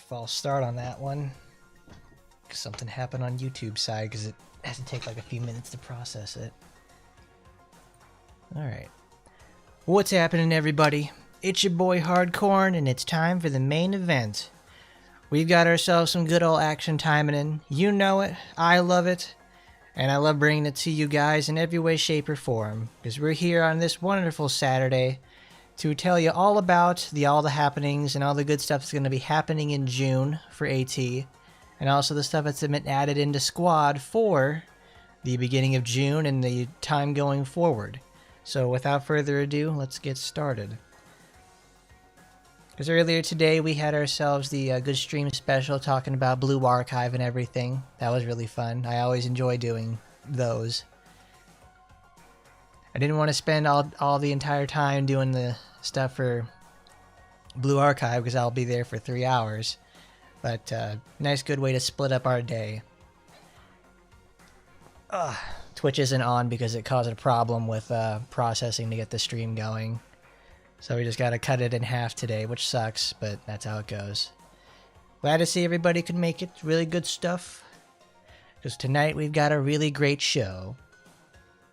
false start on that one. Something happened on YouTube side because it has to take like a few minutes to process it. Alright. What's happening, everybody? It's your boy Hardcorn, and it's time for the main event. We've got ourselves some good old action Taimanin. You know it, I love it, and I love bringing it to you guys in every way, shape, or form. Because we're here on this wonderful Saturday to tell you all about all the happenings and all the good stuff that's going to be happening in June for AT. And also the stuff that's been added into Squad for the beginning of June and the time going forward. So without further ado, let's get started. Because earlier today we had ourselves the good stream special talking about Blue Archive and everything. That was really fun. I always enjoy doing those. I didn't want to spend all the entire time doing the stuff for Blue Archive because I'll be there for 3 hours. But nice good way to split up our day. Twitch isn't on because it caused a problem with processing to get the stream going. So we just gotta cut it in half today, which sucks, but that's how it goes. Glad to see everybody could make it. Really good stuff. Because tonight we've got a really great show.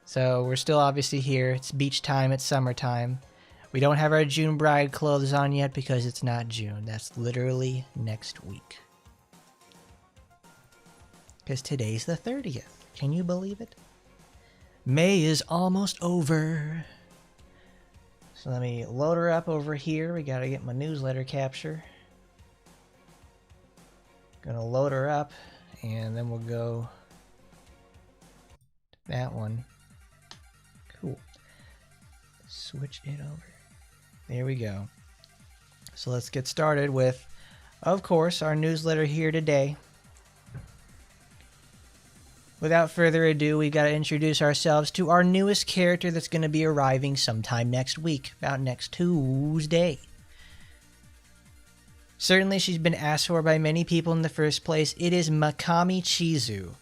So we're still obviously here. It's beach time, it's summertime. We don't have our June bride clothes on yet because it's not June. That's literally next week. Because today's the 30th. Can you believe it? May is almost over. So let me load her up over here. We gotta get my newsletter capture. Gonna load her up and then we'll go to that one. Cool. Switch it over. There we go. So let's get started with, of course, our newsletter here today. Without further ado, we got to introduce ourselves to our newest character that's going to be arriving sometime next week, about next Tuesday. Certainly she's been asked for by many people in the first place. It is Makami Chizu.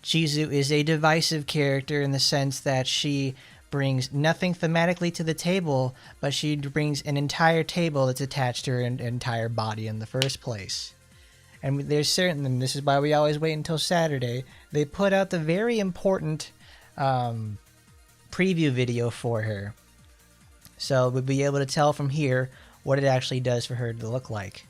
Chizu is a divisive character in the sense that she brings nothing thematically to the table, but she brings an entire table that's attached to her entire body in the first place. And there's certain, and this is why we always wait until Saturday, they put out the very important preview video for her. So we'll be able to tell from here what it actually does for her to look like.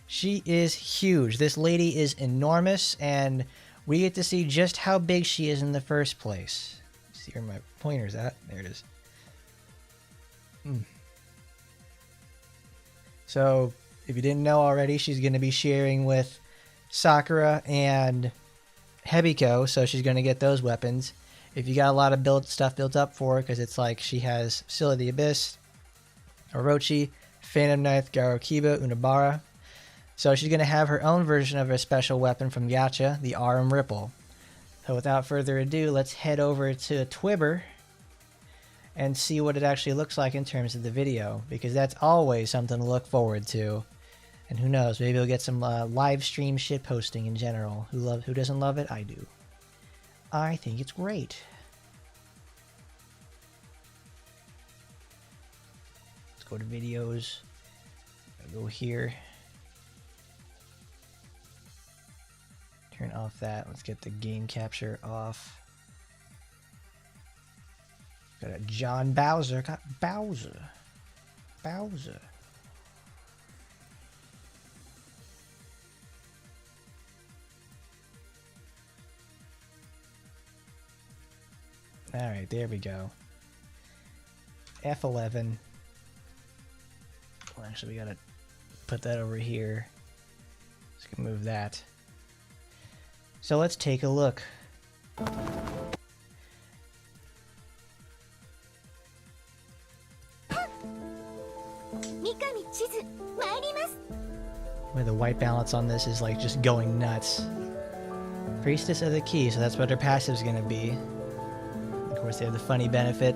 She is huge. This lady is enormous, and we get to see just how big she is in the first place. See where my pointer's at? There it is. So, if you didn't know already, she's going to be sharing with Sakura and Hebiko, so she's going to get those weapons. If you got a lot of stuff built up for her, because it's like she has Seal of the Abyss, Orochi, Phantom Knife, Garokiba, Unabara. So she's going to have her own version of a special weapon from Yacha, the Arm Ripple. So without further ado, let's head over to Twibber and see what it actually looks like in terms of the video, because that's always something to look forward to. And who knows, maybe we'll get some live stream shit posting in general. Who doesn't love it? I do. I think it's great. Let's go to videos. Go here. Turn off that. Let's get the game capture off. Got a John Bowser. Got Bowser. Bowser. Alright, there we go. F11. Well, actually, we gotta put that over here. Just gonna move that. So let's take a look. Where the white balance on this is like just going nuts. Priestess of the Key, so that's what her passive's gonna be. Of course, they have the funny benefit.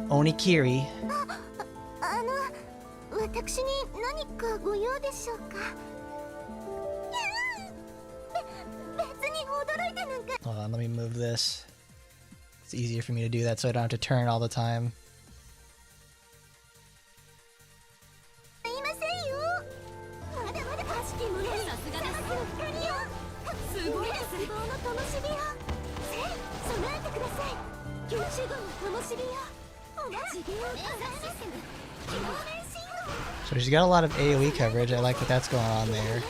Onikiri. Hold on, let me move this. It's easier for me to do that so I don't have to turn all the time. So she's got a lot of AoE coverage. I like that that's going on there.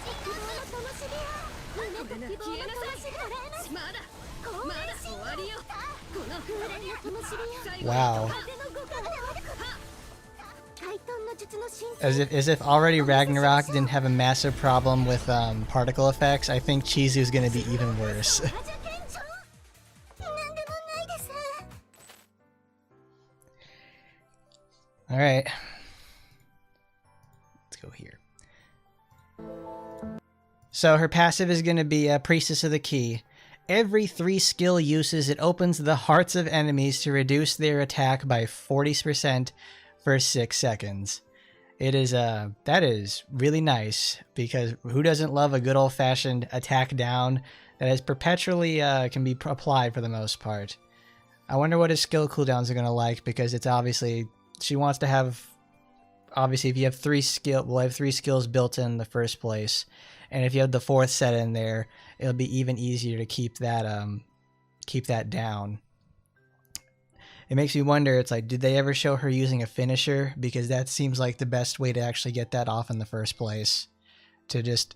Wow. As if already Ragnarok didn't have a massive problem with particle effects, I think Chizu's gonna be even worse. Alright. Let's go here. So her passive is gonna be Priestess of the Key. Every 3 skill uses, it opens the hearts of enemies to reduce their attack by 40% for 6 seconds. It is that is really nice, because who doesn't love a good old-fashioned attack down that is perpetually can be applied for the most part. I wonder what his skill cooldowns are gonna like, because it's obviously she wants to have, obviously if you have 3 skill, we'll have 3 skills built in the first place, and if you have the 4th set in there, it'll be even easier to keep that down. It makes me wonder, it's like, did they ever show her using a finisher? Because that seems like the best way to actually get that off in the first place. To just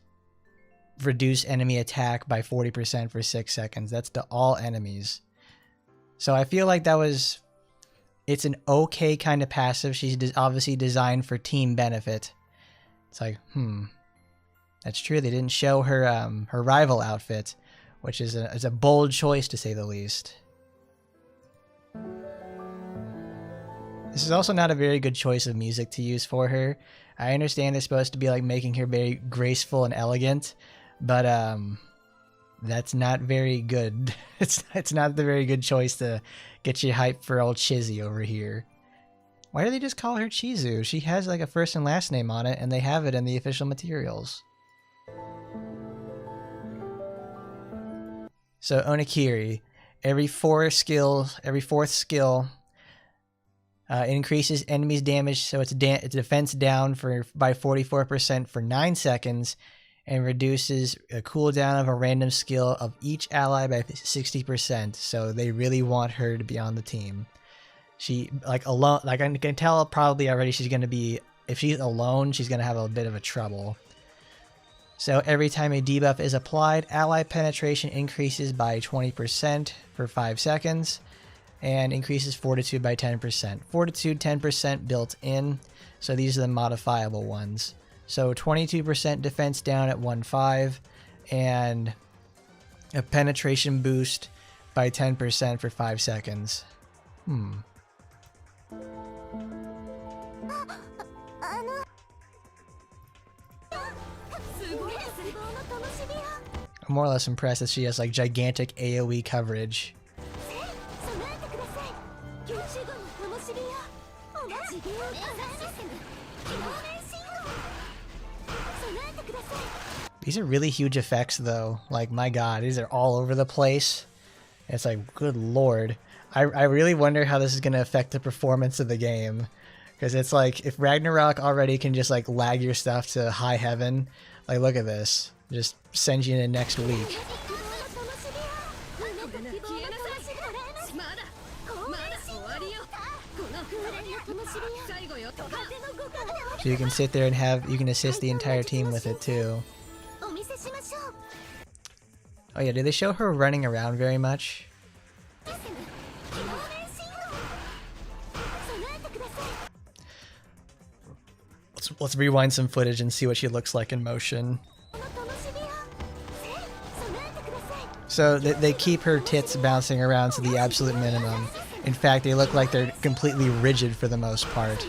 reduce enemy attack by 40% for 6 seconds. That's to all enemies. So I feel like it's an okay kind of passive. She's obviously designed for team benefit. It's like, that's true. They didn't show her her rival outfit, which is a bold choice to say the least. This is also not a very good choice of music to use for her. I understand it's supposed to be like making her very graceful and elegant, but that's not very good. It's not the very good choice to get you hyped for old Chizzy over here. Why do they just call her Chizu? She has like a first and last name on it, and they have it in the official materials. So Onikiri, every 4th skill increases enemies' damage, so its defense down by 44% for 9 seconds, and reduces a cooldown of a random skill of each ally by 60%. So they really want her to be on the team. She alone, I can tell probably already she's gonna be, if she's alone, she's gonna have a bit of a trouble. So every time a debuff is applied, ally penetration increases by 20% for 5 seconds. And increases fortitude by 10%. Fortitude 10% built in, so these are the modifiable ones. So 22% defense down at 1.5, and a penetration boost by 10% for 5 seconds. I'm more or less impressed that she has like gigantic AoE coverage. These are really huge effects though. Like, my god, these are all over the place. It's like, good lord. I really wonder how this is going to affect the performance of the game. Because it's like, if Ragnarok already can just like lag your stuff to high heaven, like look at this. Just send you into next week. So you can sit there and you can assist the entire team with it too. Oh yeah, do they show her running around very much? Let's rewind some footage and see what she looks like in motion. So they keep her tits bouncing around to the absolute minimum. In fact, they look like they're completely rigid for the most part.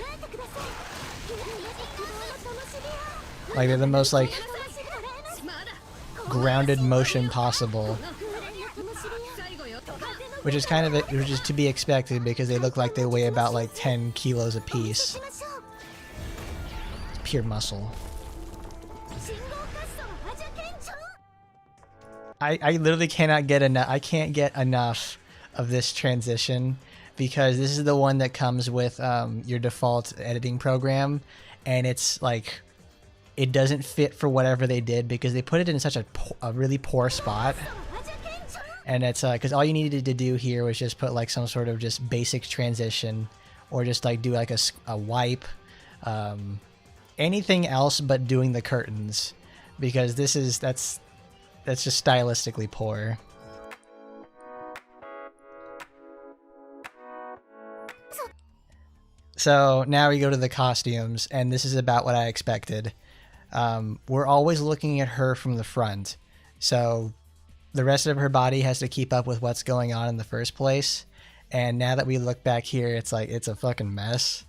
Like they're the most like grounded motion possible. Which is kind of which is to be expected because they look like they weigh about like 10 kilos apiece. It's pure muscle. I literally cannot get enough. I can't get enough of this transition because this is the one that comes with your default editing program, and it's like it doesn't fit for whatever they did because they put it in such a really poor spot. And it's because all you needed to do here was just put like some sort of just basic transition, or just like do like a wipe, anything else but doing the curtains, because that's just stylistically poor. So now we go to the costumes, and this is about what I expected. We're always looking at her from the front, so the rest of her body has to keep up with what's going on in the first place. And now that we look back here, it's like it's a fucking mess,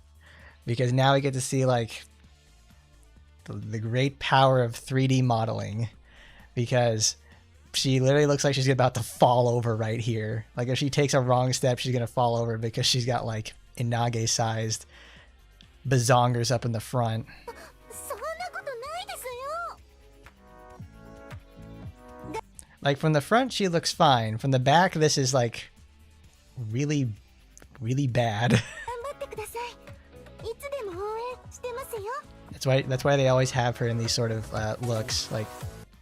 because now we get to see like the great power of 3D modeling, because she literally looks like she's about to fall over right here. Like if she takes a wrong step, she's gonna fall over, because she's got like Inage-sized bazongers up in the front. Like from the front, she looks fine. From the back, this is like really, really bad. That's why they always have her in these sort of looks. Like,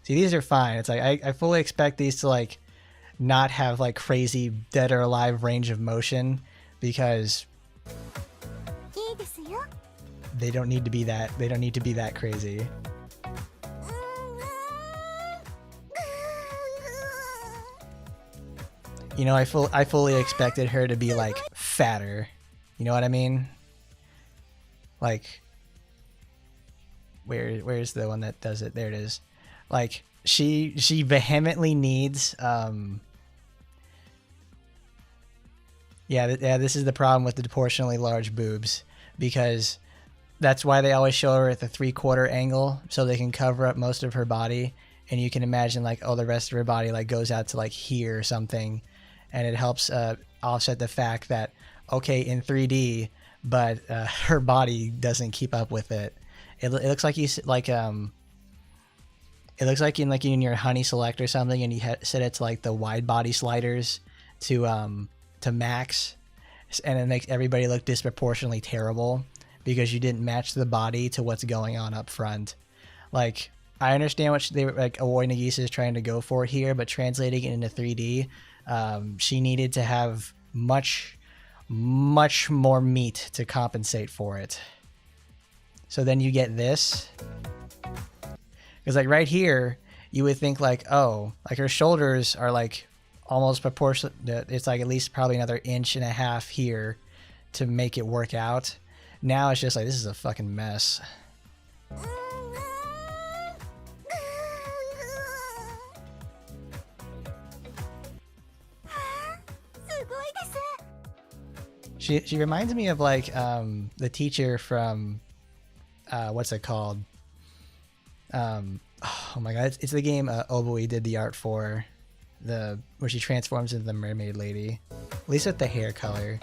see, these are fine. It's like I fully expect these to like not have like crazy dead or alive range of motion, because they don't need to be that. They don't need to be that crazy. You know, I fully expected her to be like fatter. You know what I mean? Like, where's the one that does it? There it is. Like she vehemently needs yeah, this is the problem with the proportionally large boobs, because that's why they always show her at the 3/4 angle, so they can cover up most of her body. And you can imagine like, oh, the rest of her body like goes out to like here or something, and it helps offset the fact that, okay, in 3D, but her body doesn't keep up with it. It looks like you like it looks like in your Honey Select or something, and you set it to like the wide body sliders to max, and it makes everybody look disproportionately terrible because you didn't match the body to what's going on up front. Like, I understand what they were like, Aoi Nagisa is trying to go for here, but translating it into 3D, she needed to have much more meat to compensate for it. So then you get this, because like right here you would think like, oh, like her shoulders are like almost proportional. It's like at least probably another 1.5 inches here to make it work out. Now it's just like, this is a fucking mess. She reminds me of like the teacher from what's it called? Oh my god, it's the game Obui did the art for, where she transforms into the mermaid lady. At least with the hair color.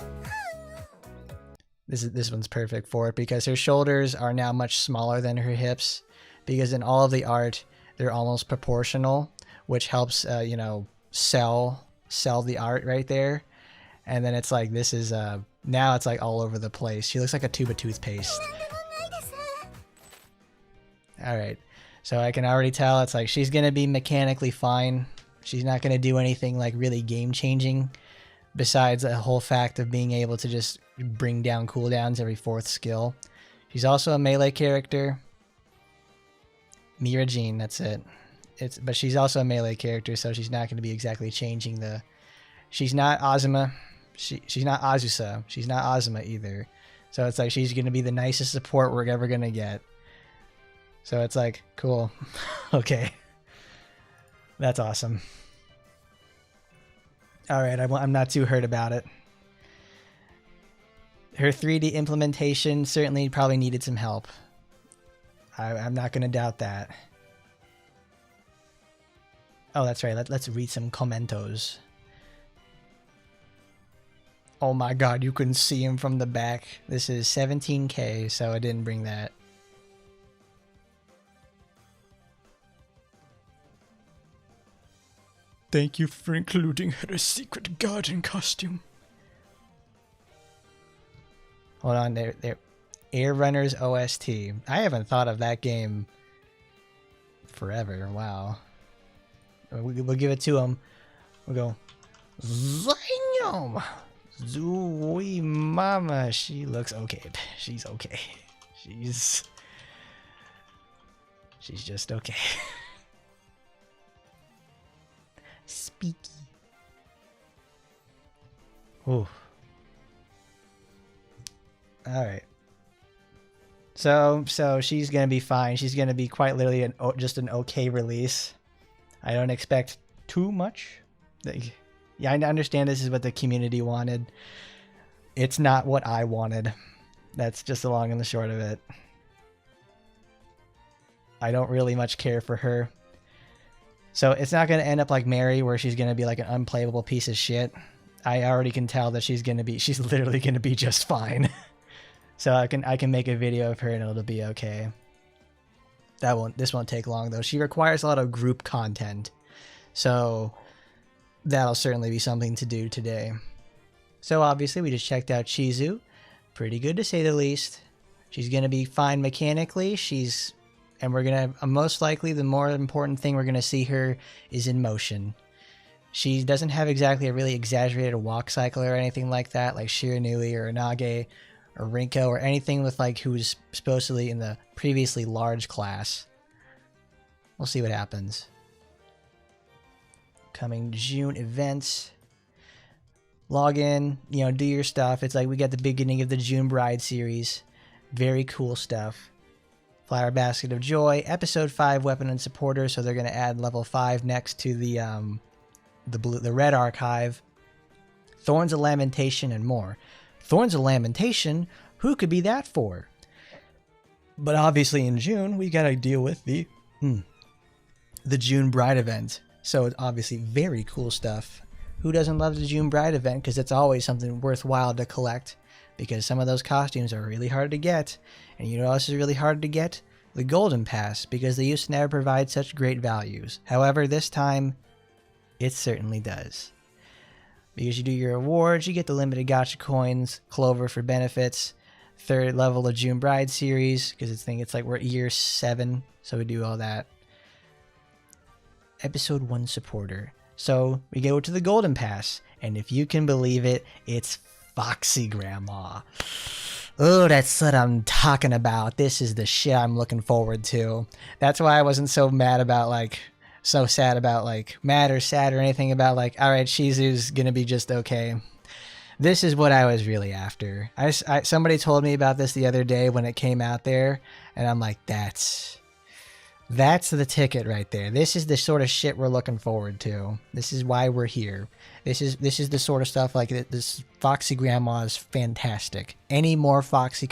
This one's perfect for it, because her shoulders are now much smaller than her hips, because in all of the art they're almost proportional, which helps you know, sell the art right there. And then it's like, this is now it's like all over the place. She looks like a tube of toothpaste. Alright, so I can already tell it's like she's gonna be mechanically fine. She's not gonna do anything like really game changing, besides the whole fact of being able to just bring down cooldowns every 4th skill. She's also a melee character. Mira Jean, that's it. But she's also a melee character, so she's not going to be exactly changing the... She's not Azuma. She's not Azusa. She's not Azuma either. So it's like she's going to be the nicest support we're ever going to get. So it's like, cool. Okay. That's awesome. Alright, I'm not too hurt about it. Her 3D implementation certainly probably needed some help. I'm not going to doubt that. Oh, that's right. Let's read some commentos. Oh my god, you couldn't see him from the back. This is 17K, so I didn't bring that. Thank you for including her secret garden costume. Hold on, there. Air Runners OST. I haven't thought of that game forever. Wow. We'll give it to him. We'll go. Zanyum! Zooey mama. She looks okay. She's okay. She's just okay. Speaky. Ooh. Alright. So she's gonna be fine. She's gonna be quite literally just an okay release. I don't expect too much. Yeah, I understand this is what the community wanted. It's not what I wanted. That's just the long and the short of it. I don't really much care for her. So it's not going to end up like Mary, where she's going to be like an unplayable piece of shit. I already can tell that she's literally going to be just fine. So I can make a video of her and it'll be okay. This won't take long though. She requires a lot of group content. So that'll certainly be something to do today. So obviously we just checked out Chizu. Pretty good to say the least. She's going to be fine mechanically. And we're going to, most likely the more important thing we're going to see her is in motion. She doesn't have exactly a really exaggerated walk cycle or anything like that, like Shiranui or Inage or Rinko or anything with like who's supposedly in the previously large class. We'll see what happens. Coming June events. Log in, do your stuff. It's like we got the beginning of the June Bride series. Very cool stuff. Flower Basket of Joy, Episode 5 Weapon and Supporter, so they're going to add level 5 next to the red archive. Thorns of Lamentation and more. Thorns of Lamentation, who could be that for? But obviously in June, we got to deal with the June Bride event. So it's obviously very cool stuff. Who doesn't love the June Bride event? Because it's always something worthwhile to collect. Because some of those costumes are really hard to get. And you know what else is really hard to get? The Golden Pass. Because they used to never provide such great values. However, this time, it certainly does. Because you do your awards, you get the limited gacha coins, Clover for benefits, 3rd level of June Bride series. Because it's like we're at year 7. So we do all that. Episode 1 supporter. So we go to the Golden Pass, and if you can believe it, it's Foxy Grandma. Oh, that's what I'm talking about. This is the shit I'm looking forward to. That's why I wasn't so mad or sad or anything about like, all right, Shizu's gonna be just okay. This is what I was really after. Somebody told me about this the other day when it came out there, and I'm like, that's the ticket right there. This is the sort of shit we're looking forward to. This is why we're here. This is the sort of stuff like this. Foxy Grandma is fantastic. Any more Foxy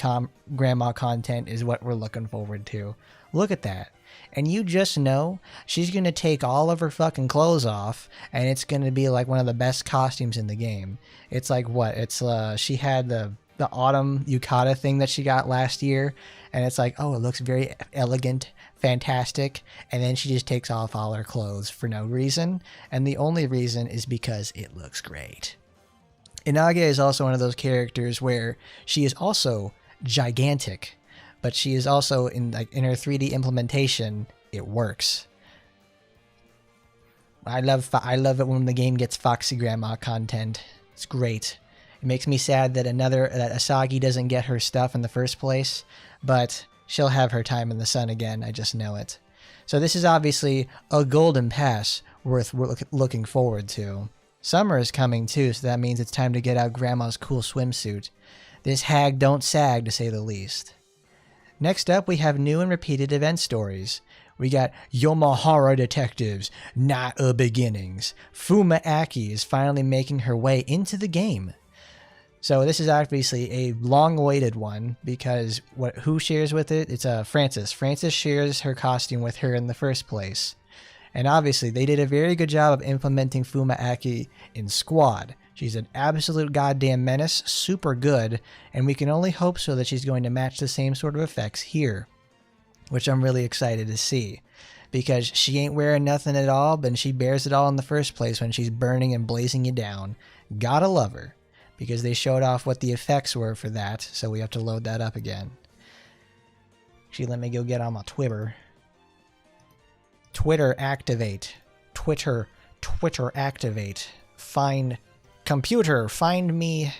Grandma content is what we're looking forward to. Look at that. And you just know she's going to take all of her fucking clothes off, and it's going to be like one of the best costumes in the game. It's like what? It's she had the autumn yukata thing that she got last year, and it's like, oh, it looks very elegant, fantastic, and then she just takes off all her clothes for no reason, and the only reason is because it looks great. Inage is also one of those characters where she is also gigantic, but she is also in her 3D implementation, it works. I love it when the game gets Foxy Grandma content. It's great. It makes me sad that that Asagi doesn't get her stuff in the first place, but she'll have her time in the sun again. I just know it. So this is obviously a Golden Pass worth looking forward to. Summer is coming too, so that means it's time to get out Grandma's cool swimsuit. This hag don't sag, to say the least. Next up, we have new and repeated event stories. We got Yomahara Detectives, Not a Beginnings. Fuma Aki is finally making her way into the game. So this is obviously a long-awaited one because who shares with it? It's Frances. Frances shares her costume with her in the first place. And obviously they did a very good job of implementing Fuma Aki in Squad. She's an absolute goddamn menace, super good, and we can only hope so that she's going to match the same sort of effects here, which I'm really excited to see. Because she ain't wearing nothing at all, but she bears it all in the first place when she's burning and blazing you down. Gotta love her. Because they showed off what the effects were for that, so we have to load that up again. Actually, let me go get on my Twitter. Twitter activate. Twitter Twitter activate. Find computer. Find me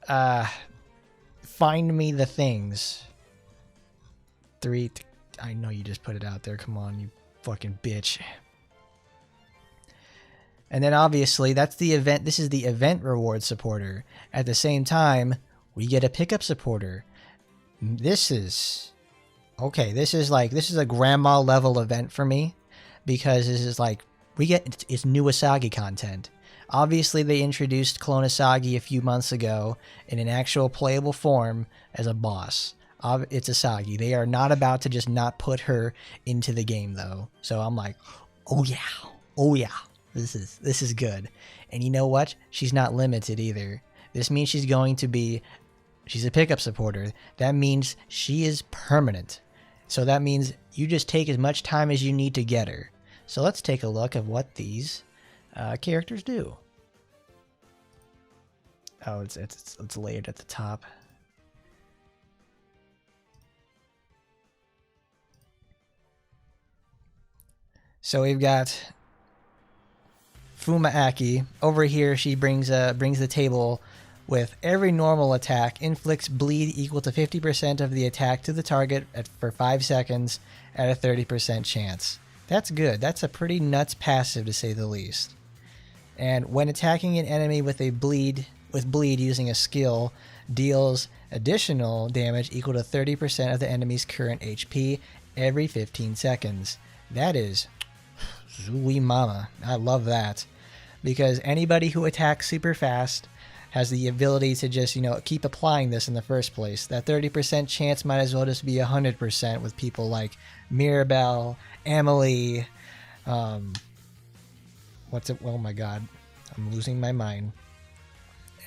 the things. 3. I know you just put it out there. Come on, you fucking bitch. And then obviously that's the event. This is the event reward supporter. At the same time, we get a pickup supporter. This is okay. This is a grandma level event for me, because this is like it's new Asagi content. Obviously, they introduced Clone Asagi a few months ago in an actual playable form as a boss. It's Asagi. They are not about to just not put her into the game though. So I'm like, oh yeah. This is good. And you know what? She's not limited either. This means she's a pickup supporter. That means she is permanent. So that means you just take as much time as you need to get her. So let's take a look at what these characters do. Oh, it's layered at the top. So we've got Fuma Aki. Over here, she brings the table with every normal attack inflicts bleed equal to 50% of the attack to the target for 5 seconds at a 30% chance. That's good. That's a pretty nuts passive to say the least. And when attacking an enemy with bleed using a skill, deals additional damage equal to 30% of the enemy's current HP every 15 seconds. That is zooey mama. I love that. Because anybody who attacks super fast has the ability to just, keep applying this in the first place. That 30% chance might as well just be 100% with people like Mirabelle, Emily, Oh my god, I'm losing my mind.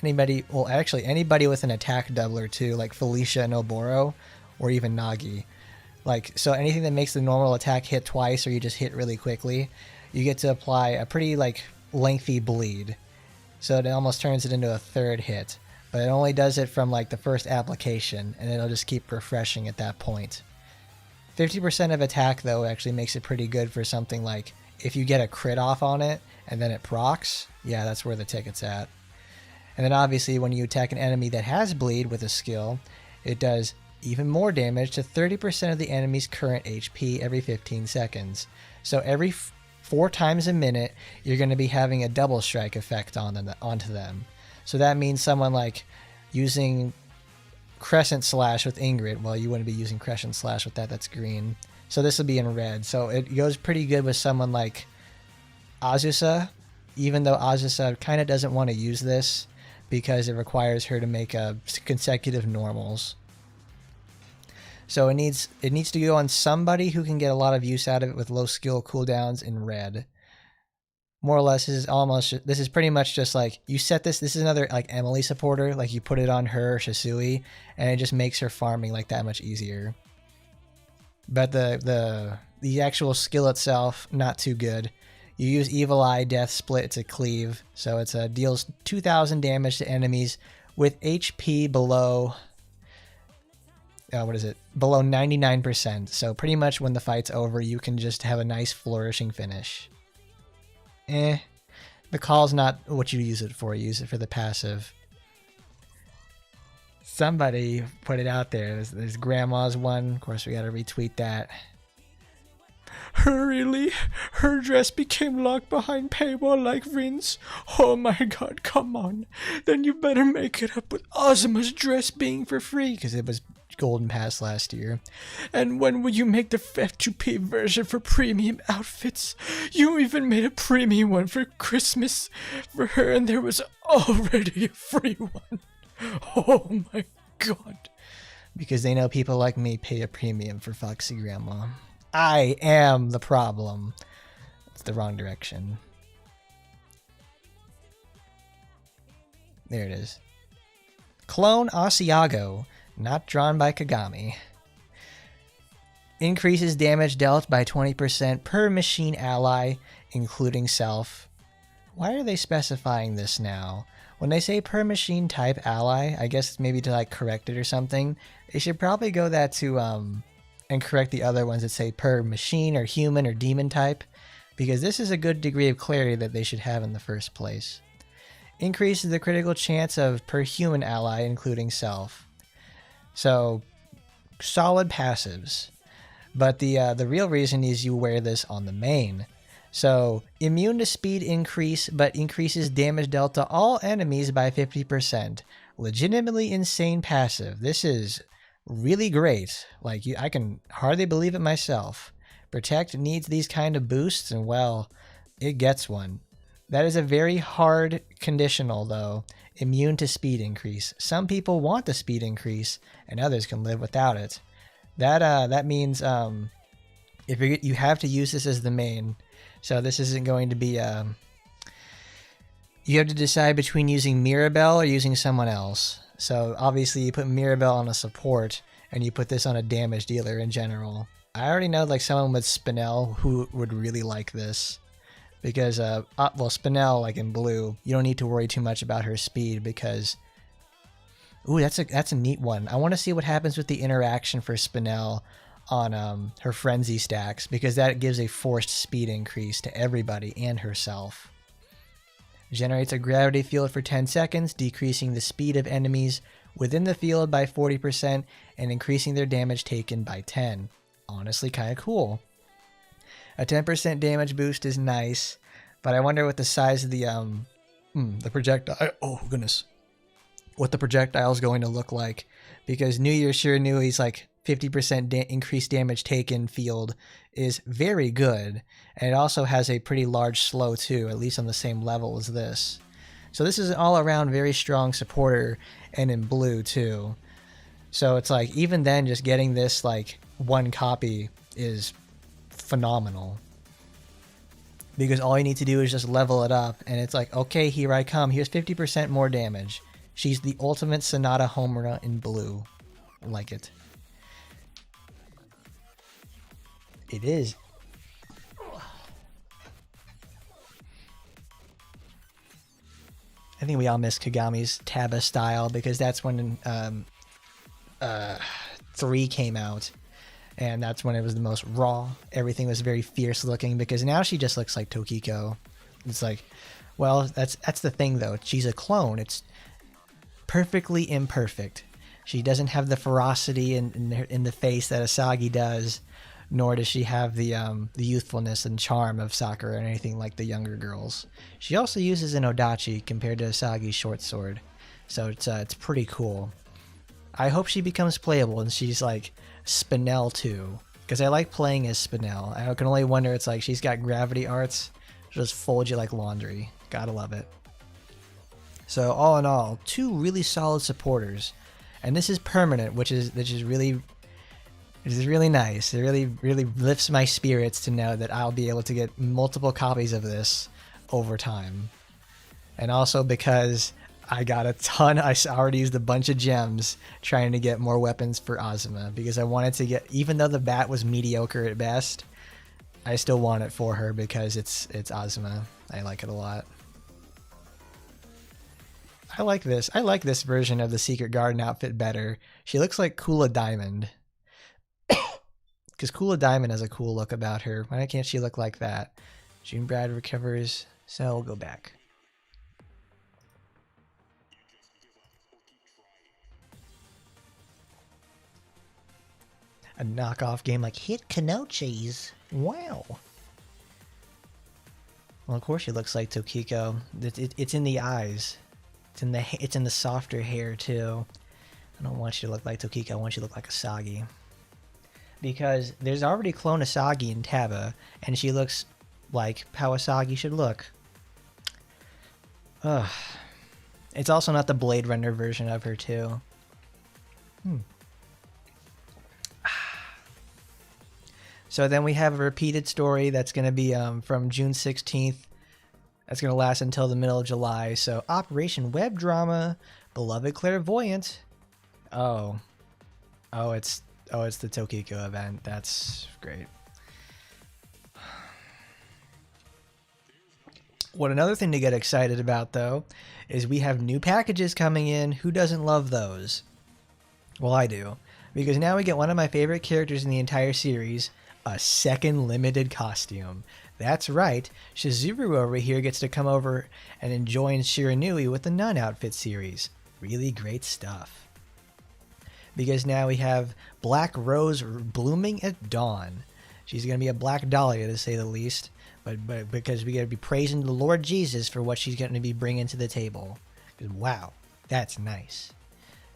Anybody with an attack doubler too, like Felicia and Oboro, or even Nagi. So anything that makes the normal attack hit twice, or you just hit really quickly, you get to apply a pretty lengthy bleed. So it almost turns it into a third hit, but it only does it from the first application, and it'll just keep refreshing at that point. 50% of attack though actually makes it pretty good for something like if you get a crit off on it and then it procs. Yeah, that's where the ticket's at. And then obviously when you attack an enemy that has bleed with a skill, it does even more damage to 30% of the enemy's current HP every 15 seconds. So every 4 times a minute, you're going to be having a double strike effect onto them. So that means someone using Crescent Slash with Ingrid. Well, you wouldn't be using Crescent Slash with that. That's green. So this will be in red. So it goes pretty good with someone like Azusa, even though Azusa kind of doesn't want to use this because it requires her to make consecutive normals. So it needs to go on somebody who can get a lot of use out of it with low skill cooldowns in red. More or less, this is pretty much just you set this. This is another Emily supporter. You put it on her or Shisui, and it just makes her farming that much easier. But the actual skill itself, not too good. You use Evil Eye Death Split to cleave, so it deals 2,000 damage to enemies with HP below. Below 99%. So pretty much when the fight's over, you can just have a nice flourishing finish. The call's not what you use it for. You use it for the passive. Somebody put it out there. There's Grandma's one. Of course, we gotta retweet that. Really? Her dress became locked behind paywall like Rin's? Oh my god, come on. Then you better make it up with Ozuma's dress being for free, because it was Golden Pass last year. And when will you make the F2P version for premium outfits? You even made a premium one for Christmas for her, and there was already a free one. Oh my god. Because they know people like me pay a premium for Foxy Grandma. I am the problem. It's the wrong direction. There it is. Clone Asiago, not drawn by Kagami. Increases damage dealt by 20% per machine ally, including self. Why are they specifying this now? When they say per machine type ally, I guess maybe to correct it or something. They should probably go that to and correct the other ones that say per machine or human or demon type, because this is a good degree of clarity that they should have in the first place. Increases the critical chance of per human ally, including self. So, solid passives. But the real reason is you wear this on the main. So, immune to speed increase, but increases damage dealt to all enemies by 50%. Legitimately insane passive. This is really great. Like, I can hardly believe it myself. Protect needs these kind of boosts, and well, it gets one. That is a very hard conditional, though. Immune to speed increase. Some people want the speed increase, and others can live without it. That means if you have to use this as the main. So this isn't going to be... you have to decide between using Mirabelle or using someone else. So obviously you put Mirabelle on a support, and you put this on a damage dealer in general. I already know like someone with Spinel who would really like this. Because, well, Spinel, like in blue, you don't need to worry too much about her speed because... Ooh, that's a neat one. I want to see what happens with the interaction for Spinel on her Frenzy stacks, because that gives a forced speed increase to everybody and herself. Generates a gravity field for 10 seconds, decreasing the speed of enemies within the field by 40% and increasing their damage taken by 10. Honestly, kind of cool. A 10% damage boost is nice, but I wonder what the size of the projectile... Oh, goodness. What the projectile is going to look like. Because New Year sure knew he's like 50% increased damage taken field is very good. And it also has a pretty large slow too, at least on the same level as this. So this is an all-around very strong supporter, and in blue too. So it's like, even then, just getting this like one copy is phenomenal, because all you need to do is just level it up, and it's like, okay, here I come. Here's 50% more damage. She's the ultimate Sonata Homura in blue. I like it. It is. I think we all miss Kagami's Taba style, because that's when 3 came out. And that's when it was the most raw. Everything was very fierce looking, because now she just looks like Tokiko. It's like, well, that's the thing though. She's a clone. It's perfectly imperfect. She doesn't have the ferocity in the face that Asagi does, nor does she have the youthfulness and charm of Sakura or anything like the younger girls. She also uses an Odachi compared to Asagi's short sword, so it's pretty cool. I hope she becomes playable and she's like Spinel too, because I like playing as Spinel. I can only wonder, it's like she's got gravity arts, she'll just fold you like laundry. Gotta love it. So all in all, 2 really solid supporters, and this is permanent, which is really nice. It really lifts my spirits to know that I'll be able to get multiple copies of this over time, and also because I got a ton. I already used a bunch of gems trying to get more weapons for Azuma, because I wanted to get, even though the bat was mediocre at best, I still want it for her because it's Azuma. I like it a lot. I like this. I like this version of the Secret Garden outfit better. She looks like Kula Diamond. Because Kula Diamond has a cool look about her. Why can't she look like that? June Brad recovers, so we'll go back. A knockoff game like Hit Kanochis. Wow. Well, of course she looks like Tokiko. It's in the eyes. It's in the softer hair too. I don't want you to look like Tokiko. I want you to look like Asagi. Because there's already clone Asagi in Taba, and she looks like how Asagi should look. Ugh. It's also not the Blade Runner version of her too. So then we have a repeated story that's going to be from June 16th. That's going to last until the middle of July. So Operation Web Drama, Beloved Clairvoyant. Oh, it's the Tokiko event. That's great. What another thing to get excited about though is we have new packages coming in. Who doesn't love those? Well, I do, because now we get one of my favorite characters in the entire series, a second limited costume. That's right, Shizuru over here gets to come over and enjoy Shiranui with the Nun Outfit series. Really great stuff. Because now we have Black Rose blooming at dawn. She's going to be a black dahlia to say the least, but because we got to be praising the Lord Jesus for what she's going to be bringing to the table. Wow, that's nice.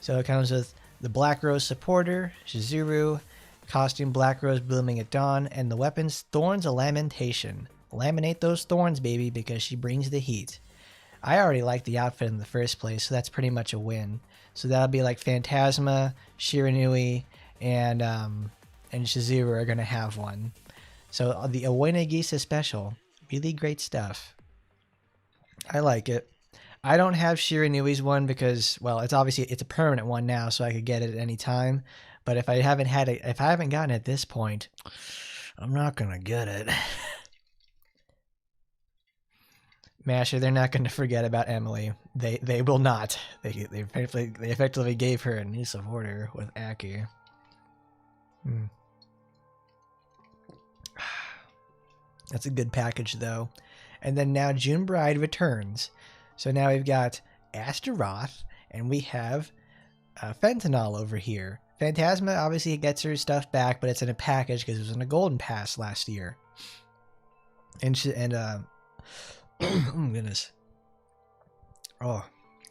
So it comes with the Black Rose supporter, Shizuru, costume Black Rose blooming at dawn, and the weapons Thorns of Lamentation. Laminate those thorns, baby, because she brings the heat. I already liked the outfit in the first place, so that's pretty much a win. So that'll be like Phantasma, Shiranui, and Shizuru are going to have one. So the Owenagisa special, really great stuff. I like it. I don't have Shiranui's one because, well, it's a permanent one now, so I could get it at any time. But if I haven't gotten it at this point, I'm not gonna get it. Masher, they're not gonna forget about Emily. They will not. They effectively gave her a new supporter with Aki. That's a good package though. And then now June Bride returns. So now we've got Astaroth and we have Fentanyl over here. Phantasma obviously gets her stuff back, but it's in a package because it was in a golden pass last year. Oh goodness. Oh,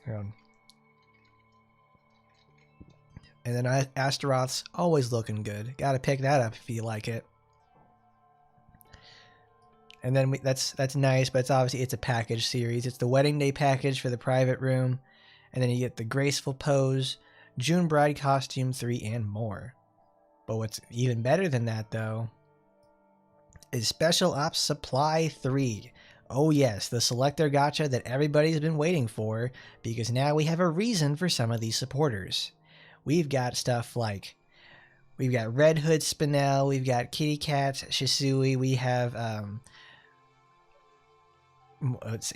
God. And then Astaroth's always looking good. Got to pick that up if you like it. And then that's nice, but it's a package series. It's the Wedding Day package for the private room, and then you get the Graceful Pose, June Bride Costume 3, and more. But what's even better than that, though, is Special Ops Supply 3. Oh yes, the Selector Gacha that everybody's been waiting for, because now we have a reason for some of these supporters. We've got stuff like, we've got Red Hood Spinel, we've got Kitty Cat Shisui, we have what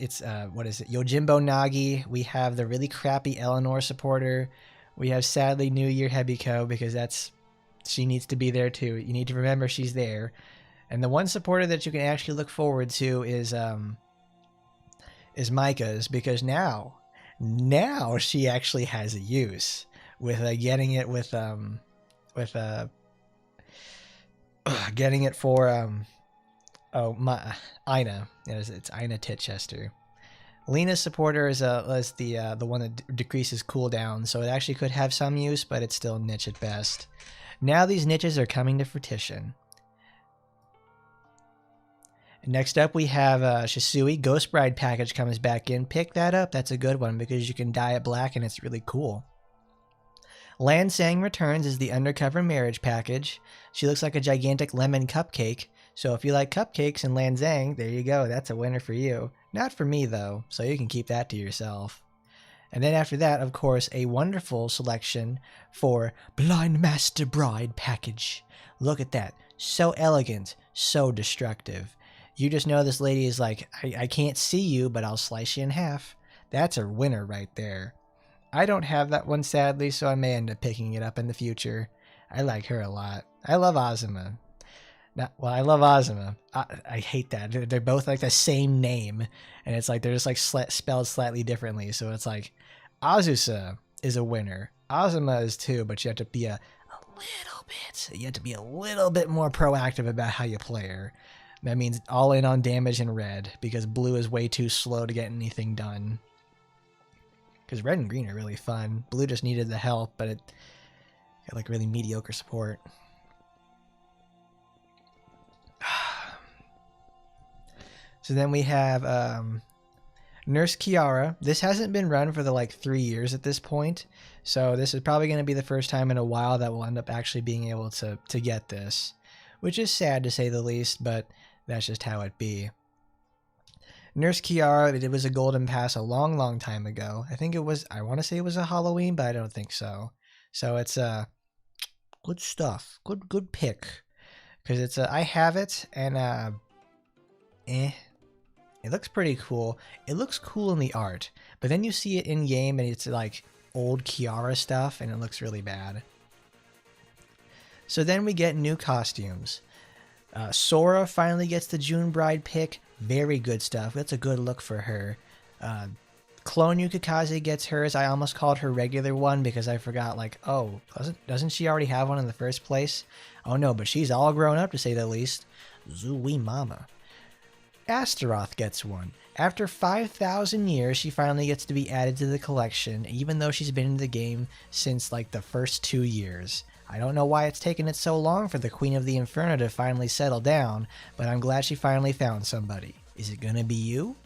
is it, Yojimbo Nagi, we have the really crappy Eleanor supporter, we have sadly New Year Hebiko, because she needs to be there too. You need to remember she's there. And the one supporter that you can actually look forward to is Micah's, because now she actually has a use with getting it with getting it for Ina. It's Ina Titchester. Lena's supporter is the one that decreases cooldown, so it actually could have some use, but it's still niche at best. Now these niches are coming to fruition. Next up we have Shisui. Ghost Bride package comes back in. Pick that up. That's a good one because you can dye it black and it's really cool. Lansang returns as the Undercover Marriage package. She looks like a gigantic lemon cupcake. So if you like cupcakes and Lansang, there you go. That's a winner for you. Not for me though, so you can keep that to yourself. And then after that, of course, a wonderful selection for Blind Master Bride package. Look at that. So elegant, so destructive. You just know this lady is like, I can't see you, but I'll slice you in half. That's a winner right there. I don't have that one, sadly, so I may end up picking it up in the future. I like her a lot. I love Azuma. I love Azuma. I hate that. They're both like the same name, and it's like they're just like spelled slightly differently. So it's like Azusa is a winner. Azuma is too, but you have to be a little bit. You have to be a little bit more proactive about how you play her. That means all in on damage in red, because blue is way too slow to get anything done. Because red and green are really fun. Blue just needed the help, but it got like really mediocre support. So then we have Nurse Kiara. This hasn't been run for the 3 years at this point, so this is probably going to be the first time in a while that we'll end up actually being able to get this, which is sad to say the least, but that's just how it be. Nurse Kiara, it was a golden pass a long time ago. I want to say it was a Halloween, but I don't think so. So it's good stuff. Good pick. Because it's I have it, and it looks pretty cool. It looks cool in the art, but then you see it in game and it's like old Kiara stuff and it looks really bad. So then we get new costumes. Sora finally gets the June Bride pick. Very good stuff. That's a good look for her. Clone Yukikaze gets hers. I almost called her regular one because I forgot, like, oh, doesn't she already have one in the first place? Oh no, but she's all grown up to say the least. Zooey mama. Astaroth gets one. After 5,000 years, she finally gets to be added to the collection, even though she's been in the game since like the first 2 years. I don't know why it's taken it so long for the Queen of the Inferno to finally settle down, but I'm glad she finally found somebody. Is it gonna be you?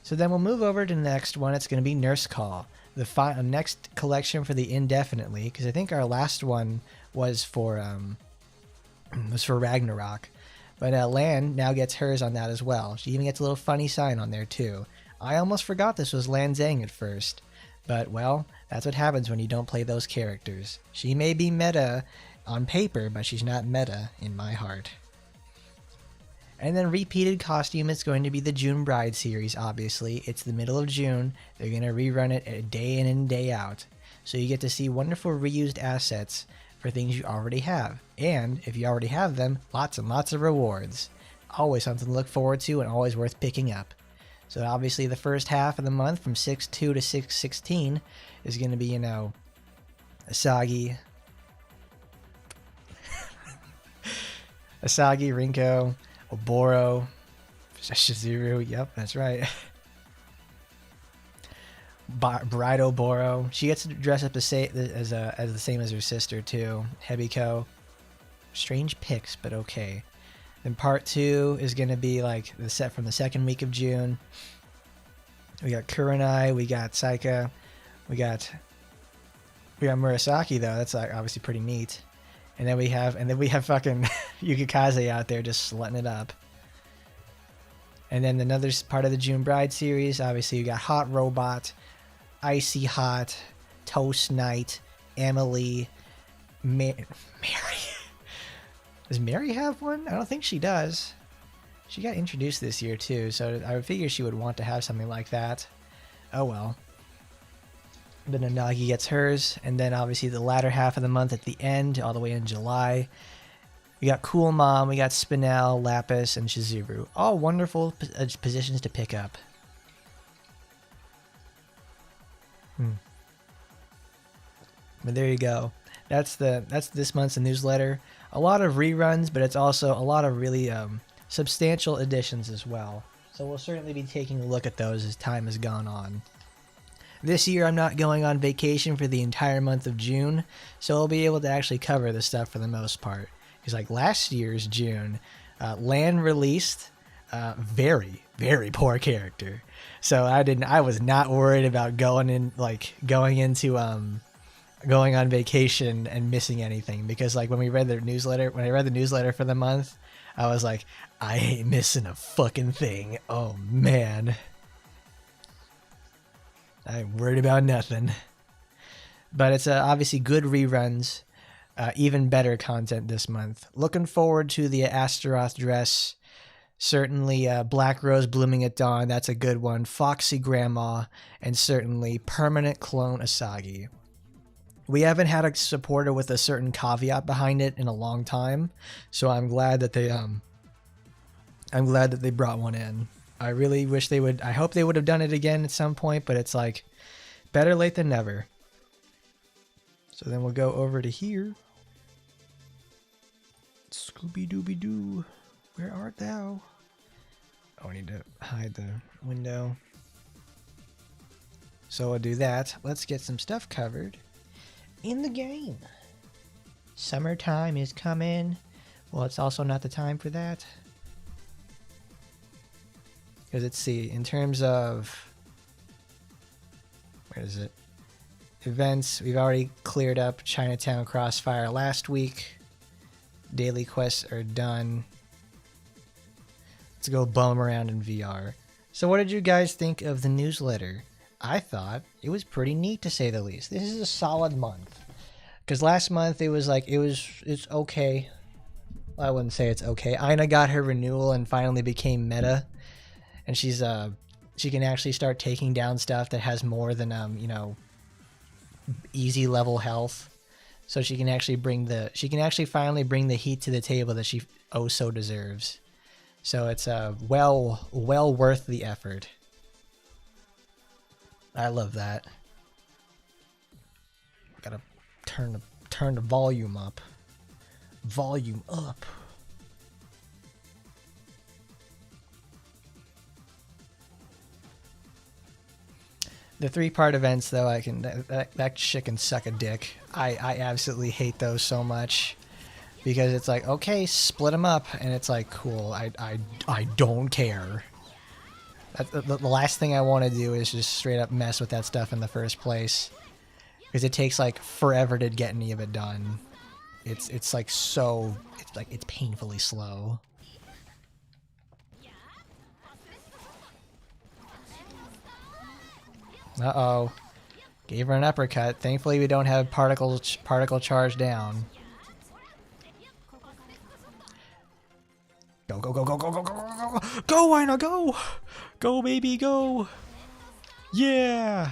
So then we'll move over to the next one. It's gonna be Nurse Call, the next collection for the indefinitely, because I think our last one was for Ragnarok. But Lan now gets hers on that as well. She even gets a little funny sign on there too. I almost forgot this was Lan Zhang at first. But, well, that's what happens when you don't play those characters. She may be meta on paper, but she's not meta in my heart. And then repeated costume is going to be the June Bride series, obviously. It's the middle of June. They're going to rerun it a day in and day out. So you get to see wonderful reused assets for things you already have. And if you already have them, lots and lots of rewards. Always something to look forward to and always worth picking up. So obviously the first half of the month from 6/2 to 6/16 is going to be, Asagi, Rinko, Oboro, Shizuru, yep, that's right. Bride Oboro. She gets to dress up as the same as her sister too. Hebiko. Strange picks, but okay. Then part 2 is going to be like the set from the second week of June. We got Kurenai, we got Saika, we got Murasaki though. That's like obviously pretty neat. And then we have fucking Yukikaze out there just slutting it up. And then another part of the June Bride series, obviously you got Hot Robot, Icy Hot, Toast Knight, Emily, Mary. Does Mary have one? I don't think she does. She got introduced this year too, so I would figure she would want to have something like that. Oh well. Then Nanagi gets hers, and then obviously the latter half of the month at the end, all the way in July. We got Cool Mom, we got Spinel, Lapis, and Shizuru. All wonderful positions to pick up. But there you go. That's this month's newsletter. A lot of reruns, but it's also a lot of really substantial additions as well. So we'll certainly be taking a look at those as time has gone on. This year I'm not going on vacation for the entire month of June, so I'll be able to actually cover the stuff for the most part. Because like last year's June, Lan released very, very poor character. So I was not worried about going on vacation and missing anything, because like when I read the newsletter for the month, I was like, I ain't missing a fucking thing. Oh man, I ain't worried about nothing. But it's obviously good reruns, even better content this month. Looking forward to the Astaroth dress. Certainly Black Rose Blooming at Dawn, that's a good one. Foxy Grandma, and certainly Permanent Clone Asagi. We haven't had a supporter with a certain caveat behind it in a long time, so I'm glad that they brought one in. I really wish they would. I hope they would have done it again at some point, but it's like better late than never. So then we'll go over to here. Scooby-Dooby-Doo, where art thou? Oh, I need to hide the window. So I'll do that. Let's get some stuff covered in the game. Summertime is coming. Well, it's also not the time for that. Because let's see, in terms of, where is it? Events, we've already cleared up Chinatown Crossfire last week. Daily quests are done. Let's go bum around in VR. So what did you guys think of the newsletter? I thought it was pretty neat, to say the least. This is a solid month. Because last month it's okay. Well, I wouldn't say it's okay. Aina got her renewal and finally became meta. And she can actually start taking down stuff that has more than easy level health. So she can actually finally bring the heat to the table that she oh so deserves. So it's well worth the effort. I love that. Gotta turn the volume up. Volume up. The 3-part events, though, that shit can suck a dick. I absolutely hate those so much. Because it's like, okay, split them up, and it's like, cool, I don't care. The last thing I want to do is just straight up mess with that stuff in the first place. Because it takes like forever to get any of it done. It's like so, it's painfully slow. Uh-oh. Gave her an uppercut. Thankfully we don't have particle charge down. Go, go, go, go, go, go, go, go, go, go, Aina, go! Go, baby, go! Yeah!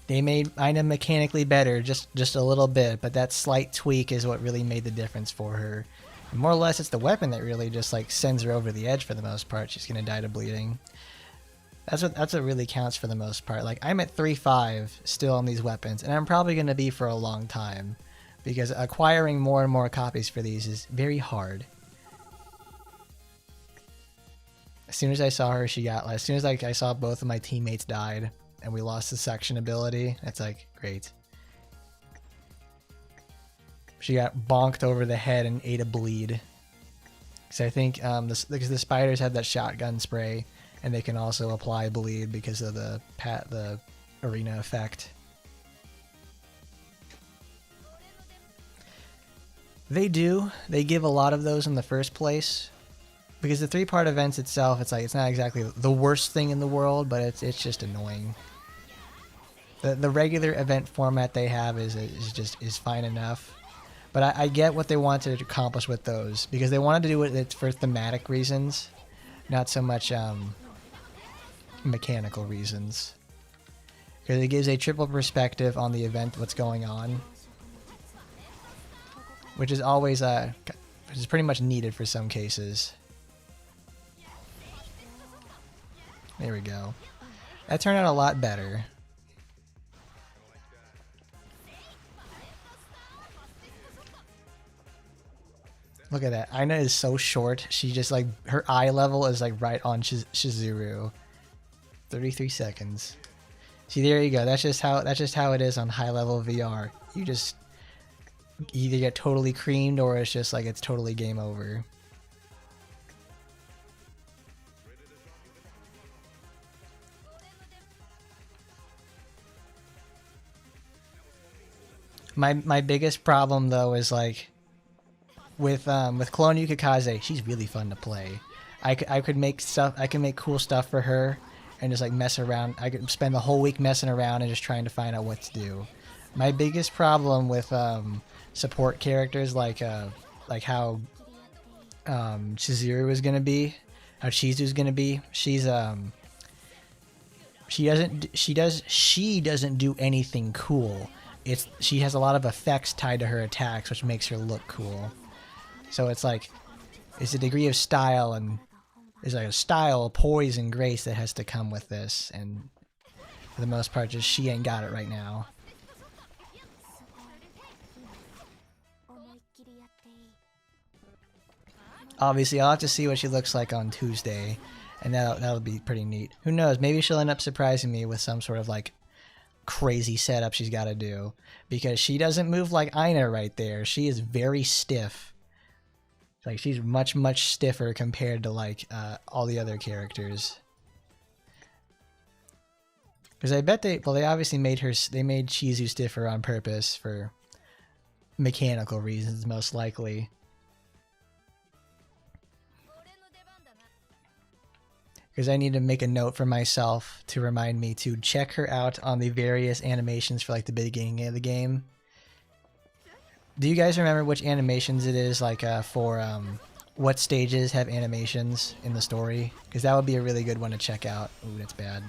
They made Aina mechanically better, just a little bit, but that slight tweak is what really made the difference for her. And more or less, it's the weapon that really just like sends her over the edge for the most part. She's gonna die to bleeding. That's what really counts for the most part. Like, I'm at 3.5 still on these weapons, and I'm probably gonna be for a long time, because acquiring more and more copies for these is very hard. As soon as I saw her, as soon as I saw both of my teammates died, and we lost the section ability, it's like, great. She got bonked over the head and ate a bleed. Because I think because the spiders have that shotgun spray, and they can also apply bleed because of the arena effect. They do. They give a lot of those in the first place. Because the 3-part events itself, it's like, it's not exactly the worst thing in the world, but it's just annoying. The regular event format they have is fine enough. But I get what they wanted to accomplish with those, because they wanted to do it for thematic reasons, not so much mechanical reasons. Because it gives a triple perspective on the event, what's going on. Which is always which is pretty much needed for some cases. There we go. That turned out a lot better. Look at that. Aina is so short. She just like, her eye level is like right on Shizuru. 33 seconds. See, there you go. That's just how it is on high level VR. You just either get totally creamed, or it's just like it's totally game over. My biggest problem though is like with Clone Yukikaze, she's really fun to play. I could make stuff. I can make cool stuff for her, and just like mess around. I could spend the whole week messing around and just trying to find out what to do. My biggest problem with support characters like how Chizuru is gonna be, how Shizu's gonna be. She doesn't do anything cool. She has a lot of effects tied to her attacks, which makes her look cool. So it's like, it's a degree of style, and there's like a style, poise, and grace that has to come with this, and for the most part, just she ain't got it right now. Obviously, I'll have to see what she looks like on Tuesday, and that'll be pretty neat. Who knows, maybe she'll end up surprising me with some sort of like crazy setup she's got to do, because she doesn't move like Aina right there. She is very stiff. Like, she's much stiffer compared to like all the other characters. Because I bet they obviously made Shizu stiffer on purpose for mechanical reasons, most likely. Because I need to make a note for myself to remind me to check her out on the various animations for like the beginning of the game. Do you guys remember which animations it is, like for what stages have animations in the story? Because that would be a really good one to check out. Ooh, that's bad.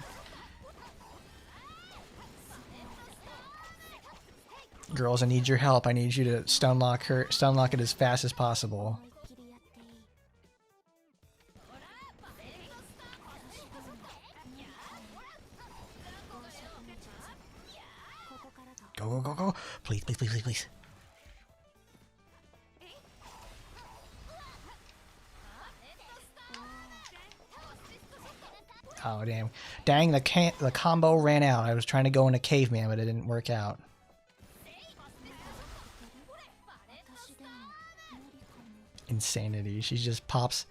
Girls, I need your help. I need you to stunlock it as fast as possible. Go, go, go, go. Please, please, please, please, please. Oh, damn. Dang, the combo ran out. I was trying to go into caveman, but it didn't work out. Insanity. She just pops.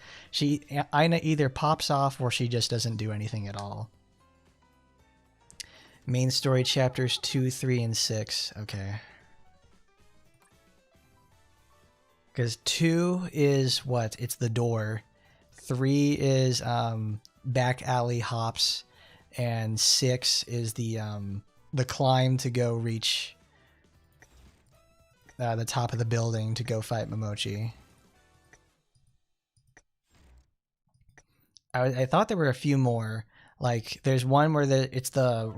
Aina either pops off or she just doesn't do anything at all. Main story chapters 2, 3, and 6. Okay. Because 2 is what? It's the door. 3 is back alley hops, and 6 is the climb to go reach the top of the building to go fight Momochi. I thought there were a few more. Like there's one where it's the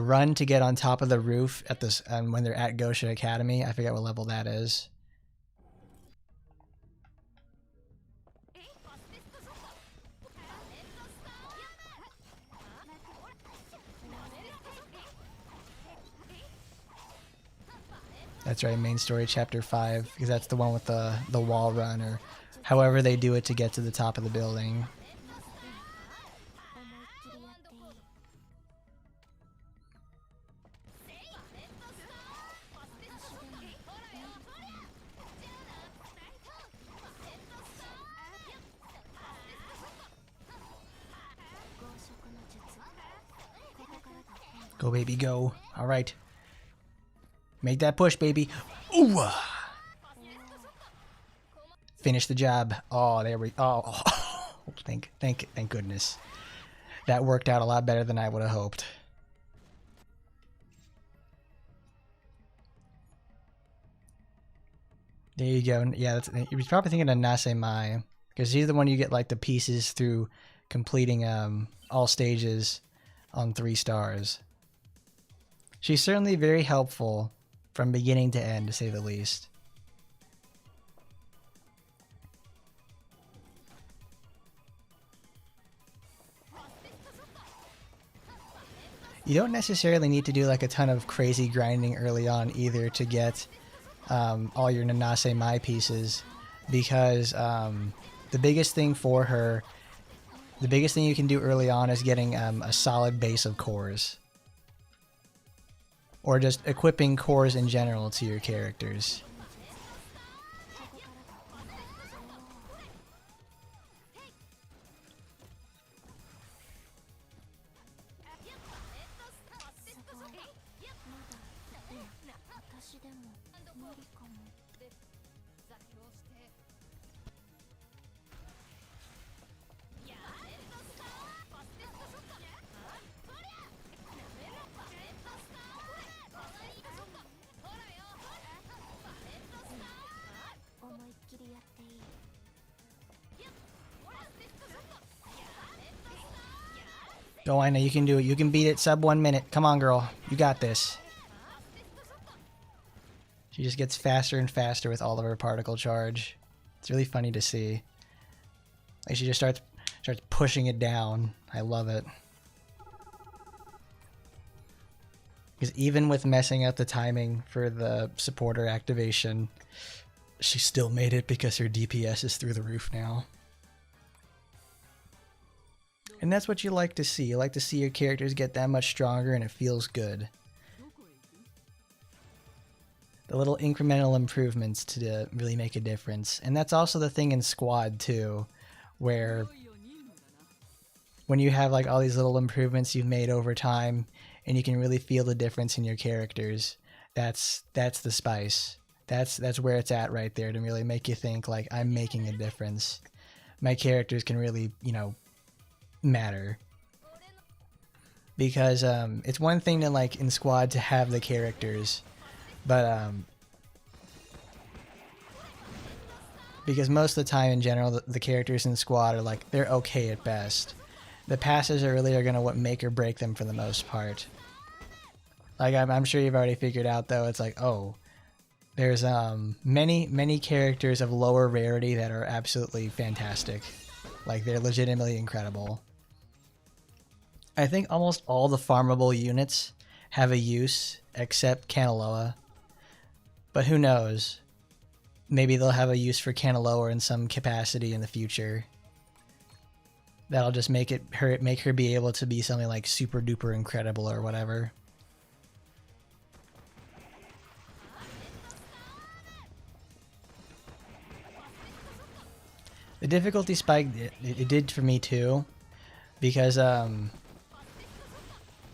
run to get on top of the roof at this when they're at Gosha Academy. I forget what level that is. That's right, main story chapter 5, because that's the one with the wall run, or however they do it to get to the top of the building. Go, baby, go. All right. Make that push, baby. Ooh! Finish the job. Oh, there we. Oh, thank goodness. That worked out a lot better than I would have hoped. There you go. Yeah, you're probably thinking of Nase Mai, because he's the one you get like the pieces through completing all stages on 3 stars. She's certainly very helpful from beginning to end, to say the least. You don't necessarily need to do like a ton of crazy grinding early on either to get all your Nanase Mai pieces, because the biggest thing for her, the biggest thing you can do early on is getting a solid base of cores. Or just equipping cores in general to your characters. Go, Aina, you can do it. You can beat it sub 1 minute. Come on, girl. You got this. She just gets faster and faster with all of her particle charge. It's really funny to see. Like she just starts pushing it down. I love it. Because even with messing up the timing for the supporter activation, she still made it because her DPS is through the roof now. And that's what you like to see. You like to see your characters get that much stronger, and it feels good. The little incremental improvements to really make a difference. And that's also the thing in Squad too, where when you have like all these little improvements you've made over time, and you can really feel the difference in your characters, that's the spice. That's where it's at right there, to really make you think like, I'm making a difference. My characters can really, you know, matter. Because it's one thing to like in Squad to have the characters, but because most of the time in general the characters in Squad are like, they're okay at best. The passes are really gonna what make or break them for the most part. Like I'm sure you've already figured out though, it's like, oh, There's many characters of lower rarity that are absolutely fantastic. Like, they're legitimately incredible. I think almost all the farmable units have a use except Kanaloa. But who knows? Maybe they'll have a use for Kanaloa in some capacity in the future. That'll just make her be able to be something like super duper incredible or whatever. The difficulty spike, it did for me too, because like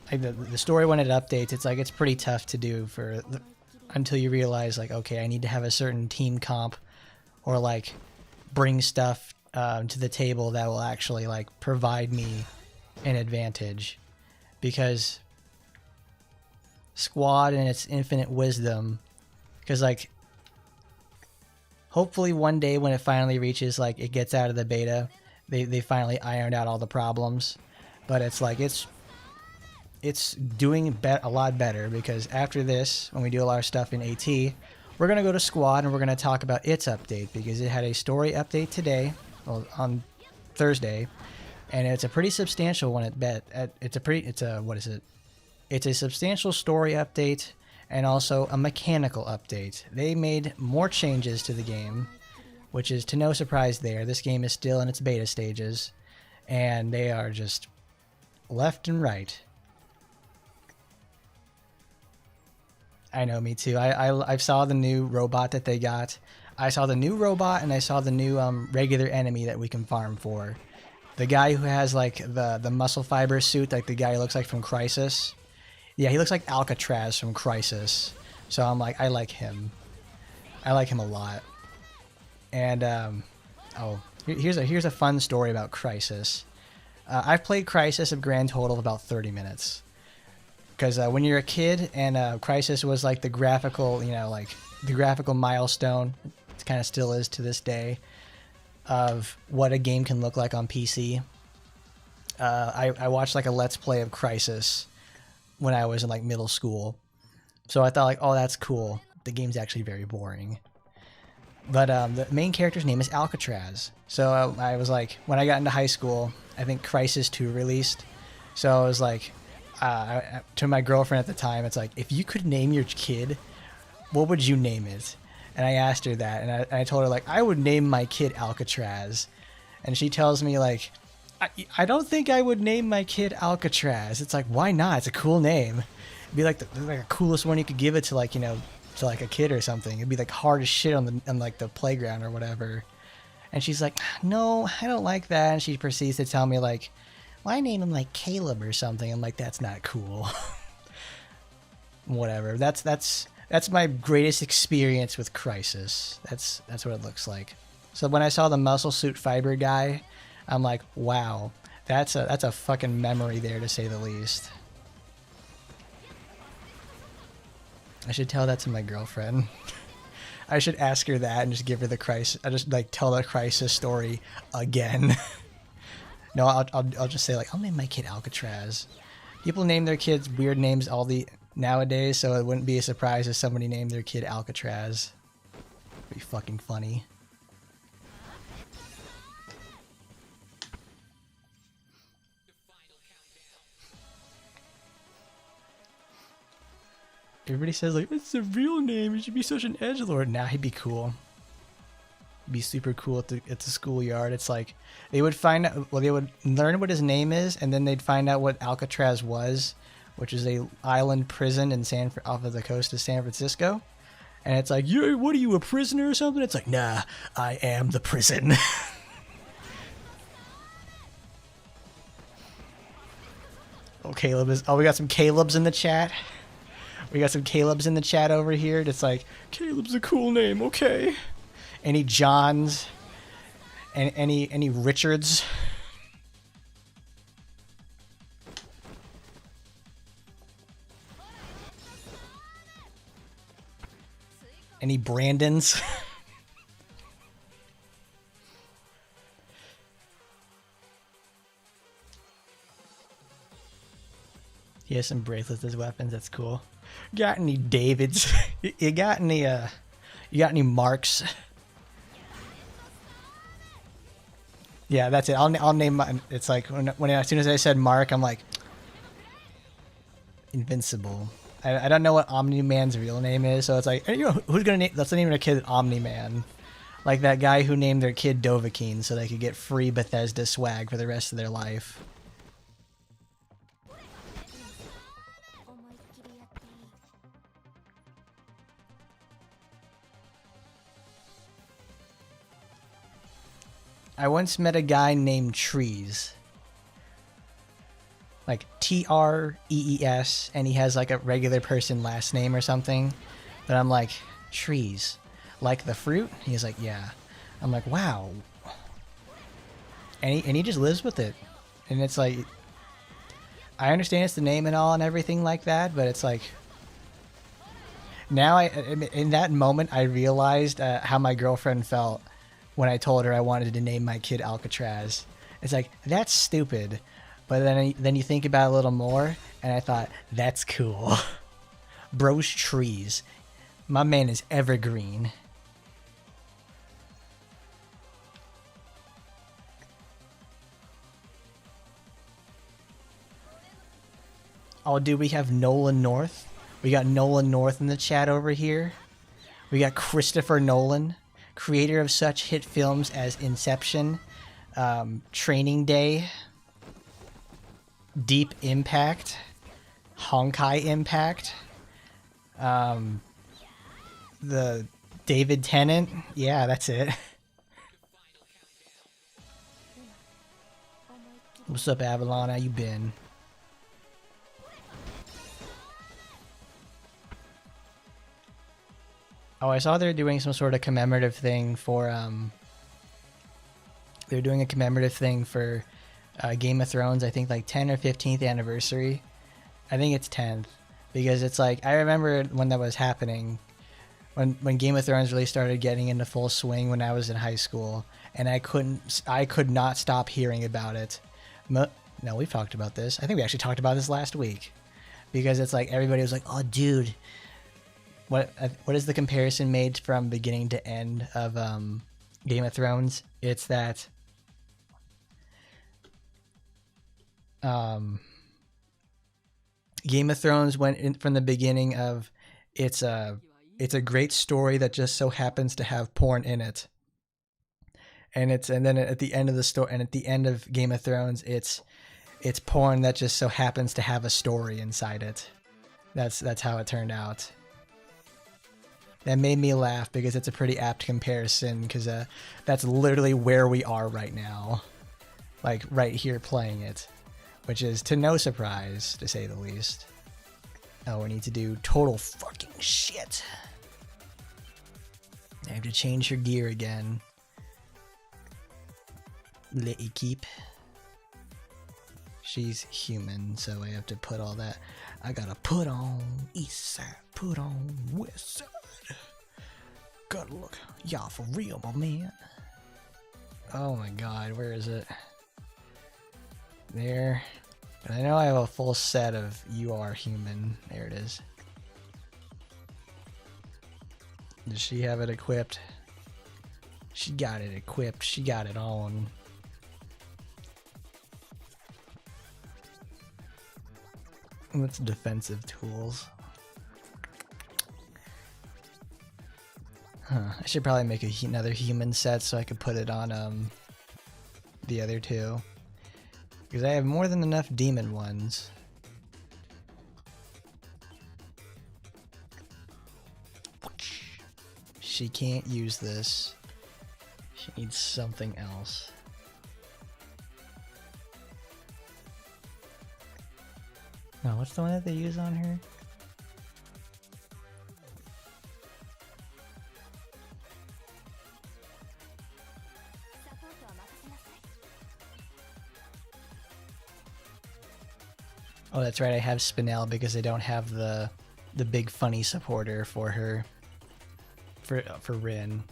the story when it updates, it's pretty tough to do until you realize like, okay, I need to have a certain team comp or like bring stuff to the table that will actually like provide me an advantage, because squad and its infinite wisdom, because like hopefully one day when it finally reaches, like, it gets out of the beta, they finally ironed out all the problems. But it's like, it's doing a lot better, because after this, when we do a lot of stuff in AT, we're going to go to Squad and we're going to talk about its update, because it had a story update today, well, on Thursday, and it's a pretty substantial one at bet. It's a substantial story update, and also a mechanical update. They made more changes to the game, which is to no surprise there. This game is still in its beta stages, and they are just left and right. I know, me too. I saw the new robot that they got. I saw the new robot, and I saw the new regular enemy that we can farm for. The guy who has like the muscle fiber suit, like the guy who looks like from Crysis. Yeah, he looks like Alcatraz from Crysis. So I'm like, I like him. I like him a lot. And here's a fun story about Crysis. I've played Crysis a grand total of about 30 minutes. Because when you're a kid, and Crysis was like the graphical, like the graphical milestone, it kind of still is to this day, of what a game can look like on PC. I watched like a Let's Play of Crysis when I was in like middle school. So I thought like, oh, that's cool. The game's actually very boring. But the main character's name is Alcatraz. So I was like, when I got into high school, I think Crysis 2 released. So I was like, to my girlfriend at the time, it's like, if you could name your kid, what would you name it? And I asked her that, and I told her like, I would name my kid Alcatraz. And she tells me like, I don't think I would name my kid Alcatraz. It's like, why not? It's a cool name. It'd be like the coolest one you could give it to, like, to like a kid or something. It'd be like hard as shit on like the playground or whatever. And she's like, no, I don't like that. And she proceeds to tell me like, why name him like Caleb or something? I'm like, that's not cool. Whatever. That's my greatest experience with Crysis. That's what it looks like. So when I saw the muscle suit fiber guy, I'm like, wow, that's a fucking memory there, to say the least. I should tell that to my girlfriend. I should ask her that and just give her the Crysis. I just like tell the Crysis story again. No, I'll just say like, I'll name my kid Alcatraz. People name their kids weird names nowadays, so it wouldn't be a surprise if somebody named their kid Alcatraz. It'd be fucking funny. Everybody says like, it's a real name, it should be such an edgelord. Nah, he'd be cool. He'd be super cool at the schoolyard. It's like, they would they would learn what his name is, and then they'd find out what Alcatraz was, which is a island prison off of the coast of San Francisco. And it's like, what are you, a prisoner or something? It's like, nah, I am the prison. We got some Calebs in the chat. We got some Calebs in the chat over here. It's like, Caleb's a cool name, okay. Any Johns? And any Richards? Any Brandons? He has some bracelets as weapons. That's cool. Got any Davids? You got any You got any marks? Yeah, that's it. I'll name my. It's like when as soon as I said Mark, I'm like Invincible. I don't know what Omni Man's real name is, so it's like, you know, who's gonna name? Let's name a kid Omni Man, like that guy who named their kid Dovahkiin so they could get free Bethesda swag for the rest of their life. I once met a guy named Trees. Like Trees, and he has like a regular person last name or something. But I'm like, Trees. Like the fruit? He's like, yeah. I'm like, wow. And he just lives with it. And it's like, I understand it's the name and all and everything like that, but it's like, now in that moment I realized how my girlfriend felt when I told her I wanted to name my kid Alcatraz. It's like, that's stupid. But then you think about it a little more, and I thought, that's cool. Bro's Trees. My man is evergreen. Oh, dude, we have Nolan North. We got Nolan North in the chat over here. We got Christopher Nolan, creator of such hit films as Inception, Training Day, Deep Impact, Honkai Impact, the David Tennant. Yeah, that's it. What's up, Avalon? How you been? Oh, I saw they're doing some sort of commemorative thing for they're doing a commemorative thing for Game of Thrones. I think like 10 or 15th anniversary. I think it's 10th because it's like, I remember when that was happening, when Game of Thrones really started getting into full swing when I was in high school, and I could not stop hearing about it. No, we've talked about this. I think we actually talked about this last week, because it's like everybody was like, "Oh, dude, what is the comparison made from beginning to end of Game of Thrones?" It's that Game of Thrones went in from the beginning of it's a great story that just so happens to have porn in it, and then at the end of the story, and at the end of Game of Thrones, it's porn that just so happens to have a story inside it. That's how it turned out. That made me laugh because it's a pretty apt comparison, because that's literally where we are right now, like right here playing it, which is to no surprise, to say the least. Oh, we need to do total fucking shit. I have to change her gear again. Let you keep. She's human, so I have to put all that. I gotta put on east side, put on west side. Gotta look, y'all for real, my man. Oh my god, where is it? There. I know I have a full set of You Are Human. There it is. Does she have it equipped? She got it equipped. She got it on. What's defensive tools? Huh. I should probably make another human set so I could put it on the other two. Because I have more than enough demon ones. She can't use this. She needs something else. No, what's the one that they use on her? Oh, that's right. I have Spinel because I don't have the big funny supporter for her. For Rin.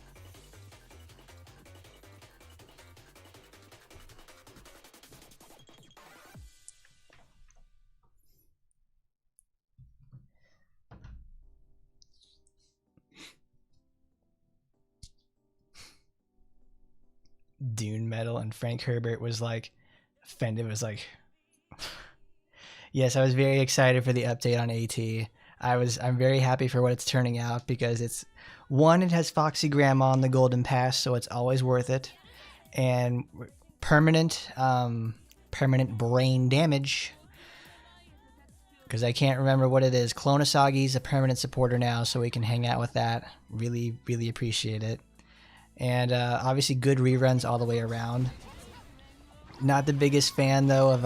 Dune Metal, and Frank Herbert was like offended. Was like, yes, I was very excited for the update on AT. I'm very happy for what it's turning out, because it's one, it has Foxy Grandma on the Golden Pass, so it's always worth it, and permanent brain damage, because I can't remember what it is. Clonasagi's a permanent supporter now, so we can hang out with that. Really, really appreciate it. And obviously good reruns all the way around. Not the biggest fan though of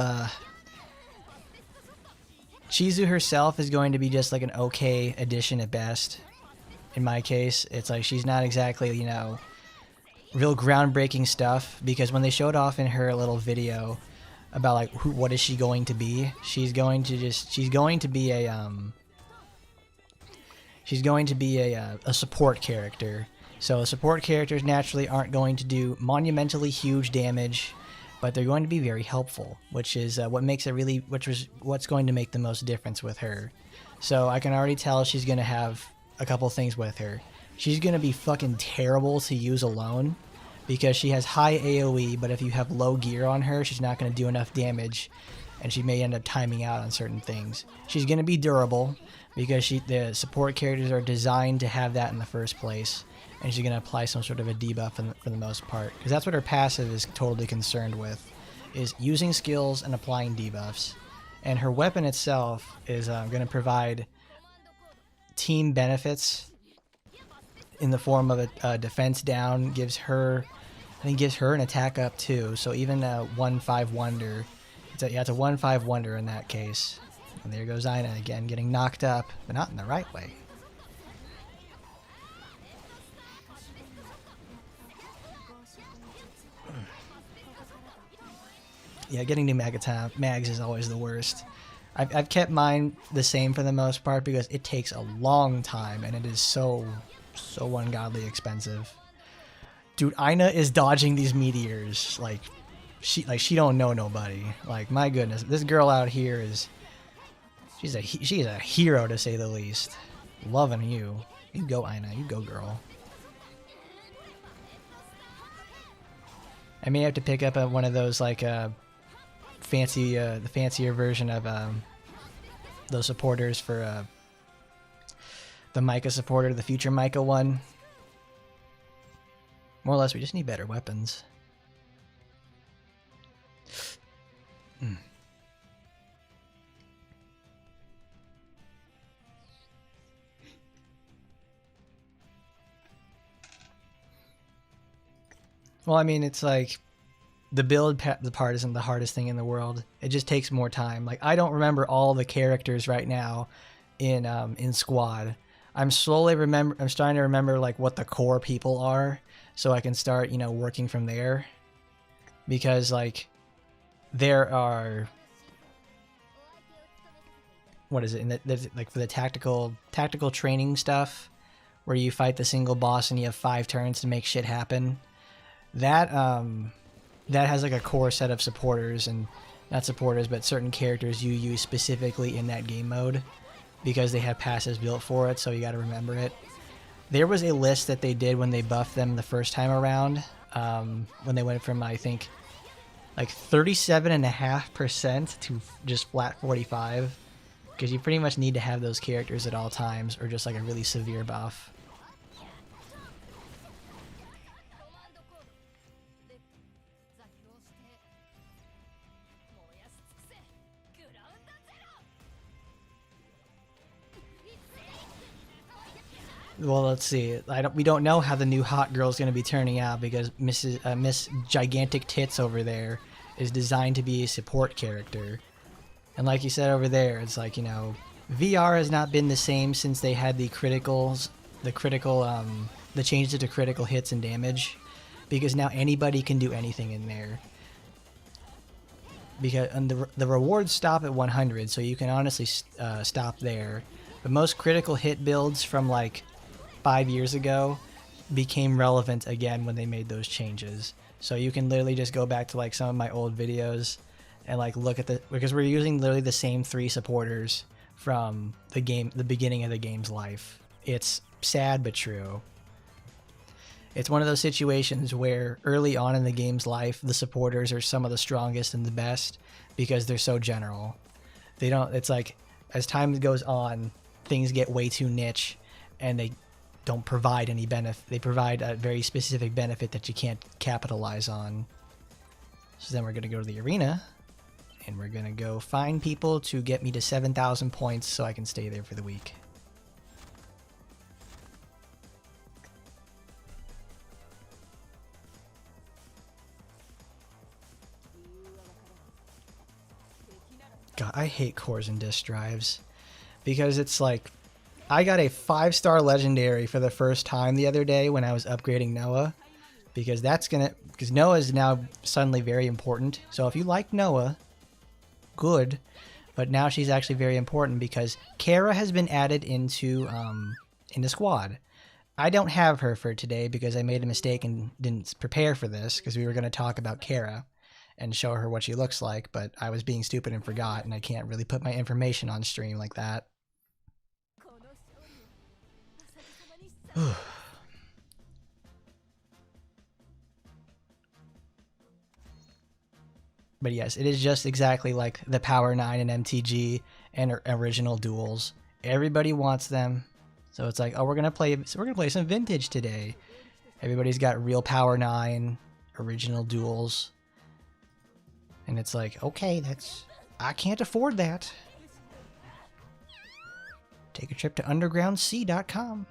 Chizu herself is going to be just like an okay addition at best. In my case, it's like she's not exactly, you know, real groundbreaking stuff, because when they showed off in her little video about like what is she going to be, she's going to be a support character. So support characters naturally aren't going to do monumentally huge damage, but they're going to be very helpful, which is what makes it really, what's going to make the most difference with her. So I can already tell she's going to have a couple things with her. She's going to be fucking terrible to use alone, because she has high AoE, but if you have low gear on her, she's not going to do enough damage, and she may end up timing out on certain things. She's going to be durable, because the support characters are designed to have that in the first place, and she's going to apply some sort of a debuff for the most part, because that's what her passive is totally concerned with, is using skills and applying debuffs. And her weapon itself is going to provide team benefits in the form of a defense down, gives her an attack up too, so even a 1-5 wonder, it's a 1-5 wonder in that case. And there goes Aina again, getting knocked up, but not in the right way. Yeah, getting new mags is always the worst. I've kept mine the same for the most part, because it takes a long time, and it is so ungodly expensive. Dude, Aina is dodging these meteors like she don't know nobody. Like, my goodness, this girl out here she's a hero, to say the least. Loving you. You go, Aina. You go, girl. I may have to pick up one of those like the fancier version of those supporters for the Micah supporter, the future Micah one. More or less, we just need better weapons. Well, I mean, it's like the build part isn't the hardest thing in the world. It just takes more time. Like, I don't remember all the characters right now in Squad. I'm starting to remember like what the core people are, so I can start, you know, working from there. Because like there are, what is it? Like for the tactical training stuff, where you fight the single boss and you have 5 turns to make shit happen. That has like a core set of supporters, and not supporters, but certain characters you use specifically in that game mode, because they have passives built for it, so you got to remember it. There was a list that they did when they buffed them the first time around, when they went from, I think, like 37.5% to just flat 45, because you pretty much need to have those characters at all times, or just like a really severe buff. Well, let's see. We don't know how the new hot girl is going to be turning out, because Miss Gigantic Tits over there is designed to be a support character. And like you said over there, it's like, you know, VR has not been the same since they had the criticals, the changes to critical hits and damage, because now anybody can do anything in there. Because the rewards stop at 100, so you can honestly stop there. But most critical hit builds from like 5 years ago became relevant again when they made those changes. So you can literally just go back to like some of my old videos and like look at because we're using literally the same 3 supporters from the beginning of the game's life. It's sad but true. It's one of those situations where early on in the game's life, the supporters are some of the strongest and the best because they're so general. They don't, it's like, as time goes on, things get way too niche and they don't provide any benefit. They provide a very specific benefit that you can't capitalize on. So then we're going to go to the arena and we're going to go find people to get me to 7,000 points so I can stay there for the week. God, I hate cores and disk drives because it's like I got a 5-star legendary for the first time the other day when I was upgrading Noah because Noah is now suddenly very important. So if you like Noah, good, but now she's actually very important because Kara has been added into the squad. I don't have her for today because I made a mistake and didn't prepare for this because we were going to talk about Kara and show her what she looks like, but I was being stupid and forgot, and I can't really put my information on stream like that. But yes, it is just exactly like the Power 9 and MTG and original duels. Everybody wants them. So it's like, oh, we're gonna play some vintage today. Everybody's got real Power 9 original duels. And it's like, okay, I can't afford that. Take a trip to undergroundc.com.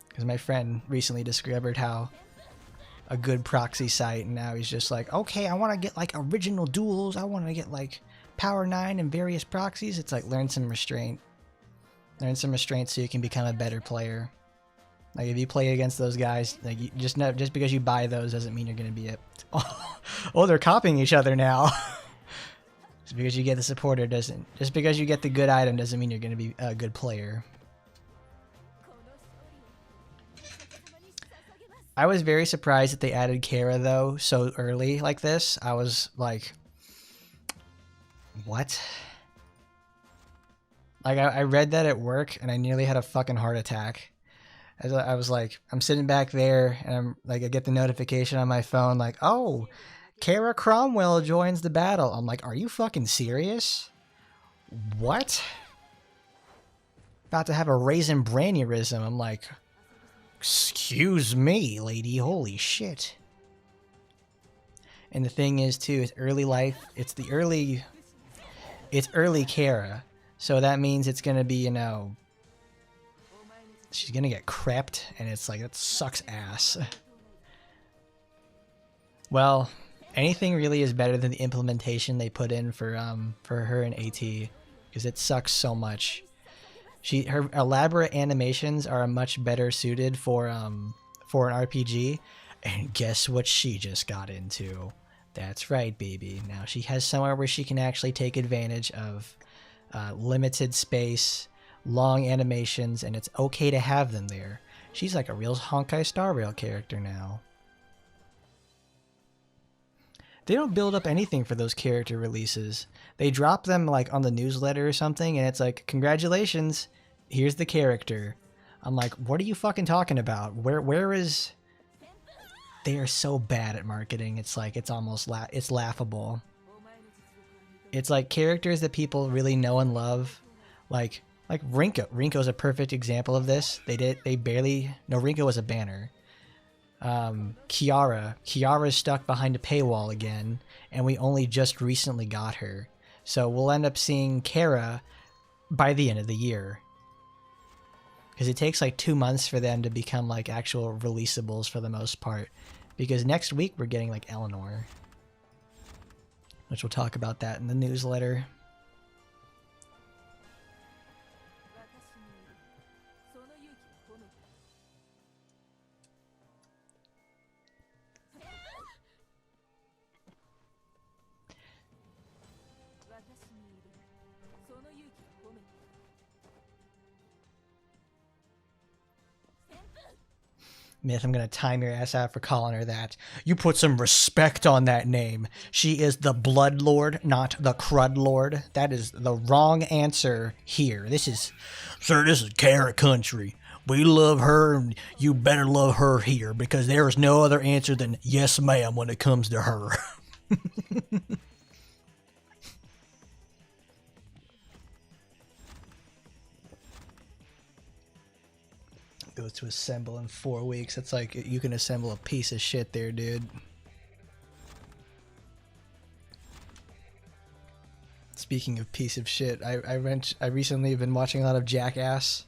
Because my friend recently discovered how a good proxy site, and now he's just like, okay, I want to get like original duels. I want to get like Power 9 and various proxies. It's like learn some restraint. Learn some restraint so you can become a better player. Like if you play against those guys, like just because you buy those doesn't mean you're gonna be oh, they're copying each other now. Just because you get the supporter just because you get the good item doesn't mean you're gonna be a good player. I was very surprised that they added Kara though so early like this. I was like, what? Like I read that at work and I nearly had a fucking heart attack. I was like, I'm sitting back there and I'm like, I get the notification on my phone like, oh, Kara Cromwell joins the battle. I'm like, are you fucking serious? What? About to have a raisin braineurism. I'm like, excuse me, lady. Holy shit. And the thing is too, it's early life. It's early Kara. So that means it's going to be, you know, she's gonna get crept, and it's like, that sucks ass. Well, anything really is better than the implementation they put in for her and AT, because it sucks so much. Her elaborate animations are much better suited for an RPG, and guess what she just got into? That's right, baby. Now she has somewhere where she can actually take advantage of limited space, long animations, and it's okay to have them there. She's like a real Honkai Star Rail character now. They don't build up anything for those character releases. They drop them like on the newsletter or something, and it's like, congratulations, here's the character. I'm like, what are you fucking talking about? Where is... They are so bad at marketing. It's like, it's almost it's laughable. It's like characters that people really know and love, like Rinko. Rinko's a perfect example of this. Rinko was a banner. Kiara's stuck behind a paywall again, and we only just recently got her. So we'll end up seeing Kara by the end of the year. Because it takes like 2 months for them to become like actual releasables for the most part. Because next week we're getting like Eleanor. Which we'll talk about that in the newsletter. Myth, I'm gonna time your ass out for calling her that. You put some respect on that name. She is the Blood Lord, not the Crud Lord. That is the wrong answer here. Sir, this is Carrot Country. We love her, and you better love her here, because there is no other answer than yes, ma'am, when it comes to her. Goes to assemble in 4 weeks. It's like you can assemble a piece of shit there, dude. Speaking of piece of shit, I recently have been watching a lot of Jackass,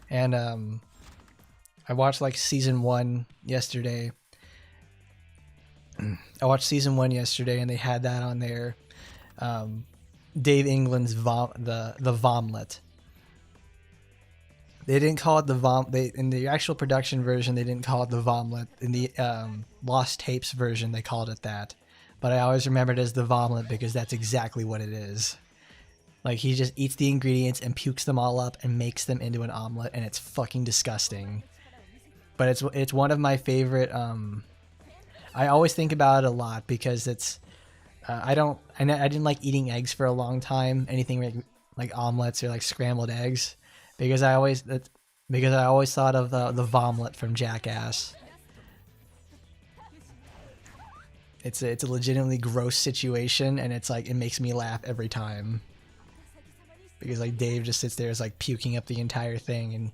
and I watched like season 1 yesterday. I watched season 1 yesterday, and they had that on there. Dave England's the Vomlet. They didn't call it the in the actual production version. They didn't call it the Vomlet. In the Lost Tapes version, they called it that. But I always remembered it as the Vomlet because that's exactly what it is. Like, he just eats the ingredients and pukes them all up and makes them into an omelet, and it's fucking disgusting. But it's one of my favorite. I always think about it a lot because it's. I didn't like eating eggs for a long time. Anything like omelets or like scrambled eggs. Because I always thought of the Vomlet from Jackass. It's a legitimately gross situation, and it's like it makes me laugh every time. Because like Dave just sits there is like puking up the entire thing, and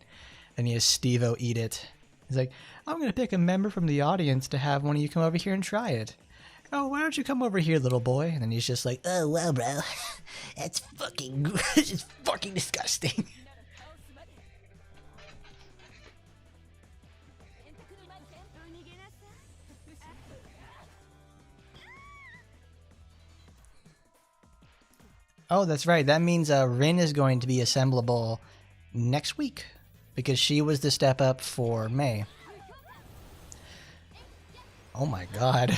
then he has Steve-O eat it. He's like, I'm gonna pick a member from the audience to have one of you come over here and try it. Oh, why don't you come over here, little boy? And then he's just like, oh well, bro, that's fucking it's fucking disgusting. Oh, that's right. That means Rin is going to be assemblable next week because she was the step up for May. Oh my god.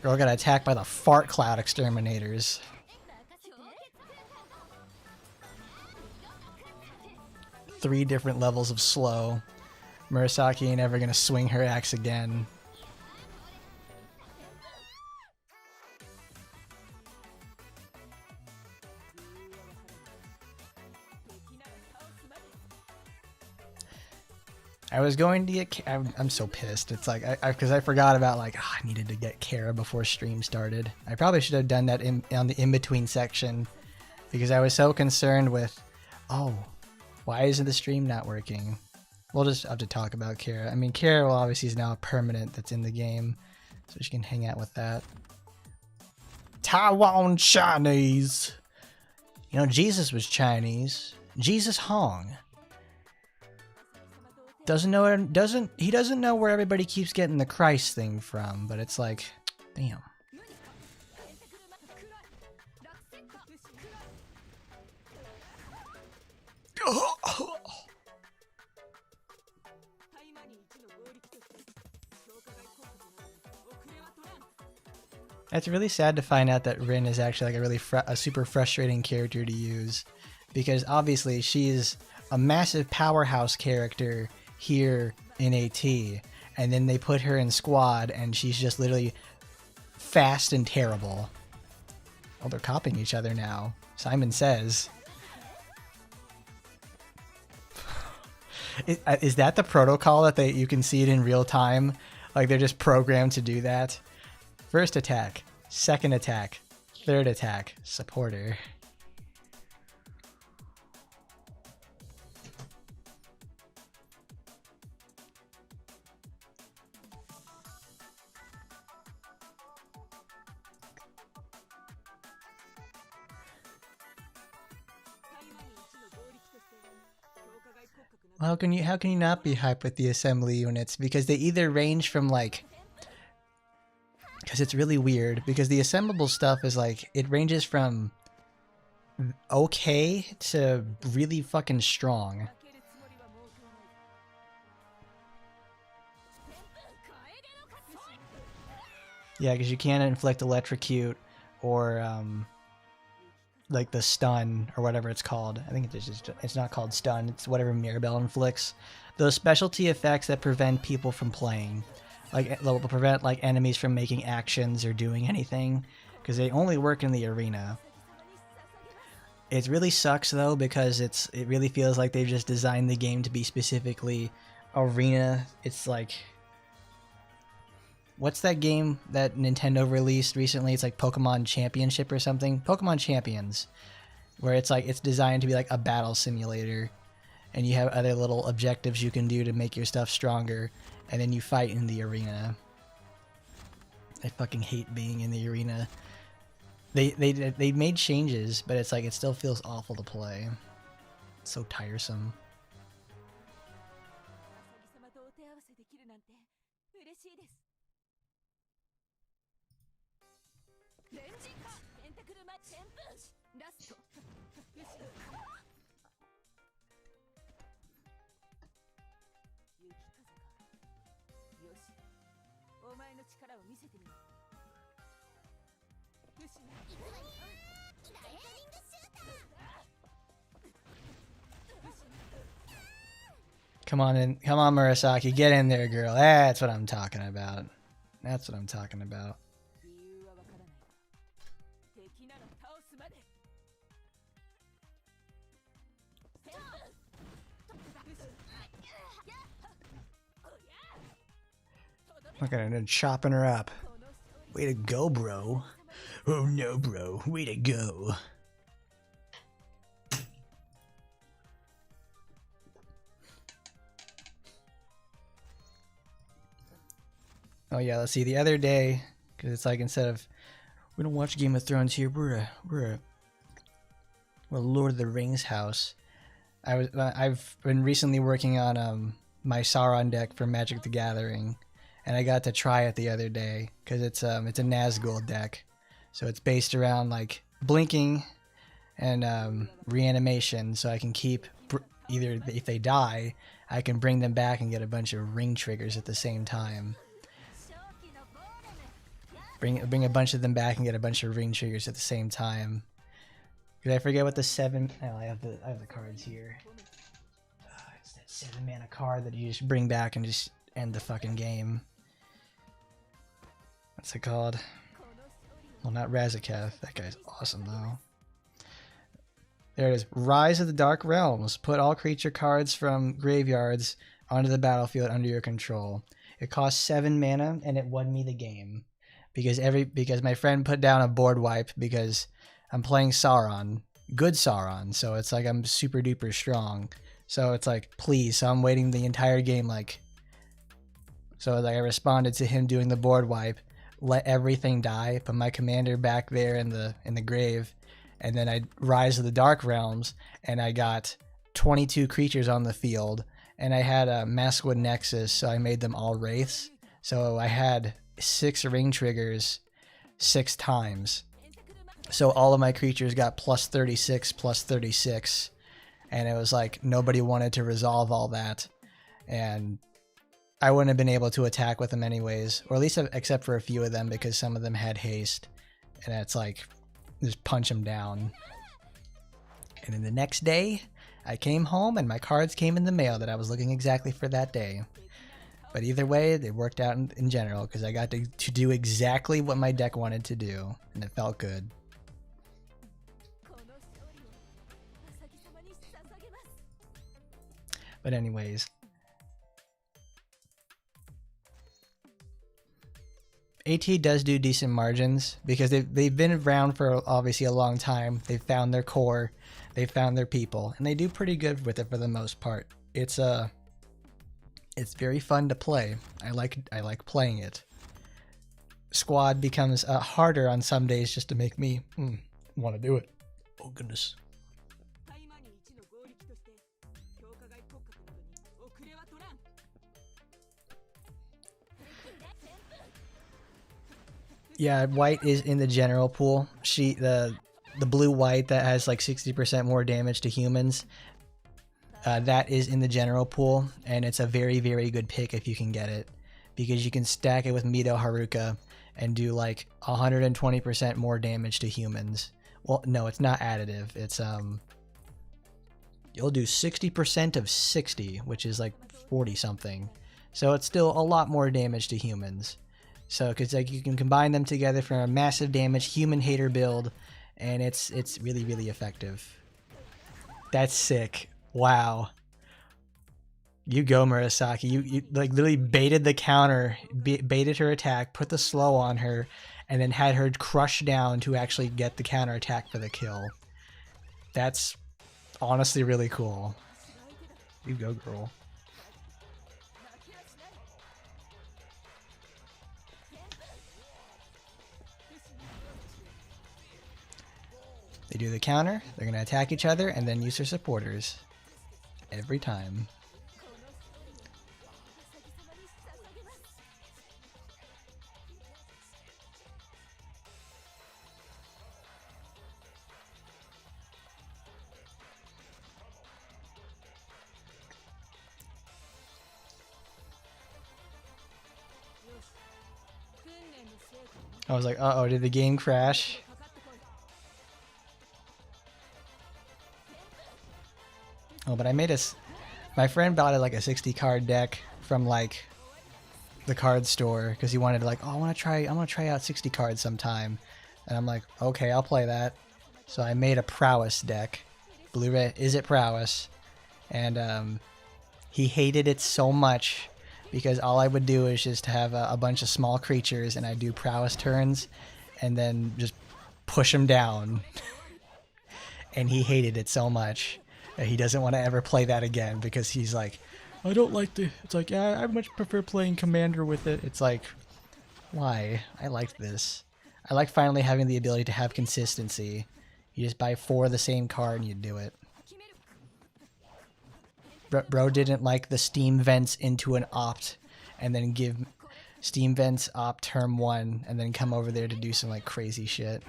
Girl got attacked by the fart cloud exterminators. Three different levels of slow. Murasaki ain't ever gonna swing her axe again. I was going to get... I'm so pissed. It's like... Because I forgot about, like, I needed to get Kara before stream started. I probably should have done that on the in-between section. Because I was so concerned with... Oh, why isn't the stream not working? We'll just have to talk about Kara. I mean, Kara, well, obviously is now a permanent that's in the game. So she can hang out with that. Taiwan Chinese! You know, Jesus was Chinese. Jesus Hong. He doesn't know where everybody keeps getting the Christ thing from, but it's like, damn. It's really sad to find out that Rin is actually like a super frustrating character to use, because obviously she's a massive powerhouse character here in AT, and then they put her in squad and she's just literally fast and terrible. Oh, they're copying each other now. Simon says. Is that the protocol that you can see it in real time? Like they're just programmed to do that? First attack, second attack, third attack, supporter. How can you not be hyped with the assembly units? Because they either range from like, because it's really weird, because the assemblable stuff is like, it ranges from okay to really fucking strong. Yeah, because you can't inflict electrocute or like the stun or whatever it's called. I think it's not called stun. It's whatever Mirabelle inflicts. Those specialty effects that prevent people from playing, like will prevent like enemies from making actions or doing anything, because they only work in the arena. It really sucks though, because it really feels like they've just designed the game to be specifically arena. It's like, what's that game that Nintendo released recently? It's like Pokemon Championship or something. Pokemon Champions, where it's like it's designed to be like a battle simulator, and you have other little objectives you can do to make your stuff stronger, and then you fight in the arena. I fucking hate being in the arena. They made changes, but it's like it still feels awful to play. It's so tiresome. Come on in, come on, Murasaki, get in there, girl. That's what I'm talking about. That's what I'm talking about. Look at her chopping her up. Way to go, bro. Oh no, bro. Way to go. Oh yeah, let's see. The other day, because it's like instead of we don't watch Game of Thrones here, we're a Lord of the Rings house. I've been recently working on my Sauron deck for Magic the Gathering, and I got to try it the other day because it's a Nazgul deck, so it's based around like blinking and reanimation, so I can keep either if they die, I can bring them back and get a bunch of ring triggers at the same time. Bring a bunch of them back and get a bunch of ring triggers at the same time. Did I forget what the 7? Oh, I have the cards here. It's that 7 mana card that you just bring back and just end the fucking game. What's it called? Well, not Razaketh. That guy's awesome though. There it is. Rise of the Dark Realms. Put all creature cards from graveyards onto the battlefield under your control. It costs 7 mana and it won me the game. Because my friend put down a board wipe because I'm playing Sauron, good Sauron, so it's like I'm super duper strong. So it's like, please. So I'm waiting the entire game, like. So like I responded to him doing the board wipe, let everything die, put my commander back there in the grave, and then I Rise of the Dark Realms, and I got 22 creatures on the field, and I had a Maskwood Nexus, so I made them all wraiths. So I had 6 ring triggers 6 times. So all of my creatures got plus 36, plus 36. And it was like nobody wanted to resolve all that. And I wouldn't have been able to attack with them anyways. Or at least except for a few of them because some of them had haste. And it's like, just punch them down. And then the next day, I came home and my cards came in the mail that I was looking exactly for that day. But either way, they worked out in general because I got to do exactly what my deck wanted to do, and it felt good. But anyways, AT does do decent margins because they've been around for obviously a long time. They've found their core, they've found their people, and they do pretty good with it for the most part. It's very fun to play. I like playing it. Squad becomes harder on some days just to make me want to do it. Oh goodness. Yeah, white is in the general pool. The blue white that has like 60% more damage to humans. That is in the general pool, and it's a very, very good pick if you can get it, because you can stack it with Mido Haruka and do like 120% more damage to humans Well, no, it's not additive. It's you'll do 60% of 60, which is like 40 something. So it's still a lot more damage to humans. So because like you can combine them together for a massive damage human hater build, and it's really really effective. That's sick. Wow. You go, Murasaki. You like literally baited the counter, baited her attack, put the slow on her, and then had her crush down to actually get the counter attack for the kill. That's honestly really cool. You go, girl. They do the counter, they're going to attack each other, and then use their supporters. Every time. I was like, uh-oh, did the game crash? Oh, but I made my friend bought like a 60 card deck from like the card store because he wanted to like, oh, I want to try out 60 cards sometime. And I'm like, okay, I'll play that. So I made a prowess deck. Blue-red, is it prowess? And he hated it so much because all I would do is just have a bunch of small creatures and I'd do prowess turns and then just push him down. And he hated it so much that he doesn't want to ever play that again because he's like, I don't like the... It's like, yeah, I much prefer playing Commander with it. It's like, why? I like this. I like finally having the ability to have consistency. You just buy 4 of the same card and you do it. Bro didn't like the Steam Vents into an opt and then give Steam Vents opt turn 1 and then come over there to do some like crazy shit.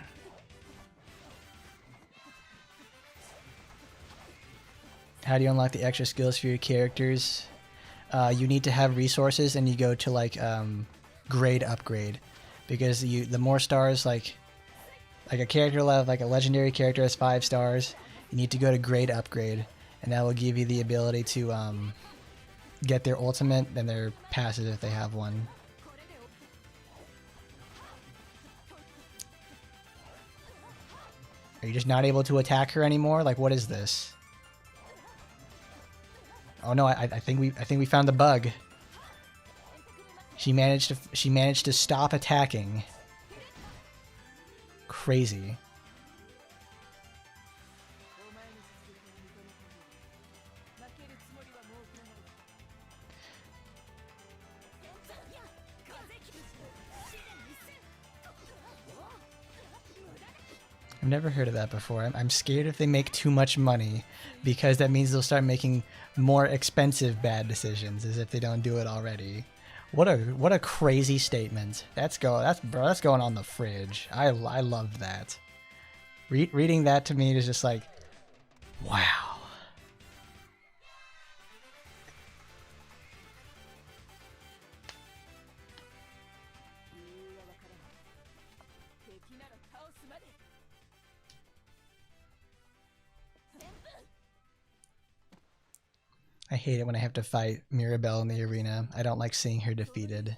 How do you unlock the extra skills for your characters? You need to have resources and you go to like grade upgrade because the more stars like a character level, like a legendary character has 5 stars, you need to go to grade upgrade. And that will give you the ability to get their ultimate and their passive if they have one. Are you just not able to attack her anymore? Like, what is this? Oh no, I think we found the bug. She managed to stop attacking. Crazy. I've never heard of that before. I'm scared if they make too much money because that means they'll start making more expensive bad decisions as if they don't do it already. What a crazy statement. That's going on the fridge. I love that. Reading that to me is just like, wow. I hate it when I have to fight Mirabelle in the arena. I don't like seeing her defeated.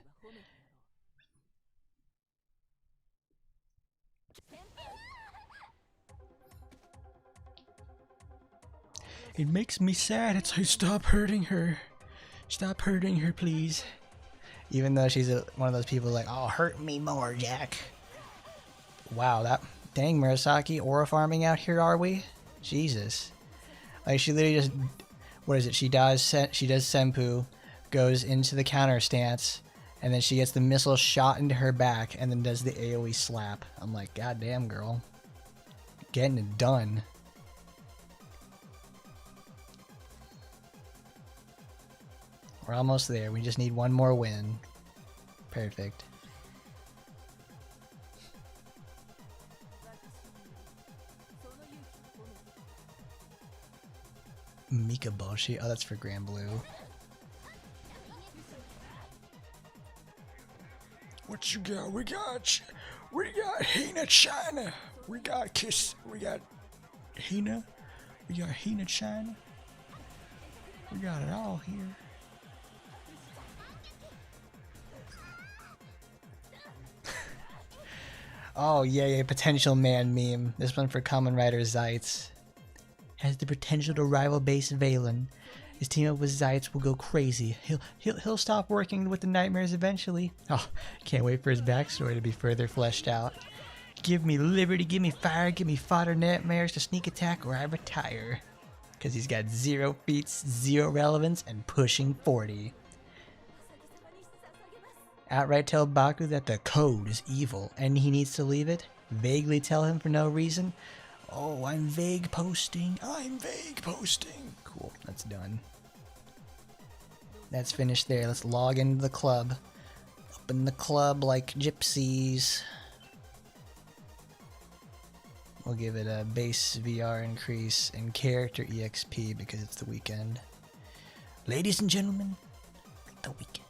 It makes me sad. It's like, stop hurting her. Stop hurting her, please. Even though she's one of those people like, oh, hurt me more, Jack. Wow, dang, Murasaki, aura farming out here, are we? Jesus. Like, she literally just... What is it? She does Senpu, goes into the counter stance, and then she gets the missile shot into her back, and then does the AoE slap. I'm like, god damn, girl. Getting it done. We're almost there. We just need one more win. Perfect. Mikaboshi. Oh, that's for Grand Blue. What you got? We got Hina China. We got Kiss. We got Hina. We got Hina China. We got it all here. Oh, yeah, potential man meme. This one for Kamen Rider Zeitz. Has the potential to rival base Valen. His team up with Zeitz will go crazy. He'll stop working with the nightmares eventually. Oh, can't wait for his backstory to be further fleshed out. Give me liberty, give me fire, give me fodder nightmares to sneak attack or I retire. Because he's got 0 feats, 0 relevance, and pushing 40. Outright tell Baku that the code is evil and he needs to leave it. Vaguely tell him for no reason. Oh, I'm vague posting. Cool, that's done. That's finished there. Let's log into the club. Open the club like gypsies. We'll give it a base VR increase and character EXP because it's the weekend. Ladies and gentlemen, the weekend.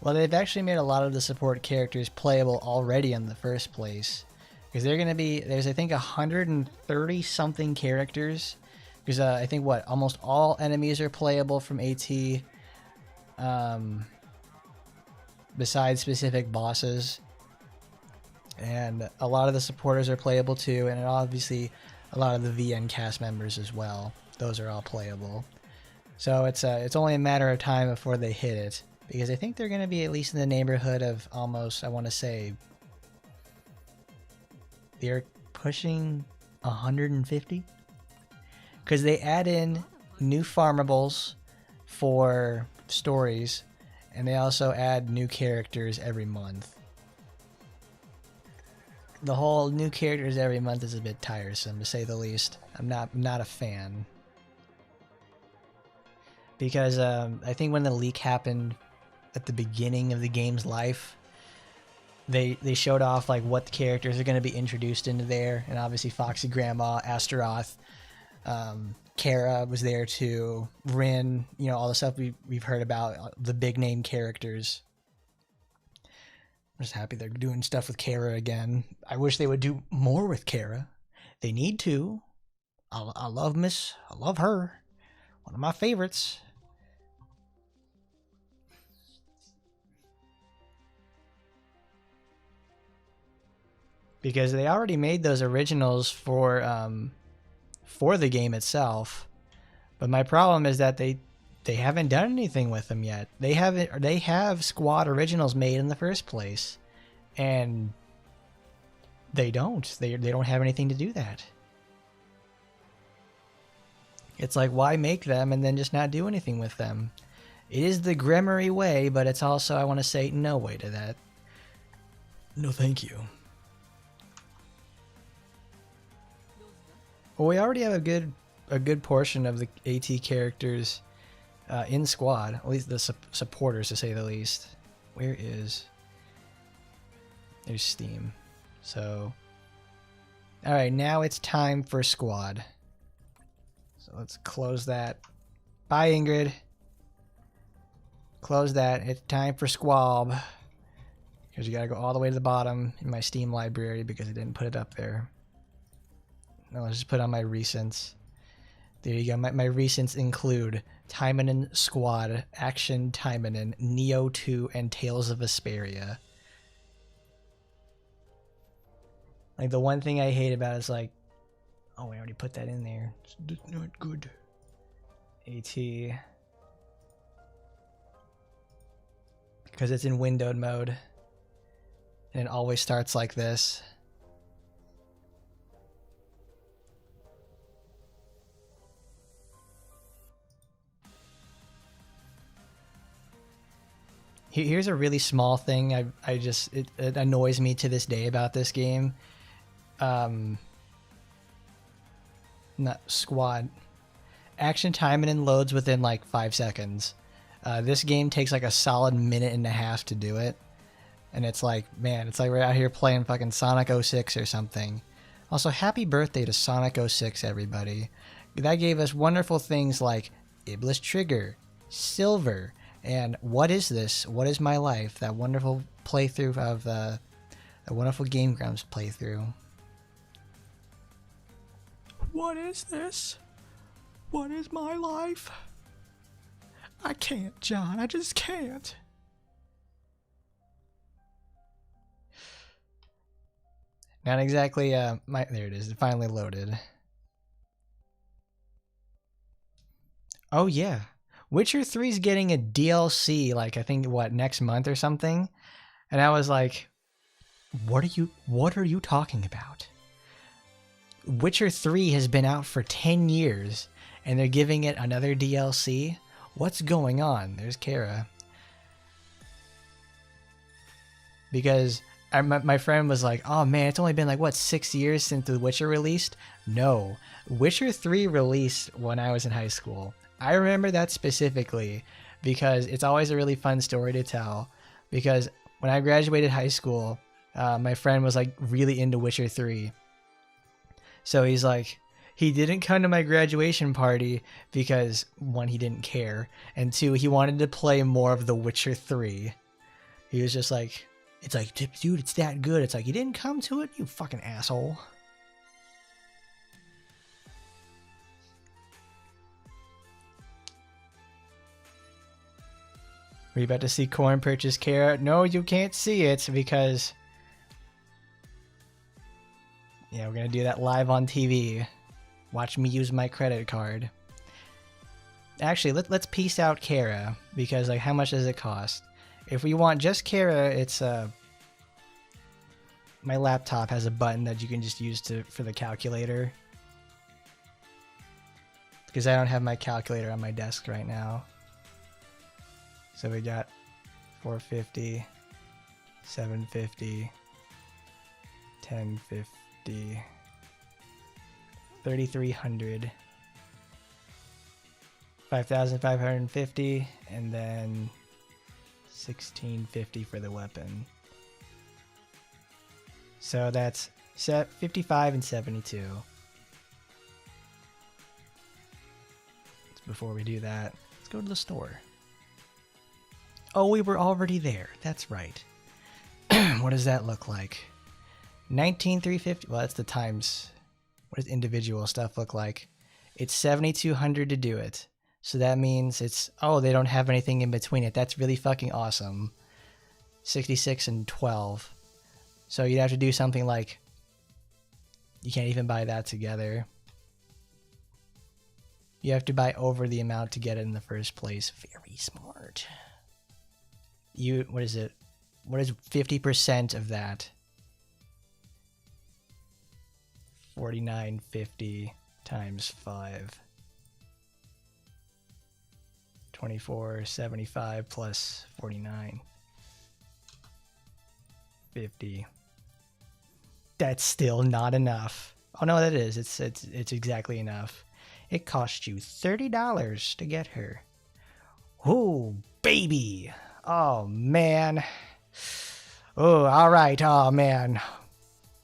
Well, they've actually made a lot of the support characters playable already in the first place. Because they're going to be, there's I think 130 something characters. Because I think almost all enemies are playable from AT. Besides specific bosses. And a lot of the supporters are playable too. And obviously a lot of the VN cast members as well. Those are all playable. So it's only a matter of time before they hit it. Because I think they're going to be at least in the neighborhood of almost, I want to say, they're pushing 150. Because they add in new farmables for stories, and they also add new characters every month. The whole new characters every month is a bit tiresome, to say the least. I'm not a fan. Because I think when the leak happened at the beginning of the game's life, they showed off like what the characters are going to be introduced into there, and obviously Foxy Grandma, Astaroth, Kara was there too, Rin, you know, all the stuff we've heard about, the big name characters. I'm just happy they're doing stuff with Kara again. I wish they would do more with Kara. They need to. I love her. One of my favorites. Because they already made those originals for the game itself, but my problem is that they haven't done anything with them yet. They have squad originals made in the first place, and they don't have anything to do that. It's like, why make them and then just not do anything with them? It is the Gremory way, but it's also, I want to say, no way to that. No thank you. Well, we already have a good portion of the AT characters in squad, at least the supporters, to say the least. Where is... There's Steam. So... Alright, now it's time for squad. So let's close that. Bye, Ingrid. Close that. It's time for squab. Because you gotta go all the way to the bottom in my Steam library because I didn't put it up there. No, let's just put on my recents. There you go. My recents include Taimanin Squad, Action Taimanin, Neo 2, and Tales of Vesperia. Like, the one thing I hate about it is like, oh, I already put that in there. It's not good. AT. Because it's in windowed mode. And it always starts like this. Here's a really small thing. It annoys me to this day about this game. Not squad. Action Taimanin loads within like 5 seconds. This game takes like a solid minute and a half to do it. And it's like, man, it's like we're out here playing fucking Sonic 06 or something. Also, happy birthday to Sonic 06, everybody. That gave us wonderful things like Iblis Trigger, Silver, and What Is This? What Is My Life? That wonderful playthrough of a wonderful Game Grumps playthrough. What is this? What is my life? I can't, John. I just can't. Not exactly, there it is. It finally loaded. Oh, yeah. Witcher 3 is getting a DLC, like, I think, what, next month or something? And I was like, what are you talking about? Witcher 3 has been out for 10 years, and they're giving it another DLC? What's going on? There's Kara. Because my friend was like, oh man, it's only been like, what, 6 years since The Witcher released? No. Witcher 3 released when I was in high school. I remember that specifically because it's always a really fun story to tell. Because when I graduated high school, my friend was like really into Witcher 3. So he's like, he didn't come to my graduation party because, one, he didn't care, and two, he wanted to play more of The Witcher 3. He was just like, it's like, dude, it's that good. It's like, you didn't come to it, you fucking asshole. Are you about to see Corn purchase Kara? No, you can't see it because... yeah, we're going to do that live on TV. Watch me use my credit card. Actually, let's piece out Kara, because like, how much does it cost? If we want just Kara, it's my laptop has a button that you can just use for the calculator. Because I don't have my calculator on my desk right now. So we got 450, 750, 1050. 3,300, 5,550, and then 1,650 for the weapon. So that's 55 and 72. Before we do that, let's go to the store. Oh, we were already there. That's right. What does that look like? 19,350. Well, that's the times. What does individual stuff look like? It's 7,200 to do it. So that means it's, oh, they don't have anything in between it. That's really fucking awesome. 66 and 12. So you'd have to do something like, you can't even buy that together. You have to buy over the amount to get it in the first place. Very smart. What is it? What is 50% of that? 49.50 times 5. 24.75 plus 49.50. That's still not enough. Oh no, that is. It's exactly enough. It cost you $30 to get her. Oh, baby. Oh, man. Oh, all right. Oh, man.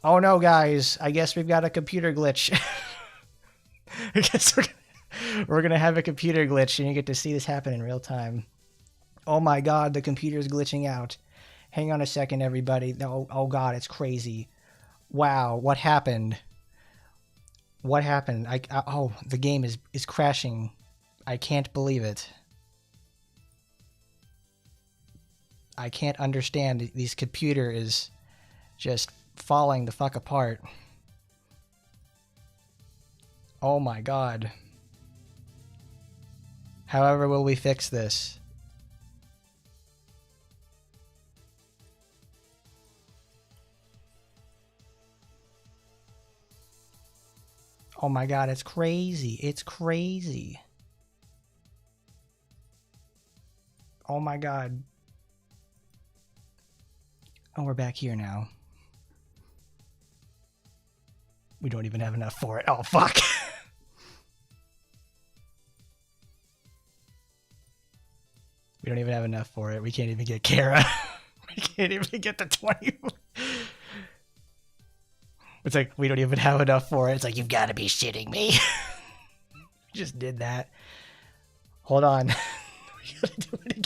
Oh, no, guys. I guess we've got a computer glitch. I guess we're going to have a computer glitch, and you get to see this happen in real time. Oh, my God. The computer's glitching out. Hang on a second, everybody. Oh, God. It's crazy. Wow. What happened? What happened? Oh, the game is crashing. I can't believe it. I can't understand. This computer is just falling the fuck apart. Oh my God. However will we fix this? Oh my God, it's crazy. It's crazy. Oh my God. Oh, we're back here now. We don't even have enough for it. Oh, fuck. We don't even have enough for it. We can't even get Kara. We can't even get the 20. It's like, we don't even have enough for it. It's like, you've got to be shitting me. Just did that. Hold on. We gotta do it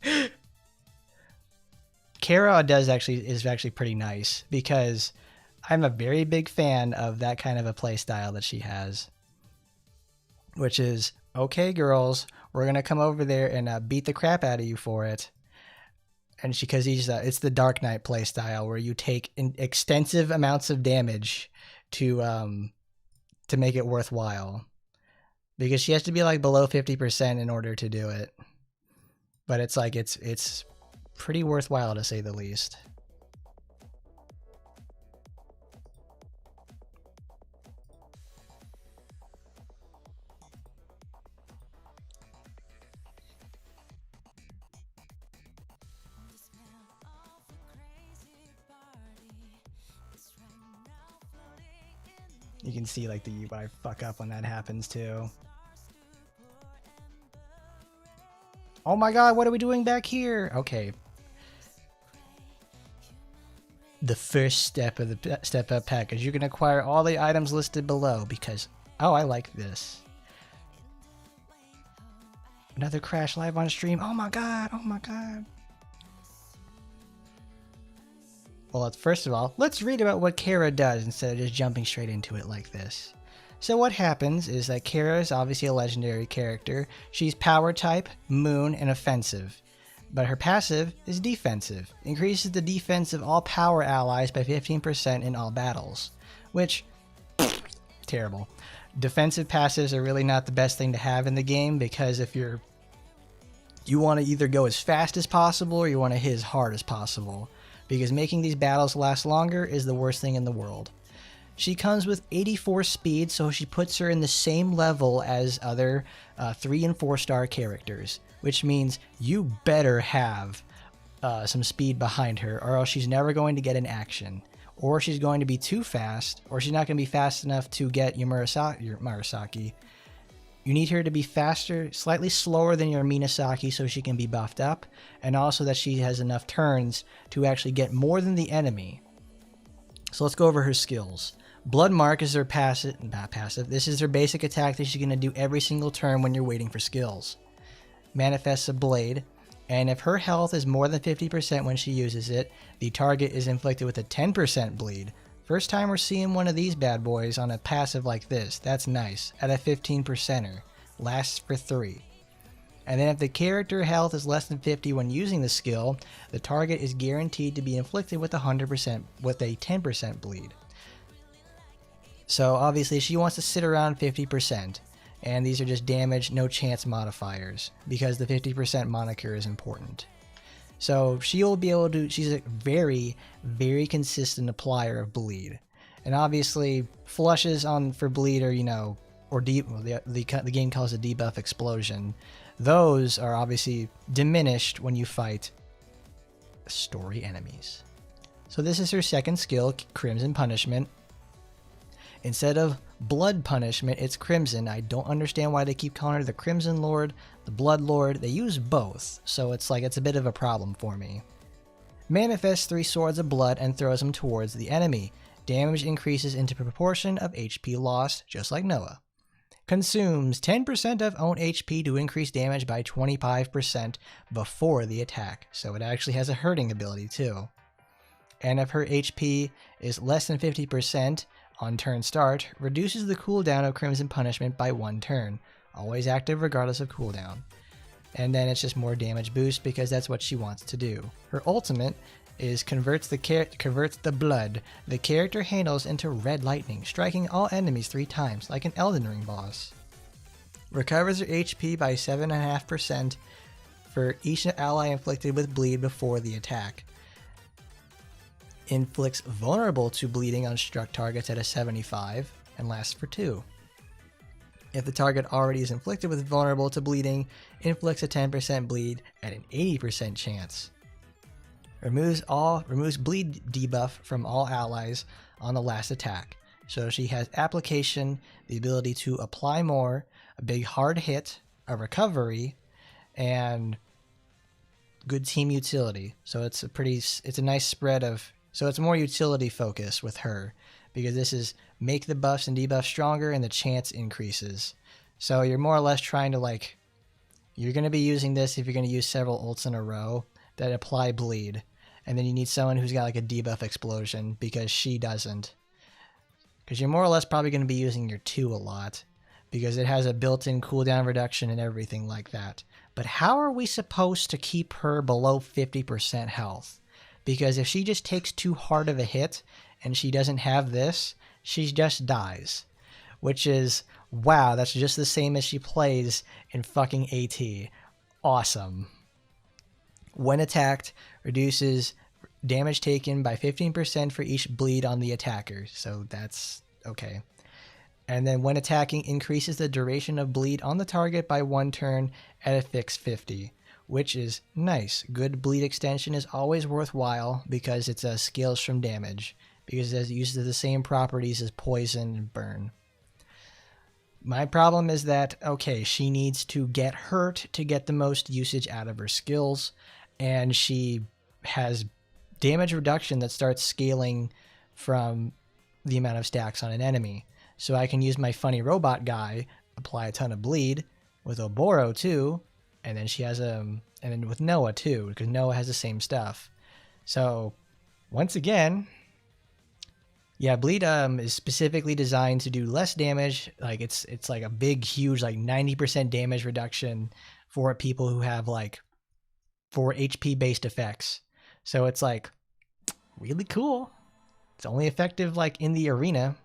again. Kara is actually pretty nice because I'm a very big fan of that kind of a play style that she has, which is, okay, girls, we're going to come over there and beat the crap out of you for it. And because it's the Dark Knight play style where you take extensive amounts of damage to make it worthwhile, because she has to be like below 50% in order to do it. But it's like, it's pretty worthwhile to say the least. You can see like the UI fuck up when that happens too. Oh my god, what are we doing back here? Okay. The first step of the step up package. You can acquire all the items listed below because, oh, I like this. Another crash live on stream. Oh my god, oh my god. Well, first of all, let's read about what Kara does instead of just jumping straight into it like this. So what happens is that Kara is obviously a legendary character. She's power type, moon, and offensive. But her passive is defensive. Increases the defense of all power allies by 15% in all battles. Which, terrible. Defensive passives are really not the best thing to have in the game because if you want to either go as fast as possible or you want to hit as hard as possible. Because making these battles last longer is the worst thing in the world. She comes with 84 speed, so she puts her in the same level as other 3 and 4 star characters, which means you better have some speed behind her, or else she's never going to get an action, or she's going to be too fast, or she's not going to be fast enough to get your Murasaki. You need her to be faster, slightly slower than your Minasaki so she can be buffed up, and also that she has enough turns to actually get more than the enemy. So let's go over her skills. Blood Mark is her passive, not passive, this is her basic attack that she's going to do every single turn when you're waiting for skills. Manifests a blade, and if her health is more than 50% when she uses it, the target is inflicted with a 10% bleed. First time we're seeing one of these bad boys on a passive like this. That's nice. At a 15%er. Lasts for 3. And then if the character health is less than 50 when using the skill, the target is guaranteed to be inflicted with 100% with a 10% bleed. So obviously she wants to sit around 50%. And these are just damage, no chance modifiers. Because the 50% moniker is important. So she'll be able to, she's a very, very consistent applier of bleed. And obviously flushes for bleed are, or the game calls it debuff explosion. Those are obviously diminished when you fight story enemies. So this is her second skill, Crimson Punishment. Instead of Blood Punishment, it's Crimson. I don't understand why they keep calling her the Crimson Lord, the Blood Lord. They use both, so it's a bit of a problem for me. Manifests 3 swords of blood and throws them towards the enemy. Damage increases into proportion of HP lost, just like Noah. Consumes 10% of own HP to increase damage by 25% before the attack, so it actually has a hurting ability too. And if her HP is less than 50%, on turn start, reduces the cooldown of Crimson Punishment by 1 turn, always active regardless of cooldown. And then it's just more damage boost because that's what she wants to do. Her ultimate is converts the blood the character handles into red lightning, striking all enemies 3 times like an Elden Ring boss. Recovers her HP by 7.5% for each ally inflicted with bleed before the attack. Inflicts vulnerable to bleeding on struck targets at a 75 and lasts for 2. If the target already is inflicted with vulnerable to bleeding, inflicts a 10% bleed at an 80% chance. Removes bleed debuff from all allies on the last attack. So she has application, the ability to apply more, a big hard hit, a recovery, and good team utility. So it's a nice spread of. So it's more utility focused with her. because this is make the buffs and debuffs stronger and the chance increases. So you're more or less trying to like, you're going to be using this if you're going to use several ults in a row that apply bleed. And then you need someone who's got like a debuff explosion because she doesn't. Because you're more or less probably going to be using your 2 a lot because it has a built-in cooldown reduction and everything like that. But how are we supposed to keep her below 50% health? Because if she just takes too hard of a hit and she doesn't have this, she just dies. Which is, wow, that's just the same as she plays in fucking AT. Awesome. When attacked, reduces damage taken by 15% for each bleed on the attacker. So that's okay. And then when attacking, increases the duration of bleed on the target by 1 turn at a fixed 50, which is nice. Good bleed extension is always worthwhile because it's scales from damage, because it uses the same properties as poison and burn. My problem is that, okay, she needs to get hurt to get the most usage out of her skills, and she has damage reduction that starts scaling from the amount of stacks on an enemy. So I can use my funny robot guy, apply a ton of bleed with Oboro too, and then she has and then with Noah too, because Noah has the same stuff. So once again, yeah, bleed is specifically designed to do less damage. Like it's like a big, huge, like 90% damage reduction for people who have like 4 HP based effects. So it's like really cool. It's only effective like in the arena.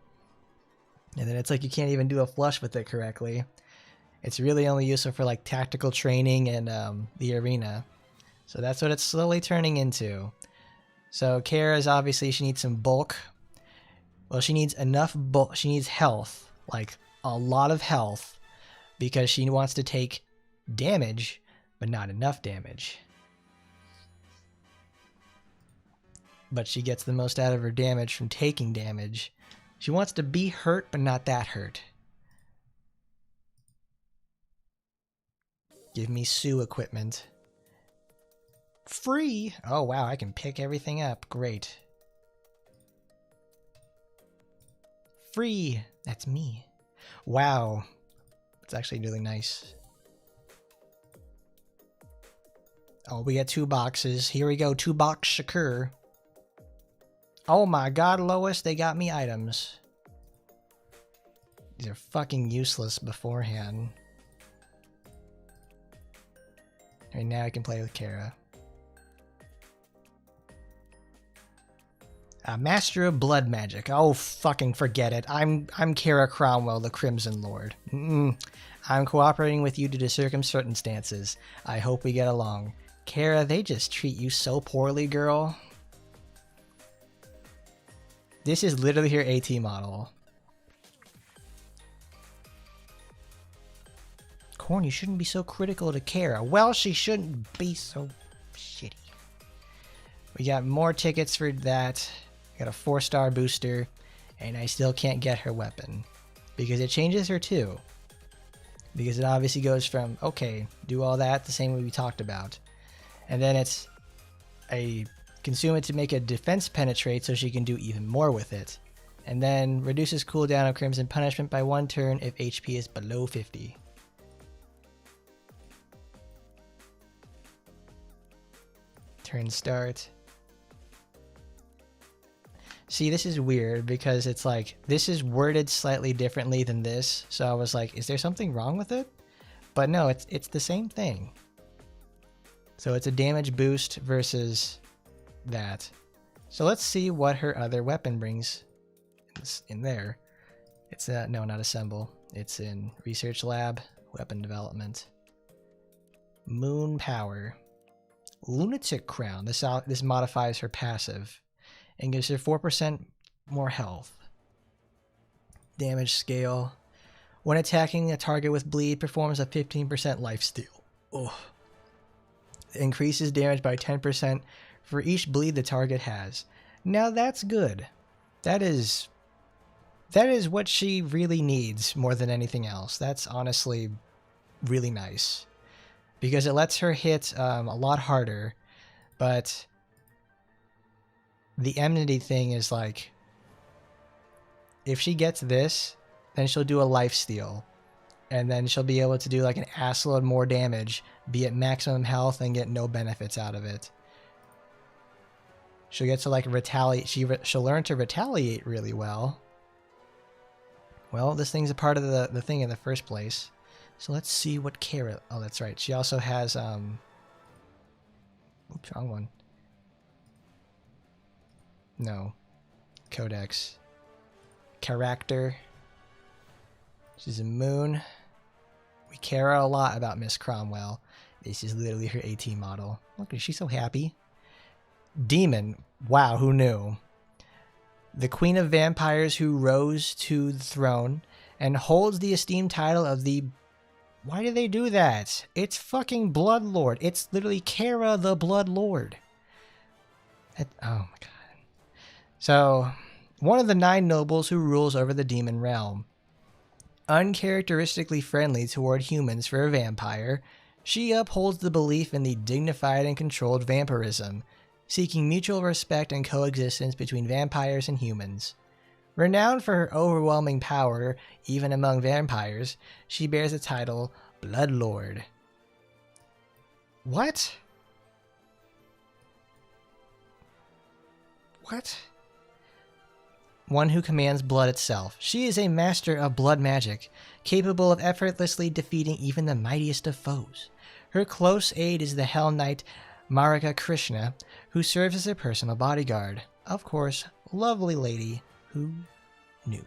And then it's like you can't even do a flush with it correctly. It's really only useful for like tactical training and the arena. So that's what it's slowly turning into. So Kara's obviously, she needs some bulk. Well, she needs enough bulk. She needs health, like a lot of health, because she wants to take damage, but not enough damage. But she gets the most out of her damage from taking damage. She wants to be hurt, but not that hurt. Give me Sue equipment. Free! Oh wow, I can pick everything up. Great. Free! That's me. Wow. It's actually really nice. Oh, we got 2 boxes. Here we go, 2 box Shakur. Oh my god, Lois, they got me items. These are fucking useless beforehand. Alright, now I can play with Kara. Master of Blood Magic. Oh, fucking forget it. I'm Kara Cromwell, the Crimson Lord. I'm cooperating with you due to circumstances. I hope we get along. Kara, they just treat you so poorly, girl. This is literally her AT model. Corn, you shouldn't be so critical to Kara. Well, she shouldn't be so shitty. We got more tickets for that. Got a 4-star booster. And I still can't get her weapon. Because it changes her too. Because it obviously goes from, okay, do all that the same way we talked about. And then it's a consume it to make a defense penetrate so she can do even more with it. And then reduces cooldown of Crimson Punishment by 1 turn if HP is below 50. Turn start. See, this is weird because it's like, this is worded slightly differently than this. So I was like, is there something wrong with it? But no, it's the same thing. So it's a damage boost versus that. So let's see what her other weapon brings in there. It's no, not assemble. It's in research lab, weapon development. Moon power. Lunatic crown. This modifies her passive and gives her 4% more health. Damage scale. When attacking a target with bleed, performs a 15% lifesteal. Oh. Increases damage by 10% for each bleed the target has. Now that's good. That is what she really needs more than anything else. That's honestly really nice. Because it lets her hit a lot harder. But the enmity thing is like, if she gets this, then she'll do a lifesteal. And then she'll be able to do like an assload more damage, be at maximum health, and get no benefits out of it. She'll get to like retaliate. She'll learn to retaliate really well. Well, this thing's a part of the thing in the first place. So let's see what Kara... Oh, that's right. She also has... Oops, wrong one. No. Codex. Character. She's a moon. We care a lot about Miss Cromwell. This is literally her AT model. Look, she's so happy. Demon. Wow, who knew? The Queen of Vampires who rose to the throne and holds the esteemed title of the... Why do they do that? It's fucking Blood Lord. It's literally Kara the Blood Lord. Oh my god. So, one of the 9 nobles who rules over the demon realm. Uncharacteristically friendly toward humans for a vampire, she upholds the belief in the dignified and controlled vampirism, seeking mutual respect and coexistence between vampires and humans. Renowned for her overwhelming power, even among vampires, she bears the title Blood Lord. What? What? One who commands blood itself. She is a master of blood magic, capable of effortlessly defeating even the mightiest of foes. Her close aide is the Hell Knight Marika Krishna, who serves as her personal bodyguard. Of course, lovely lady who knew.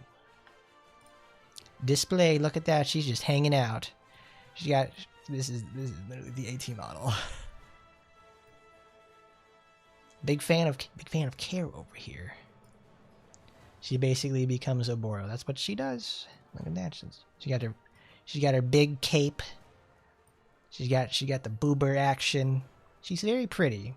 Display, look at that, she's just hanging out. She got, this is literally the AT model. Big fan of Kara over here. She basically becomes Oboro. That's what she does. Look at that. She got her big cape. She got the boober action. She's very pretty.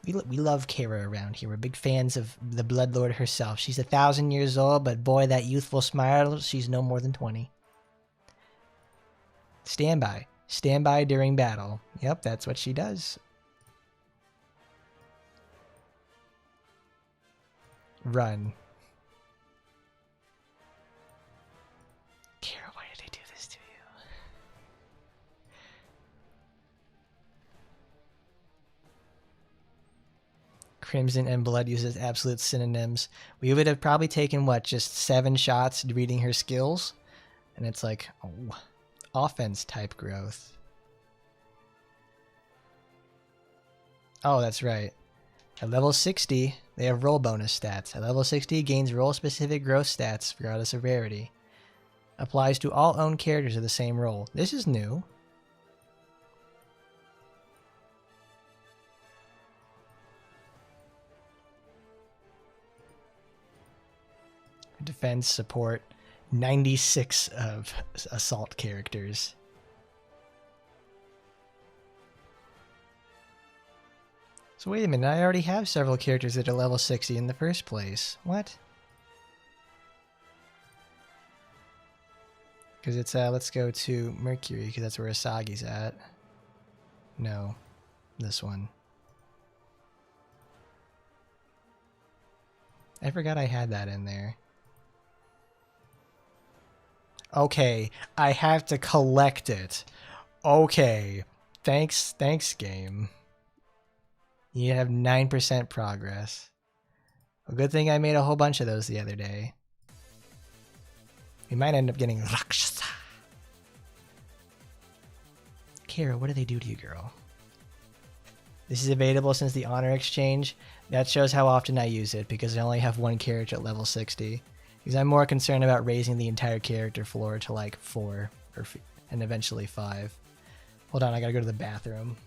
We love Kara around here. We're big fans of the Bloodlord herself. She's 1,000 years old, but boy, that youthful smile, she's no more than 20. Stand by. Stand by during battle. Yep, that's what she does. Run. Kara, why did they do this to you? Crimson and Blood uses absolute synonyms. We would have probably taken, what, just 7 shots reading her skills? And it's like, oh, offense type growth. Oh, that's right. At level 60, they have roll bonus stats. At level 60, gains role-specific growth stats, regardless of rarity. Applies to all owned characters of the same role. This is new. Defense, support, 96 of assault characters. So wait a minute, I already have several characters that are level 60 in the first place. What? Because it's, let's go to Mercury, because that's where Asagi's at. No, this one. I forgot I had that in there. Okay, I have to collect it. Okay, thanks game. You have 9% progress. A good thing I made a whole bunch of those the other day. We might end up getting Rakshasa. Kara, what do they do to you, girl? This is available since the Honor Exchange. That shows how often I use it, because I only have one character at level 60. Because I'm more concerned about raising the entire character floor to like 4, and eventually 5. Hold on, I gotta go to the bathroom.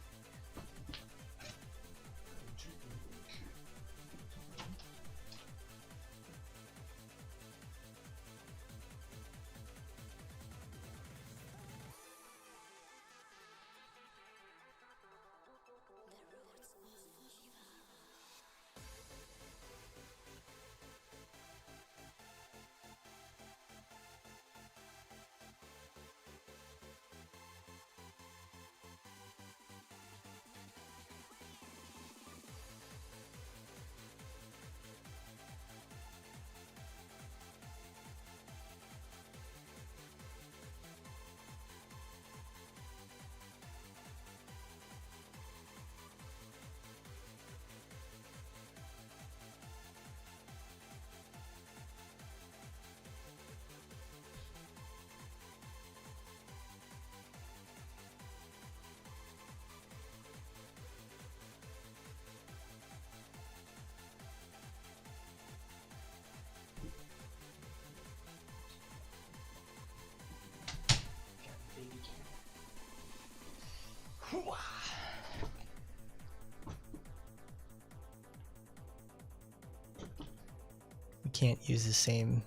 We can't use the same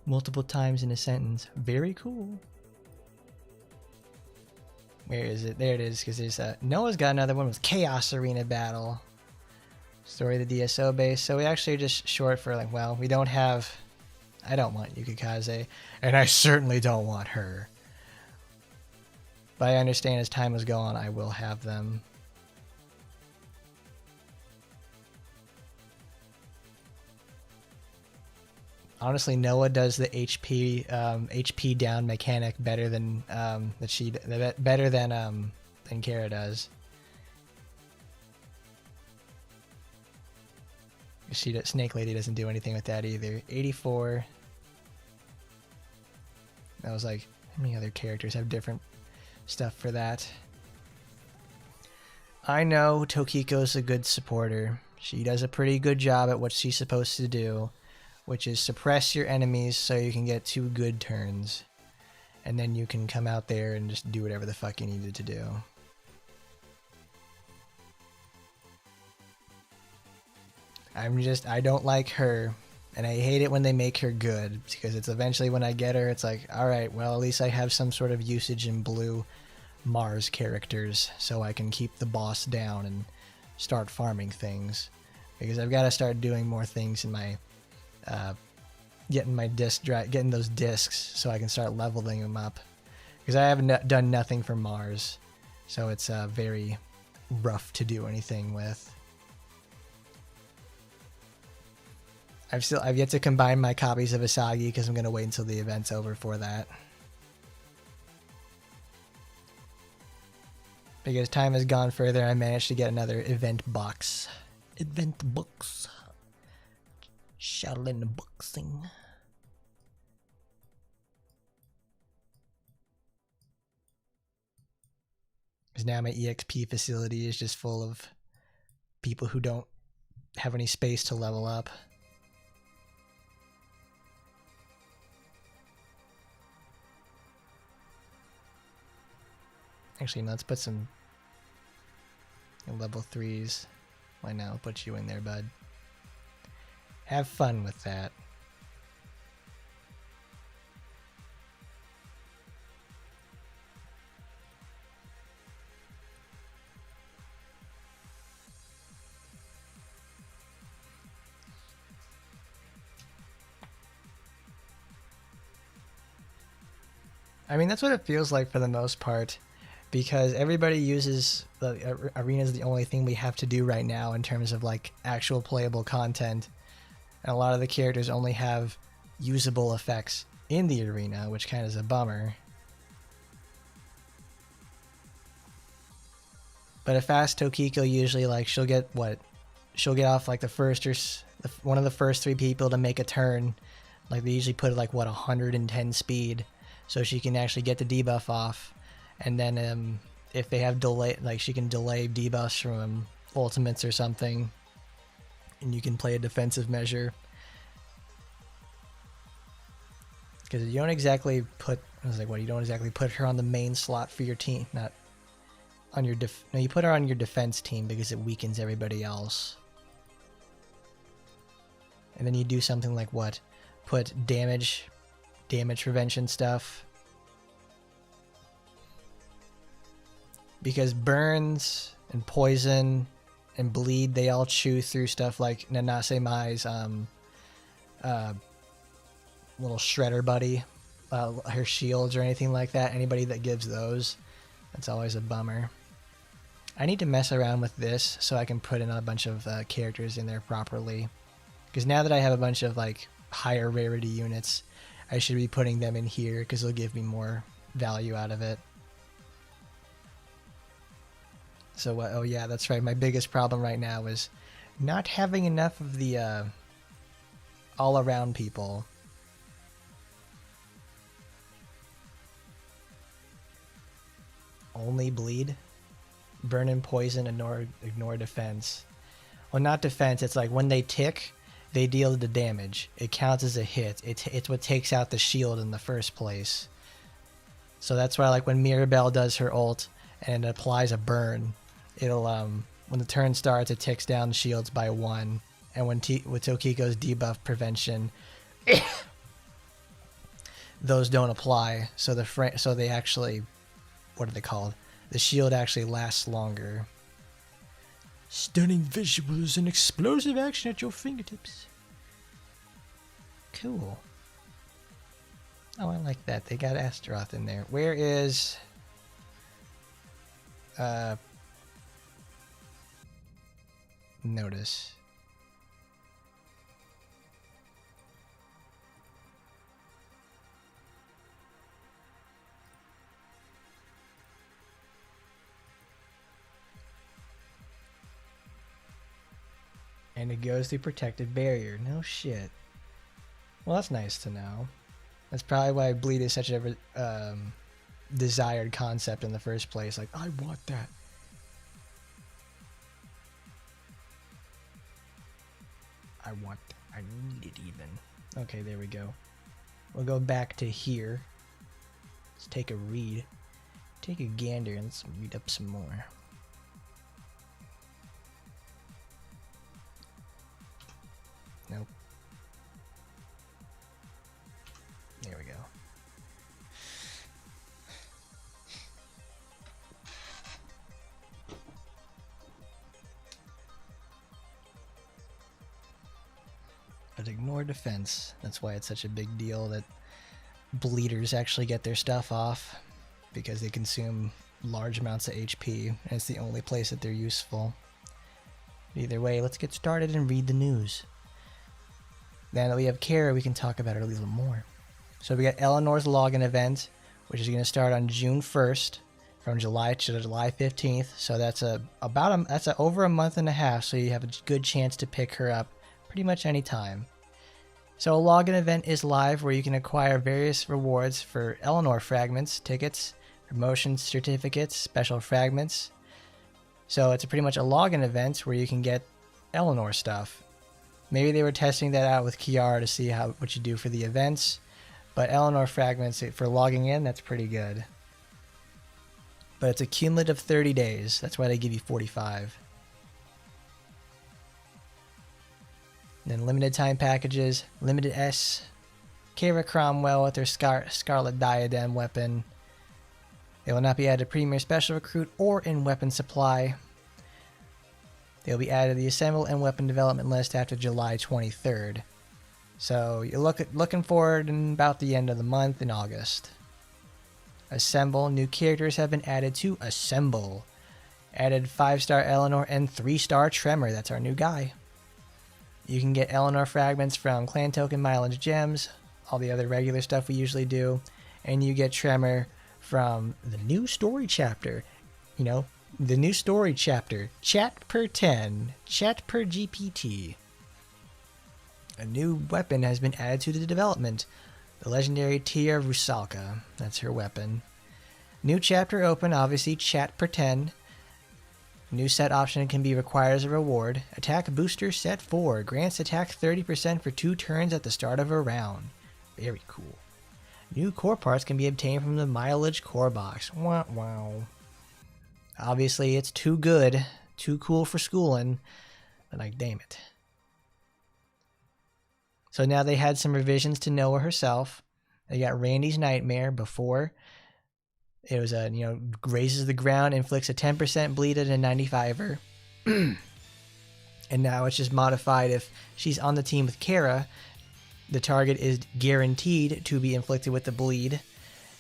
multiple times in a sentence. Very cool. Where is it? There it is, because there's Noah's got another one with Chaos Arena Battle. Story of the DSO base. So we actually are just short for like, well, we don't have... I don't want Yukikaze, and I certainly don't want her. But I understand as time has gone, I will have them. Honestly, Noah does the HP down mechanic better than better than Kara does. Snake Lady doesn't do anything with that either. 84. That was like, how many other characters have different stuff for that? I know Tokiko's a good supporter. She does a pretty good job at what she's supposed to do, which is suppress your enemies so you can get 2 good turns. And then you can come out there and just do whatever the fuck you needed to do. I don't like her, and I hate it when they make her good, because it's eventually when I get her, it's like, alright, well, at least I have some sort of usage in blue Mars characters, so I can keep the boss down and start farming things. Because I've got to start doing more things in my, getting those discs, so I can start leveling them up. Because I haven't done nothing for Mars, so it's very rough to do anything with. I've yet to combine my copies of Asagi because I'm going to wait until the event's over for that. Because time has gone further, I managed to get another event box. Event box. Shaolin boxing. Because now my EXP facility is just full of people who don't have any space to level up. Actually, let's put some level 3s. Why not? I'll put you in there, bud. Have fun with that. I mean, that's what it feels like for the most part. Because everybody uses the arena is the only thing we have to do right now in terms of like actual playable content, and a lot of the characters only have usable effects in the arena, which kind of is a bummer. But a fast Tokiko usually like she'll get off like the first or one of the first 3 people to make a turn. Like they usually put like 110 speed, so she can actually get the debuff off. And then if they have delay, like she can delay debuffs from ultimates or something, and you can play a defensive measure. Because you don't exactly put, you don't exactly put her on the main slot for your team, not on your no, you put her on your defense team because it weakens everybody else. And then you do something like what? Put damage prevention stuff. Because burns and poison and bleed, they all chew through stuff like Nanase Mai's little shredder buddy, her shields or anything like that. Anybody that gives those, that's always a bummer. I need to mess around with this so I can put in a bunch of characters in there properly. Because now that I have a bunch of like higher rarity units, I should be putting them in here because they'll give me more value out of it. So, oh yeah, that's right. My biggest problem right now is not having enough of the all-around people. Only bleed, burn and poison, ignore defense. Well, not defense. It's like when they tick, they deal the damage. It counts as a hit. It's what takes out the shield in the first place. So that's why, like when Mirabelle does her ult, and it applies a burn. It'll when the turn starts, it ticks down shields by 1, and with Tokiko's debuff prevention, those don't apply. So they actually, what are they called? The shield actually lasts longer. Stunning visuals and explosive action at your fingertips. Cool. Oh, I like that. They got Astaroth in there. Where is... Notice. And it goes through protective barrier. No shit. Well, that's nice to know. That's probably why bleed is such a desired concept in the first place. Like, I want that. I need it even. Okay, there we go. We'll go back to here. Let's take a read. Take a gander and let's read up some more. Nope. There we go. But ignore defense. That's why it's such a big deal that bleeders actually get their stuff off, because they consume large amounts of HP, and it's the only place that they're useful. Either way, let's get started and read the news. Now that we have Kara, we can talk about it a little more. So we got Eleanor's login event, which is going to start on June 1st from July to July 15th. So that's over a month and a half. So you have a good chance to pick her up pretty much any time. So a login event is live where you can acquire various rewards for Eleanor fragments, tickets, promotion certificates, special fragments. So it's pretty much a login event where you can get Eleanor stuff. Maybe they were testing that out with Kiara to see what you do for the events. But Eleanor fragments, for logging in, that's pretty good. But it's a cumulative 30 days. That's why they give you 45. Then limited time packages, limited S, Kara Cromwell with her Scarlet Diadem weapon. They will not be added to Premier Special Recruit or in weapon supply. They'll be added to the Assemble and Weapon Development list after July 23rd. So you're looking forward in about the end of the month in August. Assemble. New characters have been added to Assemble. Added 5-star Eleanor and 3-star Tremor. That's our new guy. You can get Eleanor fragments from Clan Token Mileage Gems, all the other regular stuff we usually do, and you get Tremor from the new story chapter. You know, the new story chapter. Chat per 10. Chat per GPT. A new weapon has been added to the development. The legendary Tia Rusalka. That's her weapon. New chapter open, obviously chat per 10. New set option can be required as a reward. Attack booster set 4. Grants attack 30% for 2 turns at the start of a round. Very cool. New core parts can be obtained from the Mileage core box. Wow, wow. Obviously it's too good. Too cool for schooling. But like, damn it. So now they had some revisions to Noah herself. They got Randy's Nightmare before. It was raises the ground, inflicts a 10% bleed at a 95er. And now it's just modified if she's on the team with Kara, the target is guaranteed to be inflicted with the bleed.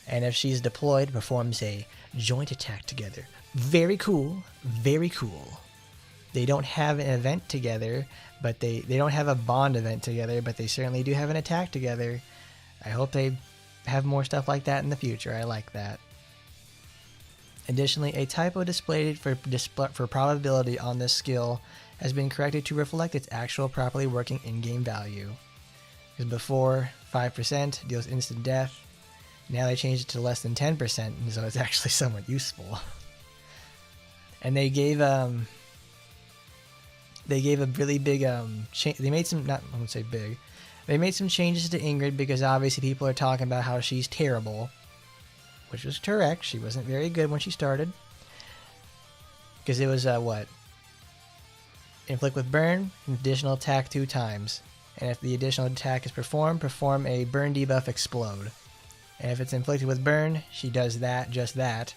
And if she's deployed, performs a joint attack together. Very cool. Very cool. They don't have an event together, but they don't have a bond event together, but they certainly do have an attack together. I hope they have more stuff like that in the future. I like that. Additionally, a typo displayed for probability on this skill has been corrected to reflect its actual properly working in-game value. Because before, 5% deals instant death. Now they changed it to less than 10%, so it's actually somewhat useful. And they gave a really big they made some, not I won't say big, they made some changes to Ingrid because obviously people are talking about how she's terrible, which was correct. She wasn't very good when she started. Because it was, what? Inflict with burn, additional attack 2 times. And if the additional attack is performed, perform a burn debuff explode. And if it's inflicted with burn, she does that, just that.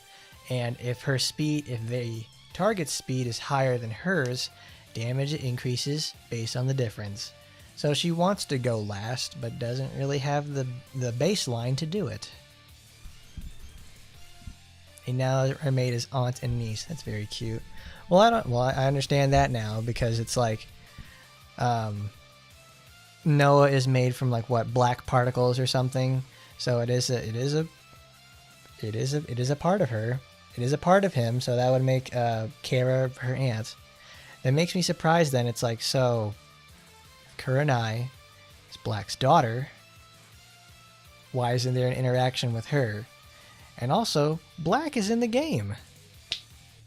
And if the target's speed is higher than hers, damage increases based on the difference. So she wants to go last, but doesn't really have the baseline to do it. And now her mate is aunt and niece. That's very cute. Well, I understand that now, because it's like, Noah is made from like what, black particles or something. So it is a part of her. It is a part of him. So that would make Kara her aunt. That makes me surprised. Then it's like, so Kurenai is Black's daughter. Why isn't there an interaction with her? And also, Black is in the game.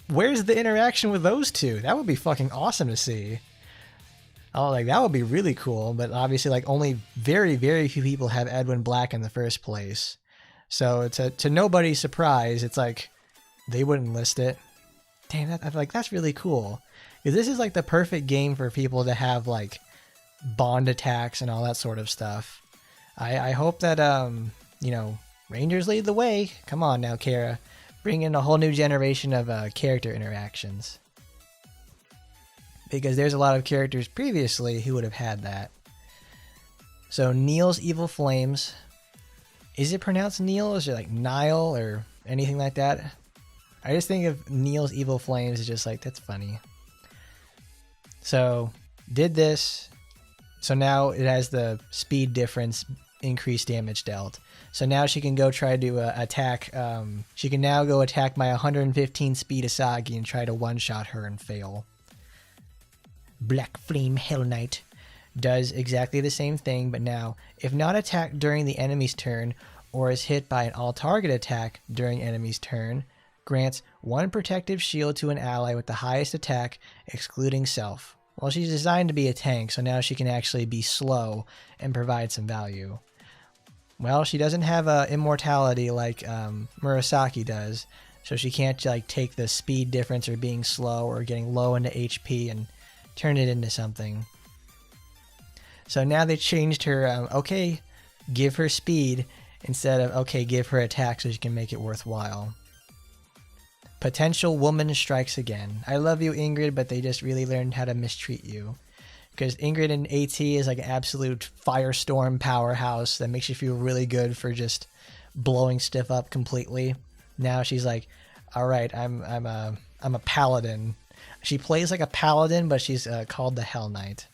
Where's the interaction with those two? That would be fucking awesome to see. Oh, like, that would be really cool. But obviously, like, only very, very few people have Edwin Black in the first place. So to nobody's surprise, it's like they wouldn't list it. Damn, that's really cool. Because this is like the perfect game for people to have like bond attacks and all that sort of stuff. I hope that Rangers lead the way. Come on now, Kara. Bring in a whole new generation of character interactions. Because there's a lot of characters previously who would have had that. So Neil's Evil Flames. Is it pronounced Neil? Or is it like Nile or anything like that? I just think of Neil's Evil Flames as just like, that's funny. So did this. So now it has the speed difference, increased damage dealt. So now she can go try to attack. She can now go attack my 115 speed Asagi and try to one-shot her and fail. Black Flame Hell Knight does exactly the same thing, but now, if not attacked during the enemy's turn or is hit by an all-target attack during enemy's turn, grants 1 protective shield to an ally with the highest attack, excluding self. Well, she's designed to be a tank, so now she can actually be slow and provide some value. Well, she doesn't have immortality like Murasaki does, so she can't like take the speed difference or being slow or getting low into HP and turn it into something. So now they changed her, okay, give her speed instead of, okay, give her attack so she can make it worthwhile. Potential Woman strikes again. I love you, Ingrid, but they just really learned how to mistreat you. Because Ingrid in AT is like an absolute firestorm powerhouse that makes you feel really good for just blowing stuff up completely. Now she's like, all right, I'm a paladin. She plays like a paladin, but she's called the Hell Knight.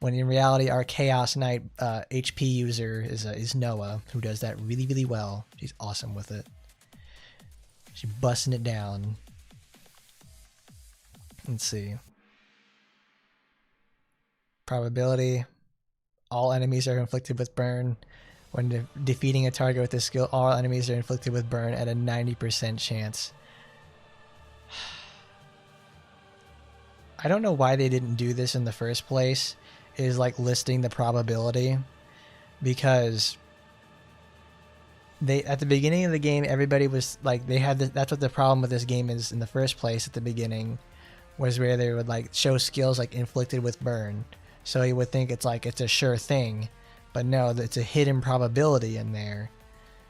When in reality, our Chaos Knight HP user is Noah, who does that really, really well. She's awesome with it. She's busting it down. Let's see. Probability. All enemies are inflicted with burn. When defeating a target with this skill, all enemies are inflicted with burn at a 90% chance. I don't know why they didn't do this in the first place, is like listing the probability, because at the beginning of the game, everybody was like, that's what the problem with this game is in the first place at the beginning, was where they would like show skills like inflicted with burn. So you would think it's like, it's a sure thing, but no, it's a hidden probability in there.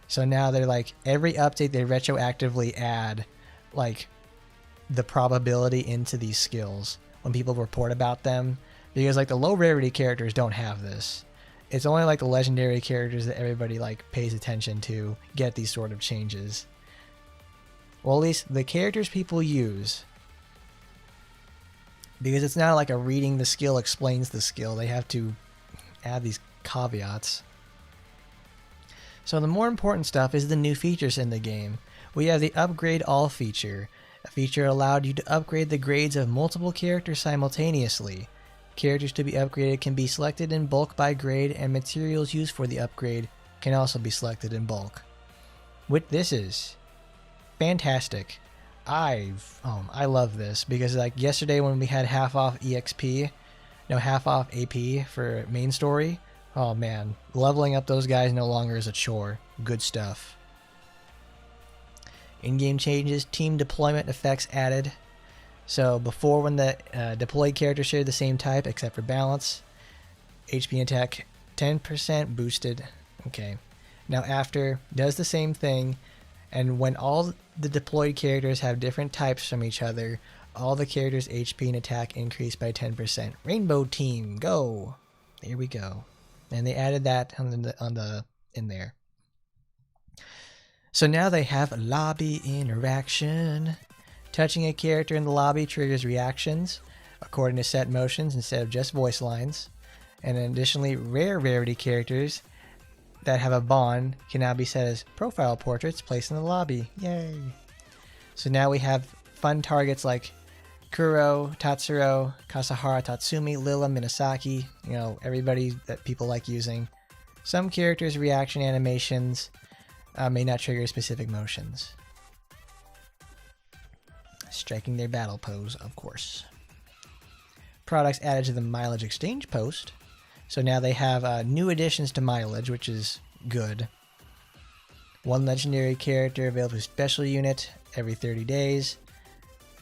So now they're like, every update they retroactively add like the probability into these skills when people report about them, because like the low rarity characters don't have this. It's only like the legendary characters that everybody like pays attention to get these sort of changes. Well, at least the characters people use, because it's not like a reading the skill explains the skill. They have to add these caveats. So the more important stuff is the new features in the game. We have the Upgrade All feature. A feature allowed you to upgrade the grades of multiple characters simultaneously. Characters to be upgraded can be selected in bulk by grade, and materials used for the upgrade can also be selected in bulk. This is fantastic. I love this, because like yesterday when we had half off half off AP for main story, oh man, leveling up those guys no longer is a chore. Good stuff. In-game changes, team deployment effects added. So before, when the deployed characters shared the same type except for balance, HP and attack 10% boosted. Okay. Now after, does the same thing, and when all the deployed characters have different types from each other, all the characters' HP and attack increase by 10%. Rainbow Team, go! There we go. And they added that in there. So now they have lobby interaction. Touching a character in the lobby triggers reactions according to set motions instead of just voice lines. And additionally, rare rarity characters that have a bond can now be set as profile portraits placed in the lobby. Yay! So now we have fun targets like Kuro, Tatsuro, Kasahara, Tatsumi, Lila, Minasaki, you know, everybody that people like using. Some characters' reaction animations may not trigger specific motions. Striking their battle pose, of course. Products added to the mileage exchange post. So now they have new additions to mileage, which is good. One legendary character available to special unit every 30 days.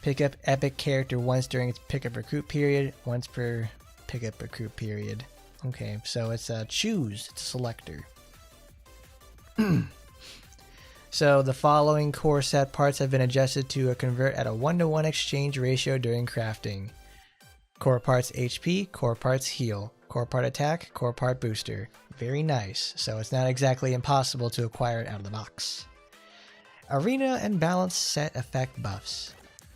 Pick up epic character once during its pickup recruit period, once per pickup recruit period. Okay, so it's a choose, it's a selector. So the following core set parts have been adjusted to convert at a 1-to-1 exchange ratio during crafting. Core parts HP, core parts heal, core part attack, core part booster. Very nice, so it's not exactly impossible to acquire it out of the box. Arena and balance set effect buffs.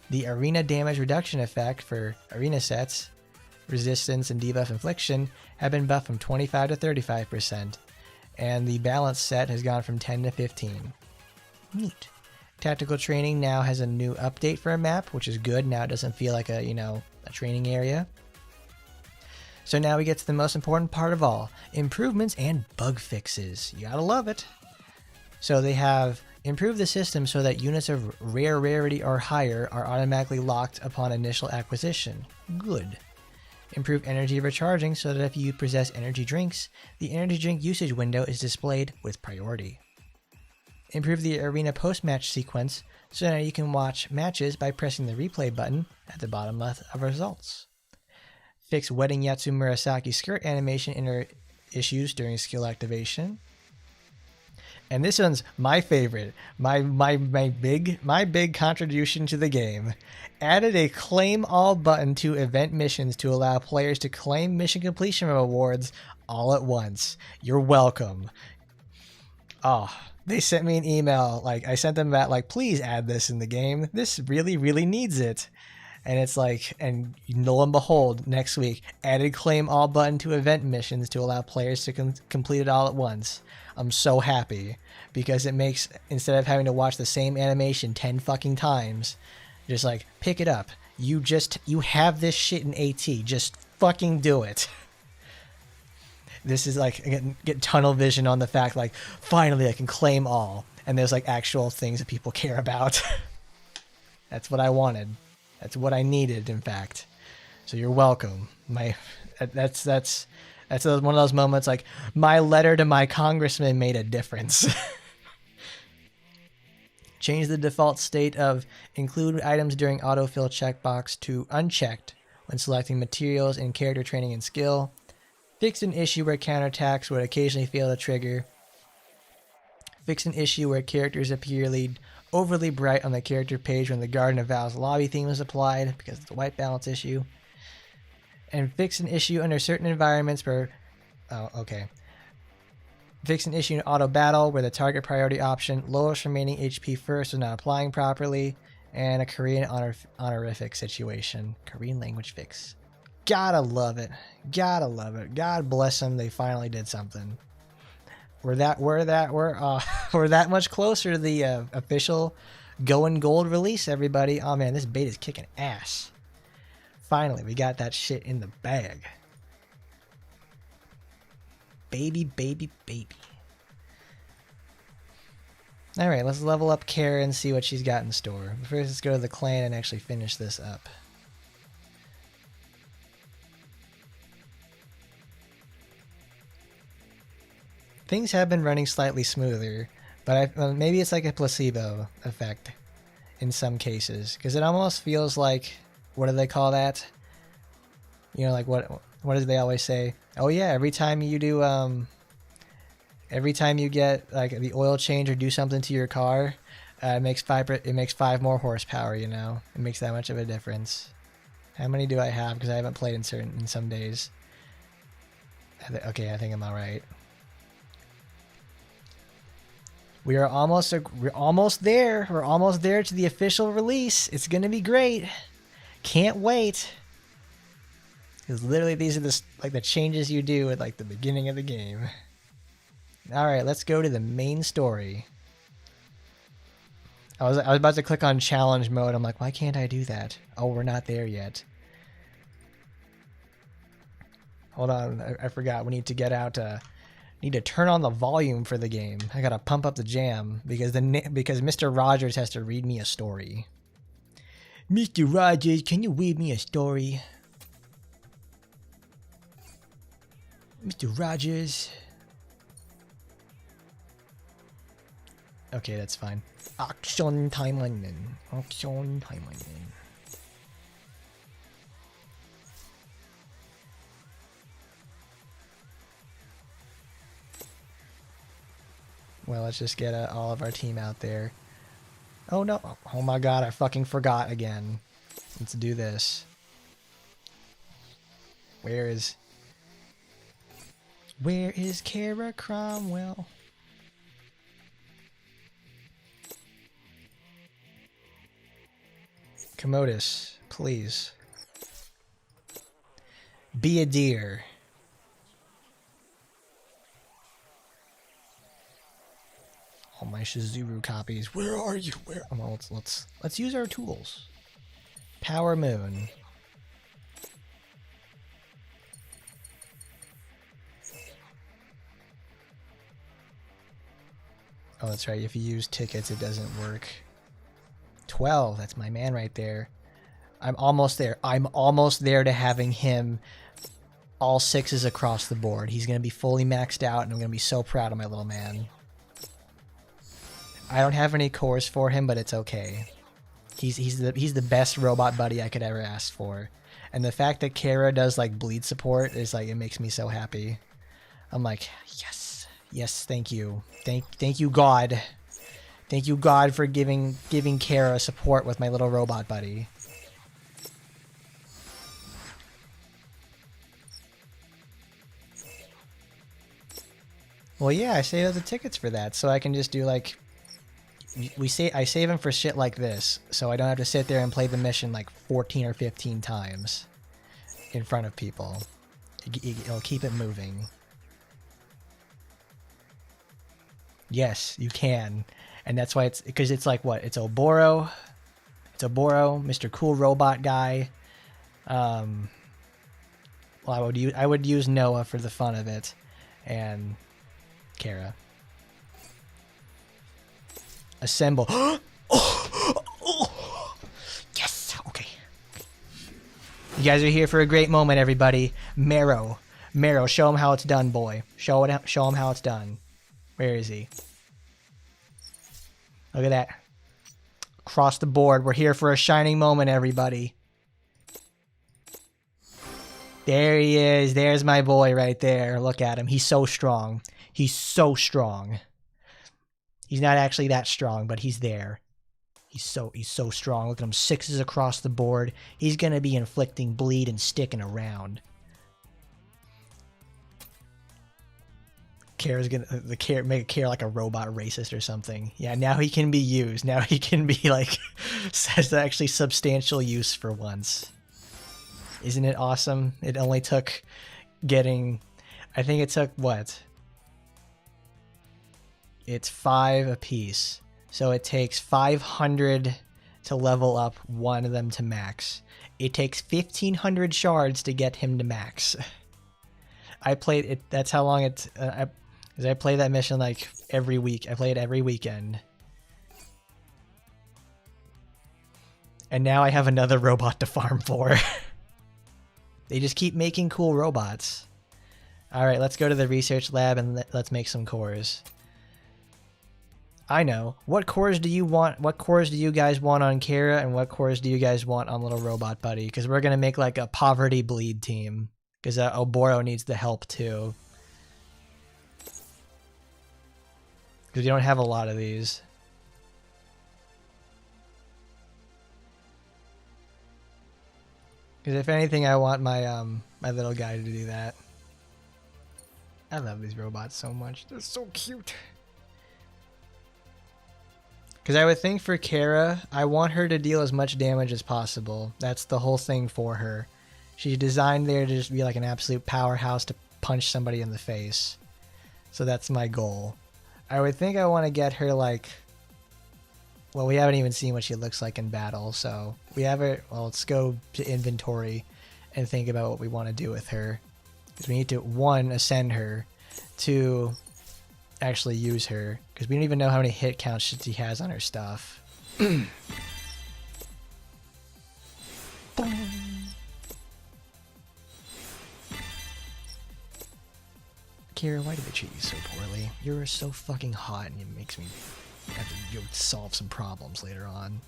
The arena damage reduction effect for arena sets, resistance and debuff infliction have been buffed from 25 to 35%, and the balance set has gone from 10 to 15. Neat. Tactical training now has a new update for a map, which is good. Now it doesn't feel like a, a training area. So now we get to the most important part of all, improvements and bug fixes. You gotta love it. So they have improved the system so that units of rare rarity or higher are automatically locked upon initial acquisition. Good. Improve energy recharging so that if you possess energy drinks, the energy drink usage window is displayed with priority. Improve the arena post-match sequence so now you can watch matches by pressing the replay button at the bottom left of results. Fix Wedding Yatsu Murasaki skirt animation inner issues during skill activation. And this one's my favorite, my big contribution to the game. Added a claim all button to event missions to allow players to claim mission completion rewards all at once. You're welcome. Oh, they sent me an email. Like, I sent them that, like, please add this in the game. This really, really needs it. And it's like, and lo and behold, next week, added claim all button to event missions to allow players to complete it all at once. I'm so happy because it makes, instead of having to watch the same animation 10 fucking times, just like, pick it up. You have this shit in AT. Just fucking do it. This is like, get tunnel vision on the fact, like, finally I can claim all. And there's like actual things that people care about. That's what I wanted. That's what I needed, in fact. So you're welcome. That's one of those moments like, my letter to my congressman made a difference. Change the default state of include items during autofill checkbox to unchecked when selecting materials in character training and skill. Fix an issue where counterattacks would occasionally fail to trigger. Fix an issue where characters appear overly bright on the character page when the Garden of Vows lobby theme is applied because it's a white balance issue. And fix an issue under certain environments where... Oh, okay. Fix an issue in auto battle where the target priority option lowest remaining HP first is not applying properly. And a Korean honorific situation. Korean language fix. Gotta love it. Gotta love it. God bless them. They finally did something. We're that much closer to the official Going Gold release, everybody. Oh man, this beta is kicking ass. Finally, we got that shit in the bag. Baby, baby, baby. Alright, let's level up Kara and see what she's got in store. But first, let's go to the clan and actually finish this up. Things have been running slightly smoother, but maybe it's like a placebo effect in some cases, because it almost feels like what do they call that? You know, like what do they always say? Oh yeah, every time you do every time you get like the oil change or do something to your car, it makes 5 more horsepower, you know. It makes that much of a difference. How many do I have? Because I haven't played in some days. Okay, I think I'm all right. We're almost there. We're almost there to the official release. It's gonna be great. Can't wait. Because literally these are the changes you do at like the beginning of the game. All right, let's go to the main story. I was about to click on challenge mode. I'm like, why can't I do that? Oh, we're not there yet. Hold on, I forgot. We need to get out. Need to turn on the volume for the game. I gotta pump up the jam because Mr. Rogers has to read me a story. Mr. Rogers, can you read me a story? Mr. Rogers. Okay, that's fine. Action Taimanin. Action Taimanin. Well, let's just get all of our team out there. Oh no. Oh my god, I fucking forgot again. Let's do this. Where is Kara Cromwell? Commodus, please. Be a deer. All my Shizuru copies. Where are you? Where? Well, let's use our tools. Power Moon. Oh, that's right. If you use tickets, it doesn't work. 12. That's my man right there. I'm almost there. I'm almost there to having him all 6s across the board. He's going to be fully maxed out, and I'm going to be so proud of my little man. I don't have any cores for him, but it's okay. He's the best robot buddy I could ever ask for. And the fact that Kara does like bleed support is like, it makes me so happy. I'm like, yes. Yes, thank you. Thank you, God. Thank you, God, for giving Kara support with my little robot buddy. Well, yeah, I saved up the tickets for that, so I can just do like I save them for shit like this, so I don't have to sit there and play the mission like 14 or 15 times in front of people. It'll keep it moving. Yes, you can. And that's why it's because it's like what? It's Oboro. It's Oboro, Mr. Cool Robot Guy. Well, I would use Noah for the fun of it, and Kara. Assemble. Oh, yes. Okay. You guys are here for a great moment, everybody. Marrow, show him how it's done, boy. Show him how it's done. Where is he? Look at that. Across the board. We're here for a shining moment, everybody. There he is. There's my boy right there. Look at him. He's so strong. He's so strong. He's not actually that strong, but he's there. He's so strong. Look at him. 6s across the board. He's going to be inflicting bleed and sticking around. Kara's gonna make Kara like a robot racist or something. Yeah, now he can be used. Now he can be like has actually substantial use for once. Isn't it awesome? It only took getting, I think it took what? It's 5 apiece. So it takes 500 to level up one of them to max. It takes 1,500 shards to get him to max. I played it. That's how long it's. I play that mission like every week. I play it every weekend. And now I have another robot to farm for. They just keep making cool robots. All right, let's go to the research lab and let's make some cores. I know. What cores do you want? What cores do you guys want on Kara, and what cores do you guys want on Little Robot Buddy? Because we're gonna make like a poverty bleed team. Because Oboro needs the help too. Because you don't have a lot of these. Because if anything, I want my my little guy to do that. I love these robots so much. They're so cute. Because I would think for Kara, I want her to deal as much damage as possible. That's the whole thing for her. She's designed there to just be like an absolute powerhouse to punch somebody in the face. So that's my goal. I would think I want to get her like... Well, we haven't even seen what she looks like in battle, so we have her... Well, let's go to inventory and think about what we want to do with her. Because we need to, 1, ascend her, 2... actually use her, because we don't even know how many hit counts she has on her stuff. Kira, why do they treat you so poorly? You're so fucking hot and it makes me have to go solve some problems later on.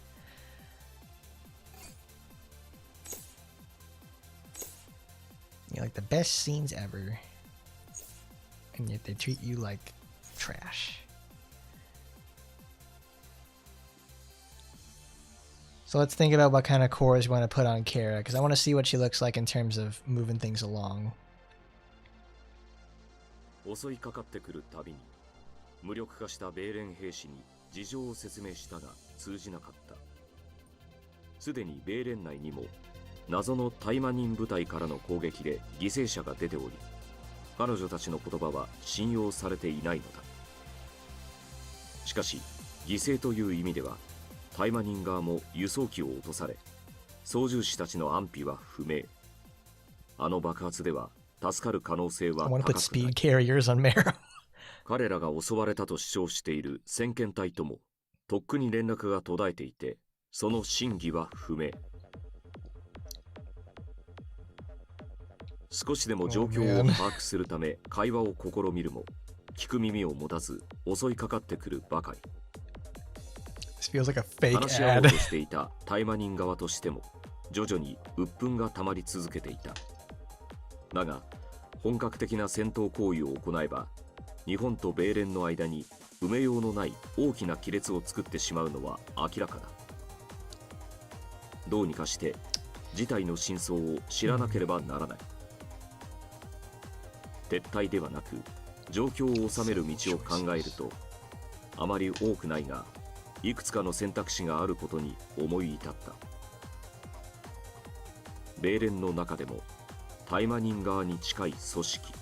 You're like the best scenes ever. And yet they treat you like trash. So let's think about what kind of cores we want to put on Kara, because I want to see what she looks like in terms of moving things along. 襲いかかってくるたびに無力化した米連兵士に事情を説明したが通じなかった。すでに米連内にも謎のタイマニン部隊からの攻撃で犠牲者が出ており、彼女たちの言葉は信用されていないのだ。しかし犠牲という意味ではタイマニン側も輸送機を落とされ、操縦士たちの安否は不明。あの爆発では助かる可能性は高くない。彼らが襲われたと主張している先遣隊ともとっくに連絡が途絶えていて、その真偽は不明。少しでも状況を把握するため会話を試みるも、聞く耳を持たず襲いかかってくるばかり。話し合おうとしていたタイマニン側としても徐々に鬱憤がたまり続けていた。だが本格的な戦闘行為を行えば日本と米連の間に埋めようのない大きな亀裂を作ってしまうのは明らかだ。どうにかして事態の真相を知らなければならない。撤退ではなく状況を収める道を考えるとあまり多くないがいくつかの選択肢があることに思い至った。米連の中でもタイマニン側に近い組織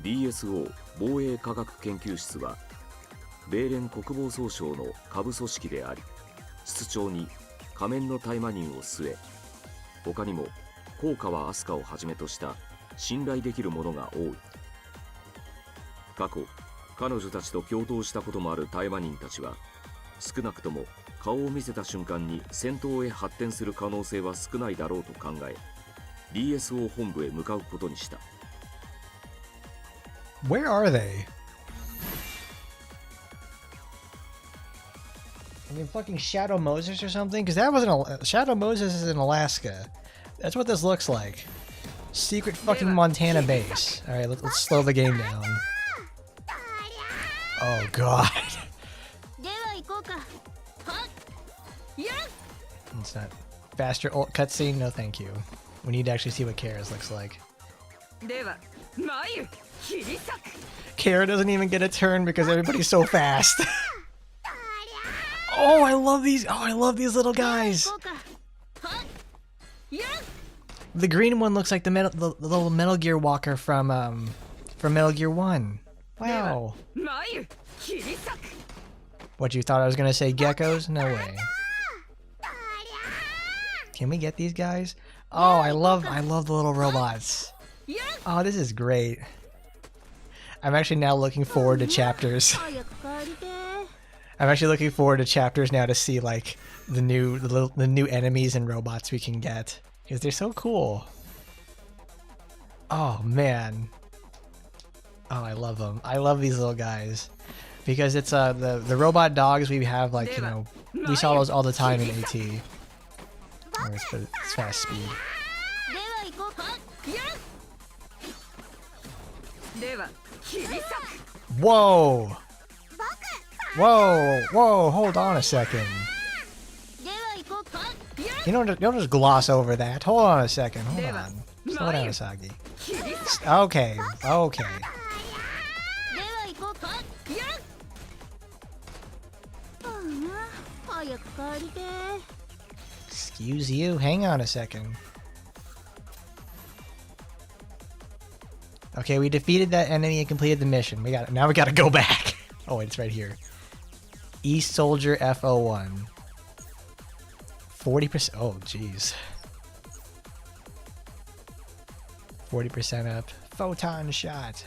DSO 防衛科学研究室は米連国防総省の下部組織であり、室長に仮面のタイマニンを据え、他にも高川明日香をはじめとした信頼できる者が多い。過去彼女たちと共闘したこともあるタイマニンたちは少なくとも顔を見せた瞬間に戦闘へ発展する可能性は少ないだろうと考え DSO 本部へ向かうことにした。 Where are they? I mean, fucking Shadow Moses or something? Because that wasn't Shadow Moses is in Alaska. That's what this looks like. Secret fucking Montana base. Alright, let's slow the game down. Oh god. It's not faster cutscene. No, thank you. We need to actually see what Kara's looks like. Kara doesn't even get a turn because everybody's so fast. Oh, I love these. Oh, I love these little guys. The green one looks like the little Metal Gear Walker from Metal Gear 1. Wow. What, you thought I was gonna say geckos? No way. Can we get these guys? Oh, I love the little robots. Oh, this is great. I'm actually now looking forward to chapters. I'm actually looking forward to chapters now to see like the new enemies and robots we can get, because they're so cool. Oh man. Oh, I love them. I love these little guys. Because it's the robot dogs we have, like, you know, we saw those all the time in AT. Or it's fast speed. Whoa! Whoa! Whoa! Hold on a second. You don't just gloss over that. Hold on a second. Hold on. Slow down, Asagi. Okay. Okay. Excuse you. Hang on a second. Okay, we defeated that enemy and completed the mission. Now we gotta go back. Oh wait, it's right here. East Soldier FO1. 40%. Oh, jeez. 40% up. Photon shot.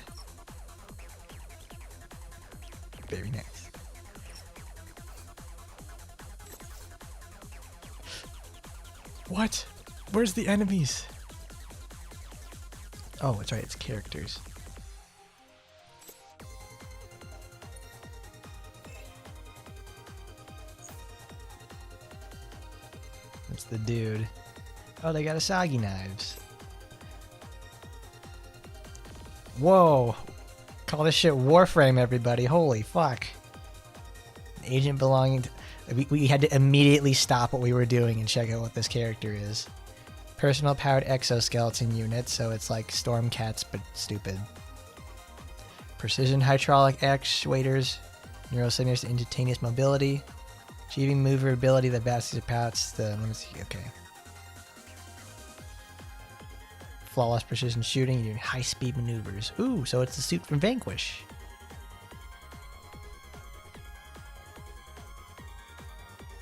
Very nice. What? Where's the enemies? Oh, that's right. It's characters. That's the dude. Oh, they got Asagi knives. Whoa. Call this shit Warframe, everybody. Holy fuck. An agent belonging to... We had to immediately stop what we were doing and check out what this character is. Personal powered exoskeleton unit, so it's like Stormcats, but stupid. Precision hydraulic actuators. Neurostimulus to instantaneous mobility. Achieving maneuverability that vastly surpasses the... Let me see. Okay. Flawless precision shooting, doing high-speed maneuvers. Ooh, so it's the suit from Vanquish.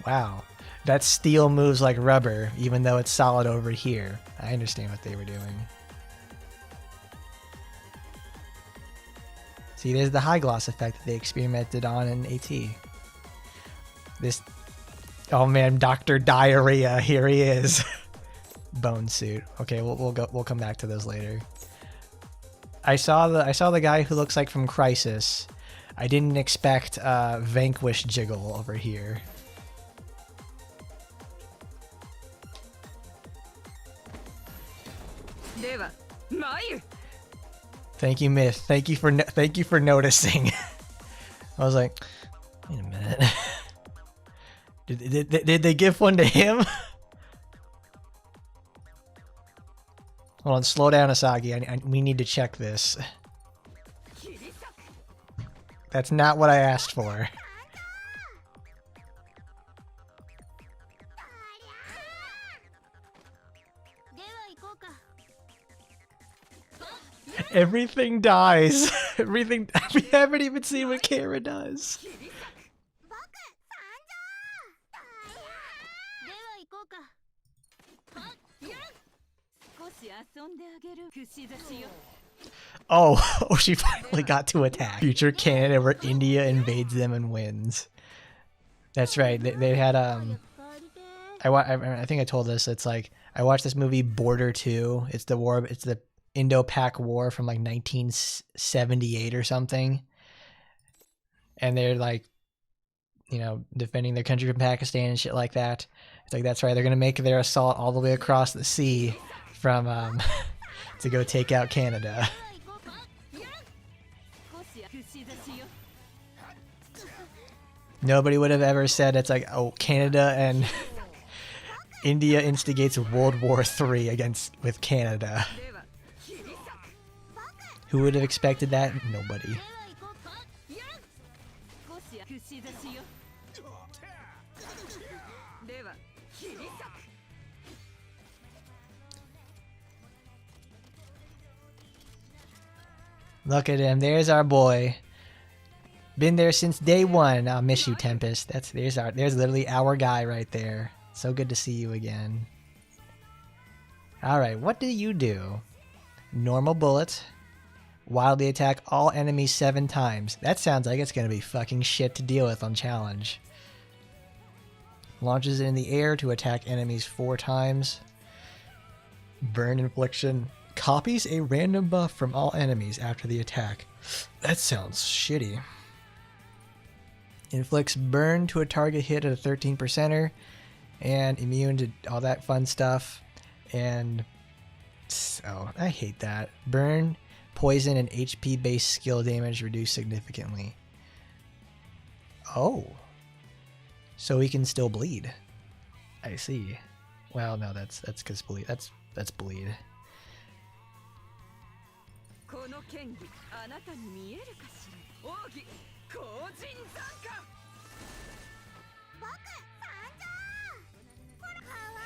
Wow. That steel moves like rubber, even though it's solid over here. I understand what they were doing. See, there's the high gloss effect that they experimented on in AT. This... Oh man, Dr. Diarrhea, here he is. Bone suit. Okay, we'll come back to those later. I saw the guy who looks like from Crisis. I didn't expect Vanquish Jiggle over here. Thank you, Myth. Thank you for noticing. I was like, wait a minute. Did they give one to him? Hold on, slow down, Asagi. We need to check this. That's not what I asked for. Everything dies. Everything. We haven't even seen what Kara does. Oh, she finally got to attack. Future Canada where India invades them and wins. That's right. They had I think I told this. It's like I watched this movie Border 2. It's the Indo-Pak War from like 1978 or something. And they're like, you know, defending their country from Pakistan and shit like that. It's like, that's right. They're going to make their assault all the way across the sea from to go take out Canada. Nobody would have ever said it's like, oh, Canada and India instigates World War III with Canada. Who would have expected that? Nobody. Look at him. There's our boy. Been there since day one. I'll miss you, Tempest. There's literally our guy right there. So good to see you again. Alright, what do you do? Normal bullet. Wildly attack all enemies 7 times. That sounds like it's gonna be fucking shit to deal with on challenge. Launches it in the air to attack enemies 4 times. Burn infliction. Copies a random buff from all enemies after the attack. That sounds shitty. Inflicts burn to a target hit at a 13%er. And immune to all that fun stuff. And oh, I hate that. Burn, poison, and HP based skill damage reduced significantly. Oh. So he can still bleed. I see. Well, no, that's because bleed. That's bleed.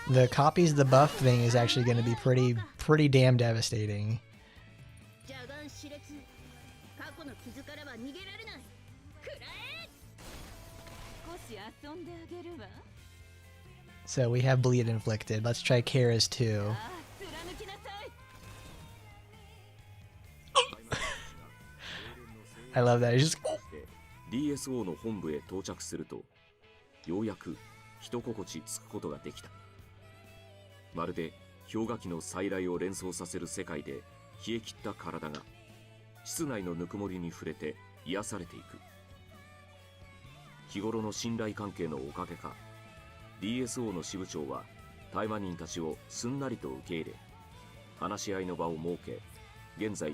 The copies the buff thing is actually going to be pretty damn devastating. So we have bleed inflicted. Let's try Kara's too. I love that. He's just DSO の本部へ到着すると、ようやく一心地つくことができた。まるで氷河期の再来を連想させる世界で冷え切った体が室内のぬくもりに触れて癒されていく。日頃の信頼関係のおかげか、DSO の支部長はタイマニンたちをすんなりと受け入れ、話し合いの場を設け、現在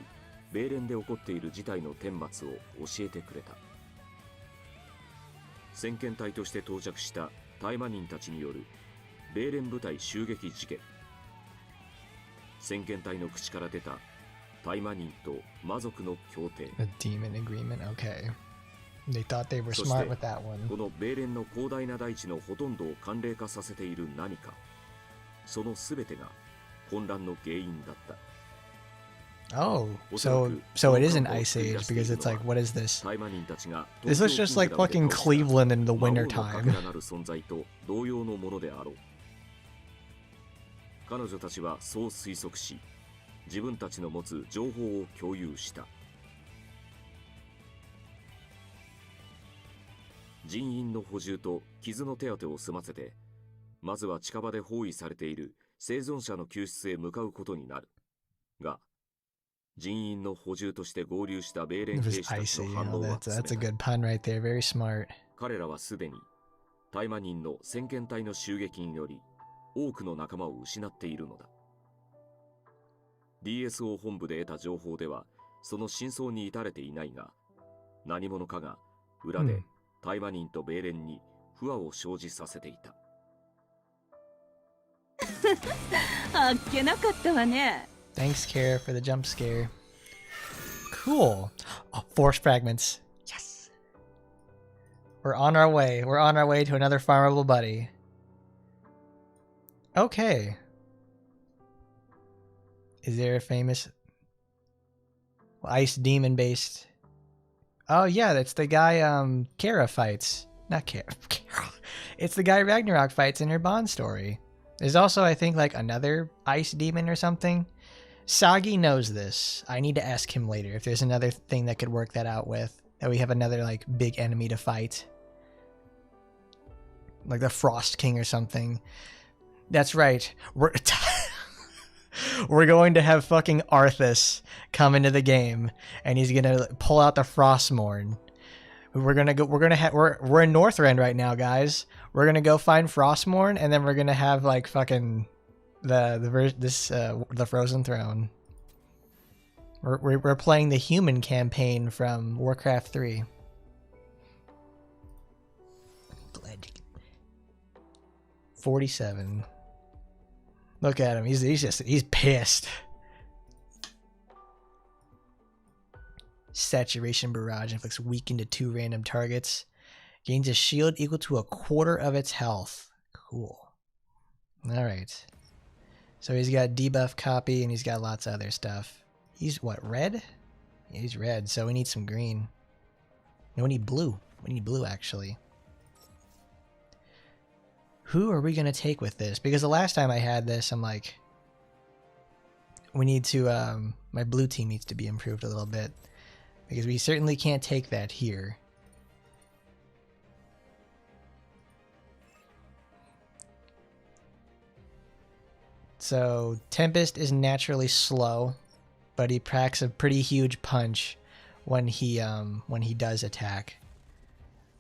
米連で起こっている事態の顛末を教えてくれた。先遣隊として到着したタイマニンたちによる米連部隊襲撃事件。先遣隊の口から出たタイマニンと魔族の協定。A demon agreement. Okay. They thought they were smart with that one. この米連の広大な大地のほとんどを寒冷化させている何か、そのすべてが混乱の原因だった。Oh, so it is an ice age because it's like, what is this? This looks just like fucking Cleveland in the winter time. 彼女たちはそう推測し、自分たちの持つ情報を共有した。人員の補充と傷の手当てを済ませて、まずは近場で包囲されている生存者の救出へ向かうことになる。が、人員の補充として合流した米連兵士たちの反応は冷たい。That's a good pun right there. Very smart. 彼らはすでにタイマニンの先遣隊の襲撃により多くの仲間を失っているのだ。DSO 本部で得た情報ではその真相に至れていないが、何者かが裏でタイマニンと米連に不和を生じさせていた。あっけなかったわね。Thanks, Kara, for the jump scare. Cool. Oh, force fragments. Yes. We're on our way. We're on our way to another farmable buddy. Okay. Is there a famous ice demon based? Oh yeah, that's the guy Kara fights. Not Kara. It's the guy Ragnarok fights in her Bond story. There's also, I think, like another ice demon or something. Sagi knows this. I need to ask him later if there's another thing that could work that out with. That we have another like big enemy to fight. Like the Frost King or something. That's right. We're going to have fucking Arthas come into the game and he's gonna pull out the Frostmourne. We're in Northrend right now, guys. We're gonna go find Frostmourne and then we're gonna have like fucking the Frozen Throne. We're playing the human campaign from Warcraft 3. Glad you can... 47. Look at him. He's pissed. Saturation Barrage inflicts weakened to 2 random targets. Gains a shield equal to a quarter of its health. Cool. Alright. So he's got debuff copy and he's got lots of other stuff. He's what, red? Yeah, he's red, so we need some green. No, we need blue. We need blue actually. Who are we gonna take with this? Because the last time I had this, I'm like, we need to, my blue team needs to be improved a little bit. Because we certainly can't take that here. So Tempest is naturally slow, but he packs a pretty huge punch when he does attack.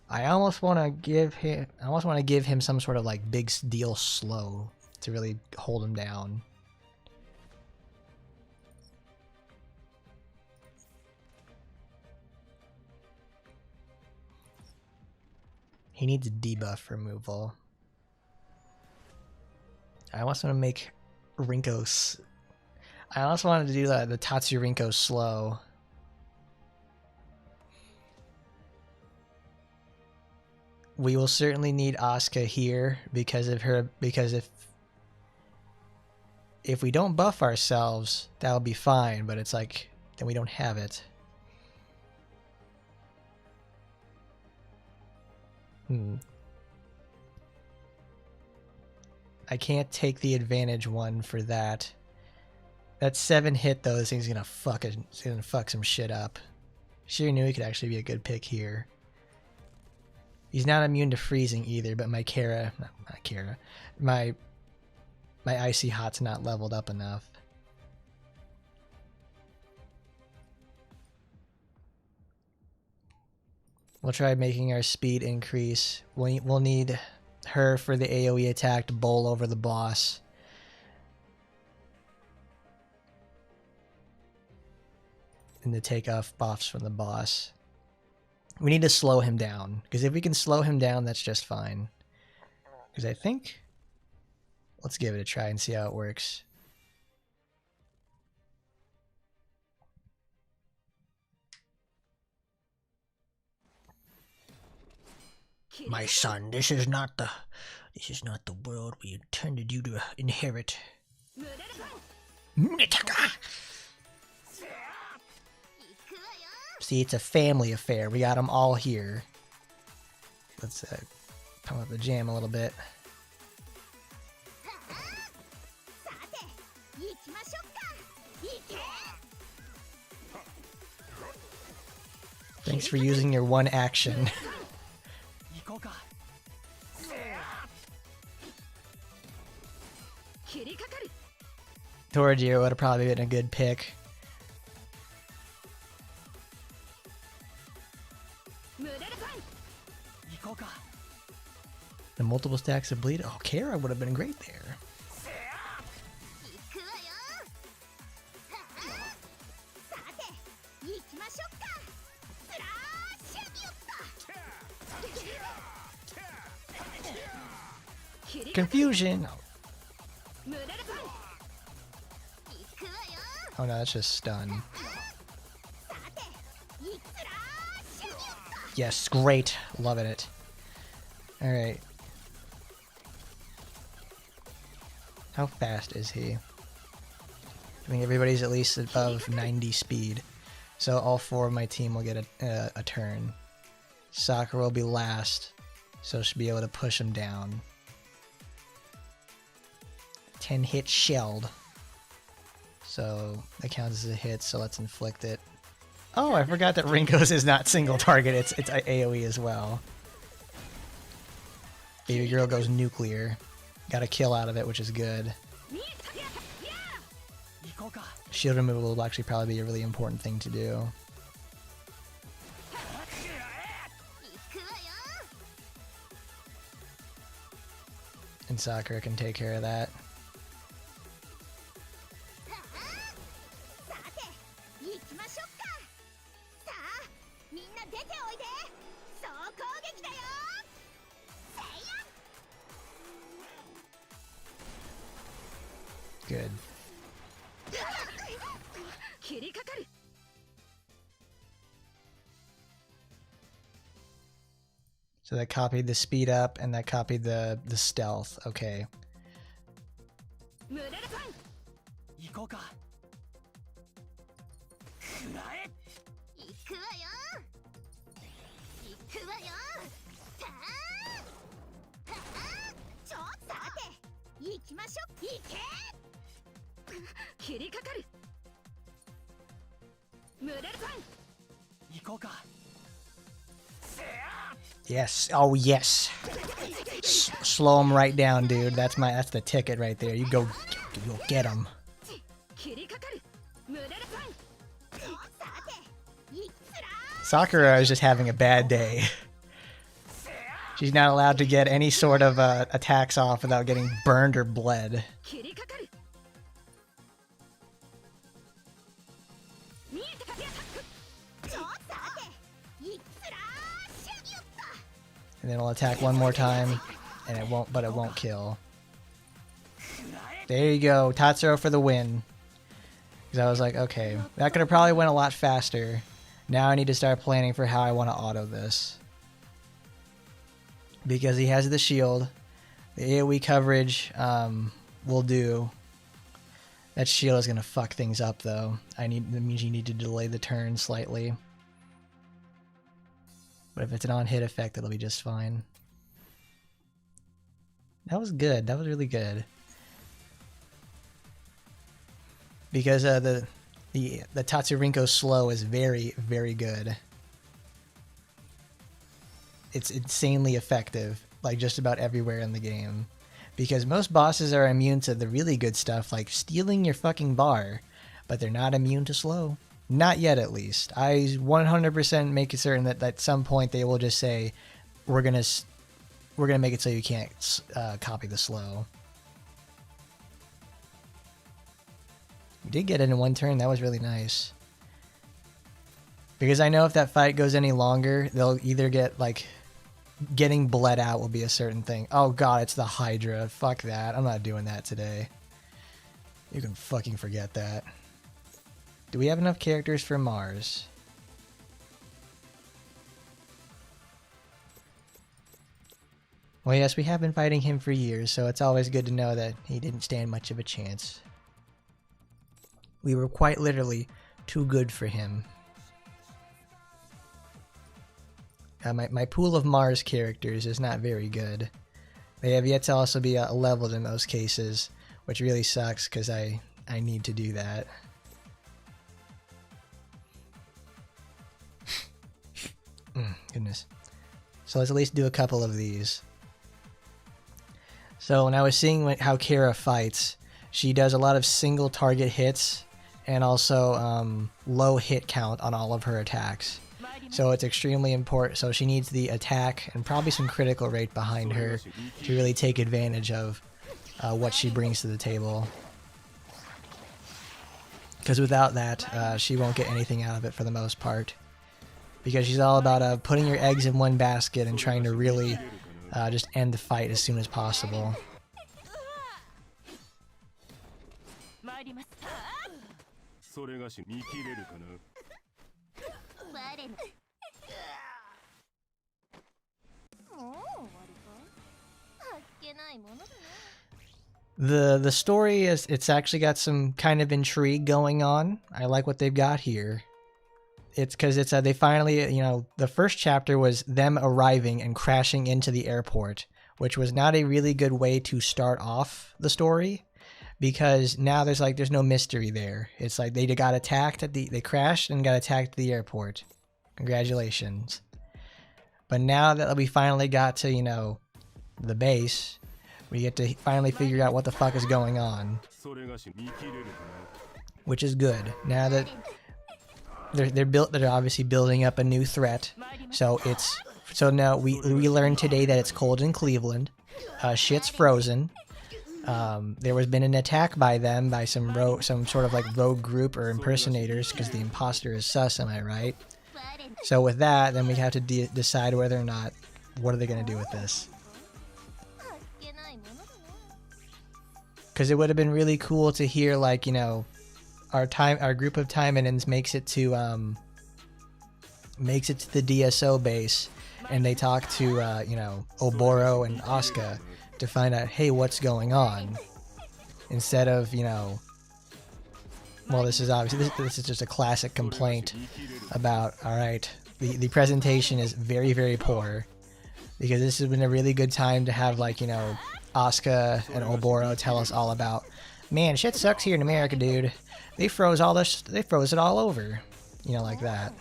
I almost want to give him some sort of like big deal slow to really hold him down. He needs debuff removal. I also want to make Rinko. I also wanted to do the Tatsu Rinko slow. We will certainly need Asuka here because of her. Because if we don't buff ourselves, that'll be fine. But it's like then we don't have it. I can't take the advantage one for that. That 7 hit though, this thing's gonna fuck some shit up. Shiranui could actually be a good pick here. He's not immune to freezing either, but my my icy hot's not leveled up enough. We'll try making our speed increase. We'll need her for the AoE attack to bowl over the boss. And to take off buffs from the boss. We need to slow him down, because if we can slow him down, that's just fine. Because I think... Let's give it a try and see how it works. My son, this is not the world we intended you to inherit. See, it's a family affair. We got them all here. Let's pump up the jam a little bit. Thanks for using your one action. Torjiro would have probably been a good pick. The multiple stacks of bleed. Oh, Kara would have been great there. Confusion. Oh no, that's just stun. Yes, great. Loving it. Alright. How fast is he? I think everybody's at least above 90 speed. So all 4 of my team will get a turn. Sakura will be last, so she'll be able to push him down. 10 hit shelled. So that counts as a hit, so let's inflict it. Oh, I forgot that Rinko's is not single target, it's AoE as well. Baby girl goes nuclear. Got a kill out of it, which is good. Shield removal will actually probably be a really important thing to do. And Sakura can take care of that. Good. So that copied the speed up and that copied the stealth. Okay. Yes. Oh yes. Slow him right down, dude. That's the ticket right there. You go You'll get him. Sakura is just having a bad day. She's not allowed to get any sort of attacks off without getting burned or bled. And then it'll attack one more time, and it won't kill. There you go, Tatsuro for the win. Because I was like, okay, that could have probably went a lot faster. Now I need to start planning for how I want to auto this. Because he has the shield. The AoE coverage will do. That shield is going to fuck things up though. That means you need to delay the turn slightly. But if it's an on-hit effect, it'll be just fine. That was good. That was really good. Because the Tatsurinko slow is very, very good. It's insanely effective, like just about everywhere in the game. Because most bosses are immune to the really good stuff, like stealing your fucking bar, but they're not immune to slow. Not yet, at least. I 100% make it certain that at some point they will just say, we're gonna make it so you can't copy the slow. We did get it in one turn. That was really nice. Because I know if that fight goes any longer, they'll either get like getting bled out will be a certain thing. Oh god, it's the Hydra. Fuck that. I'm not doing that today. You can fucking forget that. Do we have enough characters for Mars? Well, yes, we have been fighting him for years, so it's always good to know that he didn't stand much of a chance. We were quite literally too good for him. My pool of Mars characters is not very good. They have yet to also be leveled in most cases, which really sucks because I need to do that. Goodness. So let's at least do a couple of these. So when I was seeing how Kara fights, she does a lot of single target hits and also low hit count on all of her attacks. So it's extremely important. So she needs the attack and probably some critical rate behind her to really take advantage of what she brings to the table. Because without that, she won't get anything out of it for the most part. Because she's all about putting your eggs in one basket and trying to really just end the fight as soon as possible. The story is, it's actually got some kind of intrigue going on. I like what they've got here. It's because it's they finally, you know, the first chapter was them arriving and crashing into the airport, which was not a really good way to start off the story, because now there's no mystery there. It's like they got attacked they crashed and got attacked at the airport. Congratulations. But now that we finally got to, you know, the base, we get to finally figure out what the fuck is going on, which is good. Now that they're obviously building up a new threat. So now we learned today that it's cold in Cleveland. Shit's frozen. There was been an attack by them by some sort of like rogue group or impersonators, because the imposter is sus. Am I right? So with that, then we have to decide whether or not, what are they going to do with this? Because it would have been really cool to hear, like, you know, our group of Taimanins makes it to the DSO base, and they talk to you know, Oboro and Asuka to find out, hey, what's going on, instead of, you know, well, this is obviously this is just a classic complaint about, all right, the presentation is very, very poor, because this has been a really good time to have, like, you know, Asuka and Oboro tell us all about, man, shit sucks here in America, dude. They froze it all over. You know, like that.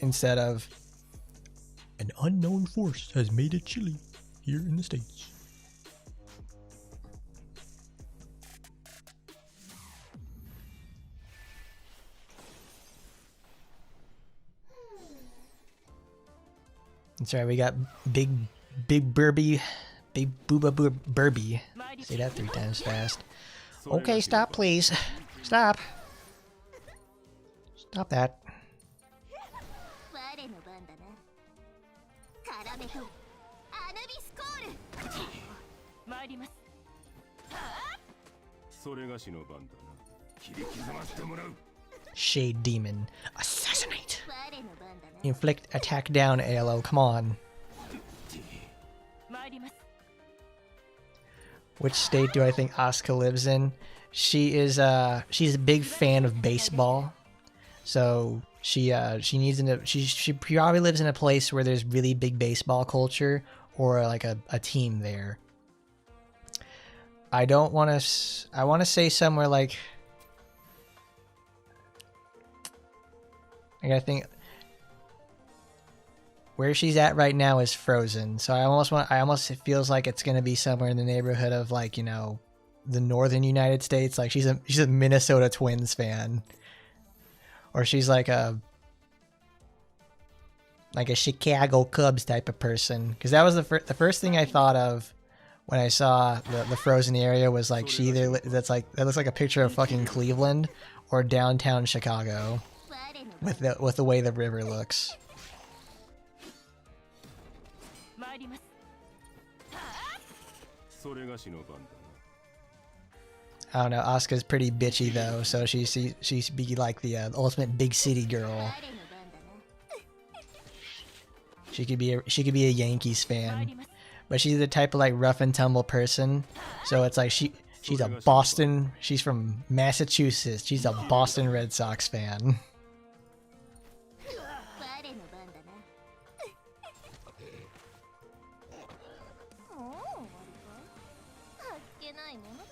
Instead of, an unknown force has made it chilly here in the States. That's right, we got big Burby, big Booba Burby. Say that 3 times fast. Okay, stop, please. Stop. Stop that. 我の番だな。絡めとアヌビスコール。参ります。それがしの番だな。切り刻ませてもらう。 Shade Demon. Assassinate. 我の番だな。 Inflict attack down, ALO. Come on. 参ります。 Which state do I think Asuka lives in? She's a big fan of baseball. So she probably lives in a place where there's really big baseball culture or like a team there. I want to say somewhere like, I think where she's at right now is Frozen. So I almost it feels like it's going to be somewhere in the neighborhood of like, you know, the northern United States. Like she's a Minnesota Twins fan. Or she's like a Chicago Cubs type of person, because that was the first thing I thought of when I saw the Frozen area was like she either that looks like a picture of fucking Cleveland or downtown Chicago with the way the river looks. 参ります。それがしの番だな。 I don't know. Asuka's pretty bitchy though, so she's be like the ultimate big city girl. She could be a Yankees fan, but she's the type of like rough and tumble person. So it's like she's a Boston. She's from Massachusetts. She's a Boston Red Sox fan. 我の番だな。もう終わりか。あっけないものだな。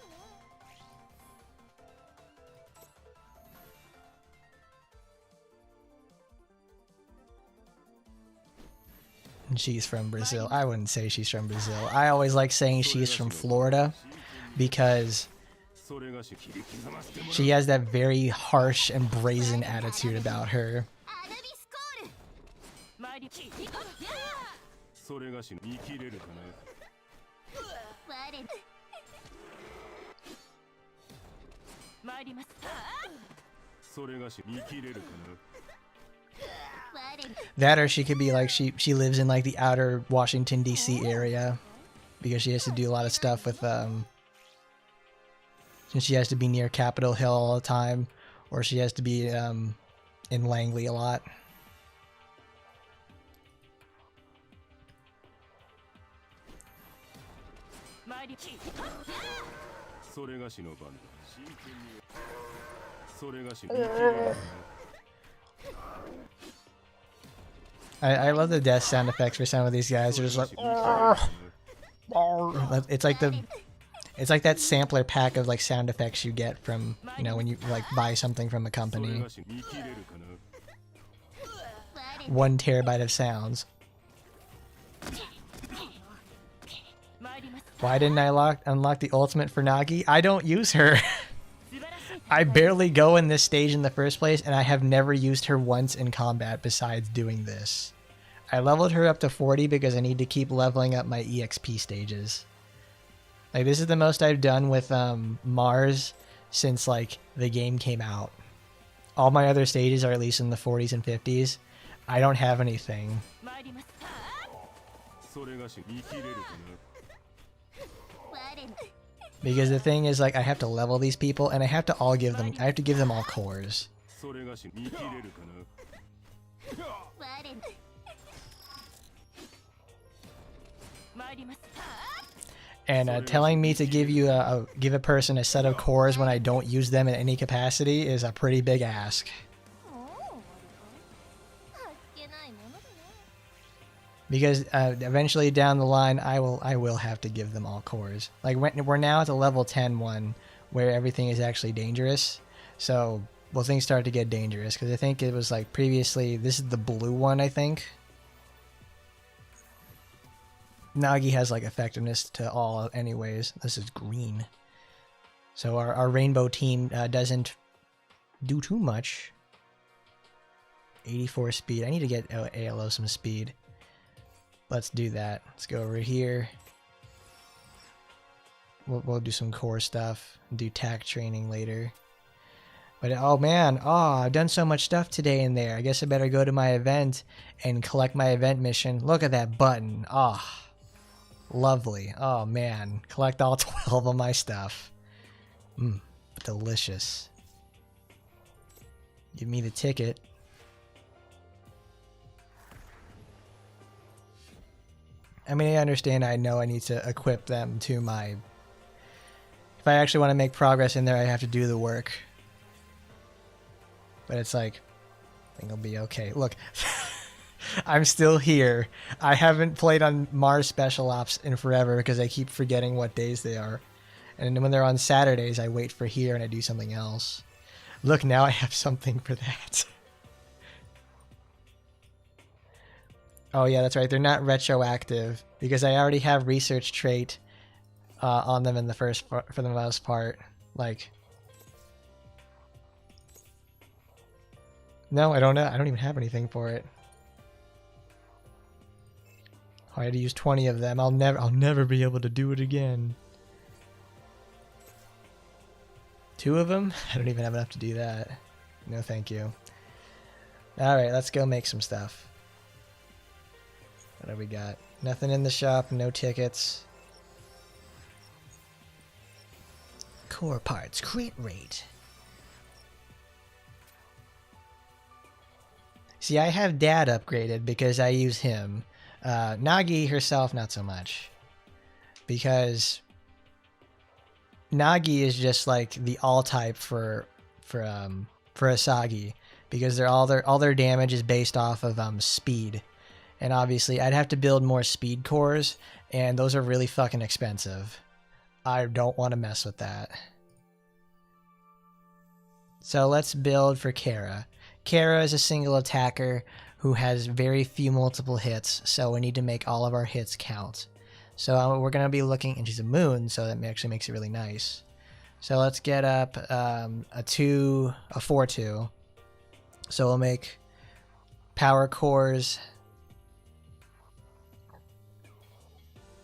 She's from Brazil. I wouldn't say she's from Brazil. I always like saying she's from Florida because she has that very harsh and brazen attitude about her. アヌビスコール。参り。それがし見切れるかな。我の。参ります。それがし見切れるかな。 That or she could be like she lives in like the outer Washington DC area because she has to do a lot of stuff with since she has to be near Capitol Hill all the time, or she has to be in Langley a lot. I love the death sound effects for some of these guys. They're just like, it's like that sampler pack of like sound effects you get from, you know, when you like buy something from a company. 1 terabyte of sounds. Why didn't I unlock the ultimate for Nagi? I don't use her. I barely go in this stage in the first place, and I have never used her once in combat besides doing this. I leveled her up to 40 because I need to keep leveling up my EXP stages. Like, this is the most I've done with Mars since, like, the game came out. All my other stages are at least in the 40s and 50s. I don't have anything. Because the thing is, like, I have to level these people, and I have to give them all cores. And telling me to give a person a set of cores when I don't use them in any capacity is a pretty big ask. Because eventually down the line, I will have to give them all cores. Like we're now at the level 10 one, where everything is actually dangerous. So, well, things start to get dangerous. Because I think it was like previously, this is the blue one, I think. Nagi has like effectiveness to all anyways. This is green. So our rainbow team doesn't do too much. 84 speed. I need to get ALO some speed. Let's do that. Let's go over here. We'll do some core stuff. Do tack training later. But oh man, I've done so much stuff today in there. I guess I better go to my event and collect my event mission. Look at that button. Lovely. Oh man, collect all 12 of my stuff. Delicious. Give me the ticket. I mean, I understand. I know I need to equip them to my... If I actually want to make progress in there, I have to do the work. But it's like, I think it'll be okay. Look, I'm still here. I haven't played on Mars Special Ops in forever because I keep forgetting what days they are. And when they're on Saturdays, I wait for here and I do something else. Look, now I have something for that. Oh yeah, that's right. They're not retroactive because I already have research trait on them in the for the most part. Like, no, I don't know. I don't even have anything for it. I had to use 20 of them. I'll never be able to do it again. 2 of them? I don't even have enough to do that. No, thank you. All right, let's go make some stuff. What do we got? Nothing in the shop. No tickets. Core parts. Crit rate. See, I have Dad upgraded because I use him. Nagi herself, not so much. Because Nagi is just like the all type for Asagi. Because all their damage is based off of speed. And obviously, I'd have to build more speed cores, and those are really fucking expensive. I don't want to mess with that. So let's build for Kara. Kara is a single attacker who has very few multiple hits, so we need to make all of our hits count. So we're going to be looking, and she's a moon, so that actually makes it really nice. So let's get up a 4-2. So we'll make power cores...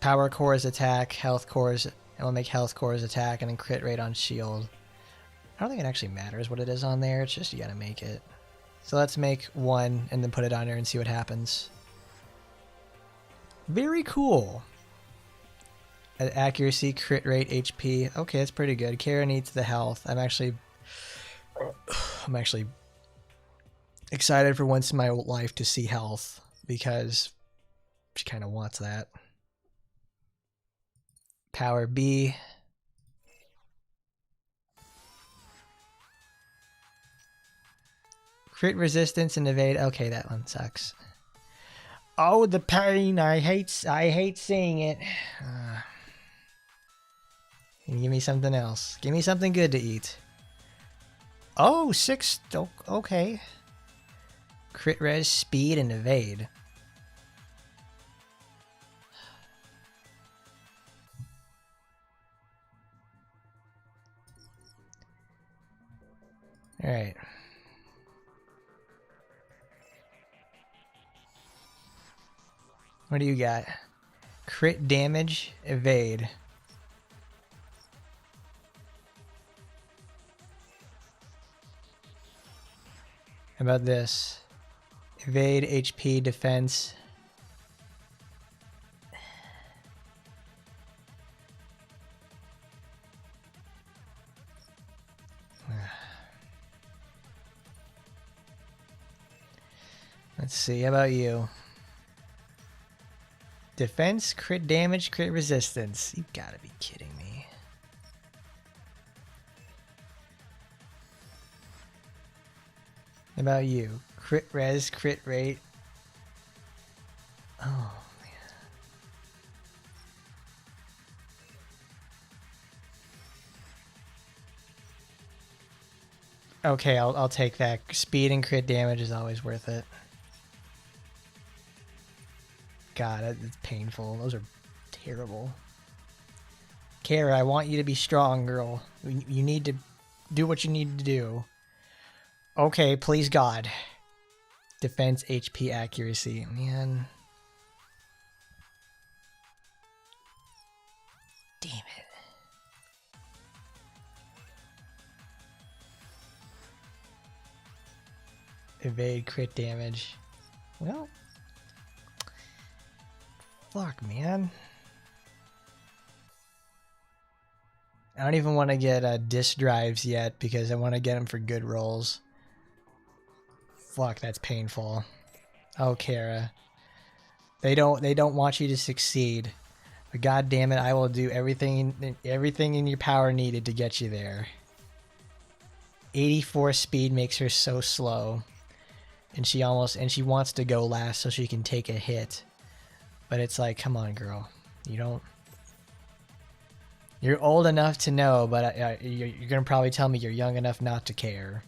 Power cores attack, health cores, and we'll make health cores attack, and then crit rate on shield. I don't think it actually matters what it is on there, it's just you gotta make it. So let's make 1 and then put it on there and see what happens. Very cool. Accuracy, crit rate, HP. Okay, that's pretty good. Kara needs the health. I'm actually excited for once in my life to see health because she kind of wants that. Power B. Crit resistance and evade. Okay, that one sucks. Oh, the pain! I hate seeing it. Give me something else. Give me something good to eat. Oh, 6. Okay. Crit res, speed, and evade. All right. What do you got? Crit damage, evade. How about this? Evade, HP, defense. Let's see, how about you? Defense, crit damage, crit resistance. You gotta be kidding me. How about you? Crit res, crit rate. Oh, man. Okay, I'll take that. Speed and crit damage is always worth it. God, it's painful. Those are terrible. Kara, I want you to be strong, girl. You need to do what you need to do. Okay, please God. Defense, HP, accuracy. Man. Evade crit damage. Well, fuck, man. I don't even want to get disk drives yet because I want to get them for good rolls. Fuck, that's painful. Oh, Kara. They don't want you to succeed. But god damn it, I will do everything in your power needed to get you there. 84 speed makes her so slow. And she wants to go last so she can take a hit. But it's like, come on, girl. You're old enough to know, but you're going to probably tell me you're young enough not to care.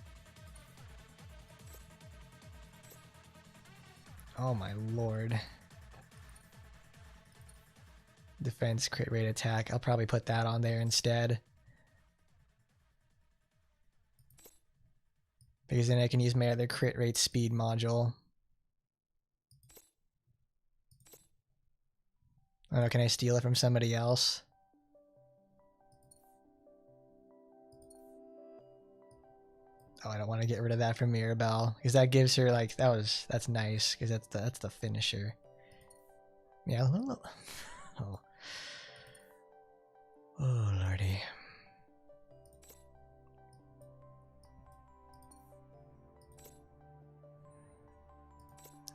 Oh my lord. Defense, crit rate, attack. I'll probably put that on there instead. Because then I can use my other crit rate speed module. Oh, can I steal it from somebody else? Oh, I don't want to get rid of that from Mirabelle because that gives her like that's nice because that's the finisher. Yeah. Oh. Oh lordy.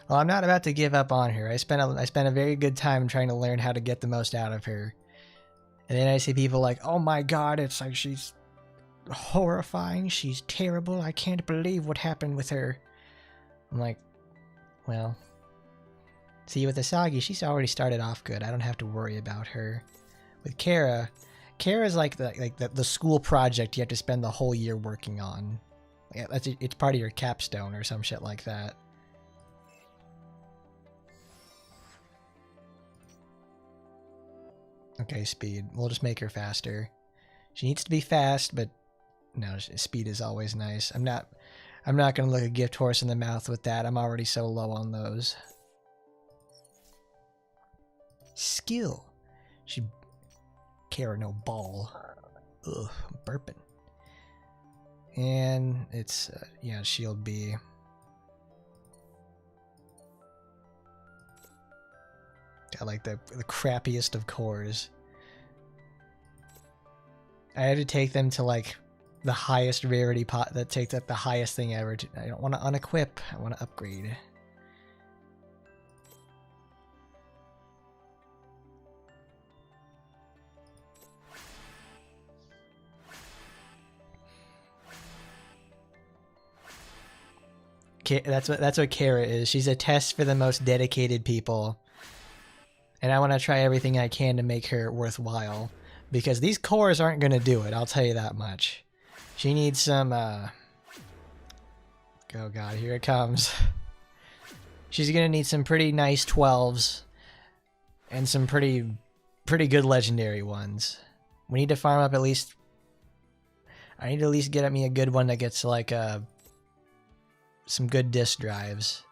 Well, I'm not about to give up on her. I spent a very good time trying to learn how to get the most out of her. And then I see people like, "Oh my god, it's like she's horrifying. She's terrible. I can't believe what happened with her." I'm like, well, see, with Asagi, she's already started off good. I don't have to worry about her. With Kara's like the school project you have to spend the whole year working on. Yeah, it's part of your capstone or some shit like that. Okay, speed. We'll just make her faster. She needs to be fast, but no, speed is always nice. I'm not gonna look a gift horse in the mouth with that. I'm already so low on those. Skill. Kara no ball. Ugh, I'm burping. And it's yeah, shield B. Got like the crappiest of cores. I had to take them to like the highest rarity pot that takes up the highest thing ever. I don't want to unequip. I want to upgrade. That's what Kara is. She's a test for the most dedicated people. And I want to try everything I can to make her worthwhile. Because these cores aren't going to do it, I'll tell you that much. She needs some, oh god, here it comes. She's going to need some pretty nice 12s. And some pretty good legendary ones. We need to farm up at least... I need to at least get me a good one that gets like, some good disk drives.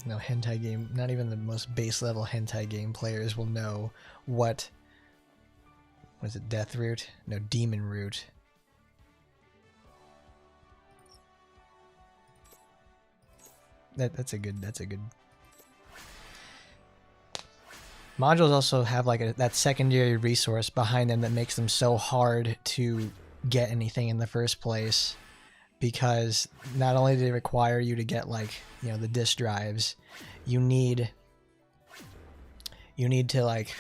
No hentai game, not even the most base level hentai game players will know what is it, Death Root? No, Demon Root. That's a good modules also have like that secondary resource behind them that makes them so hard to get anything in the first place. Because not only do they require you to get like, you know, the disk drives, you need to like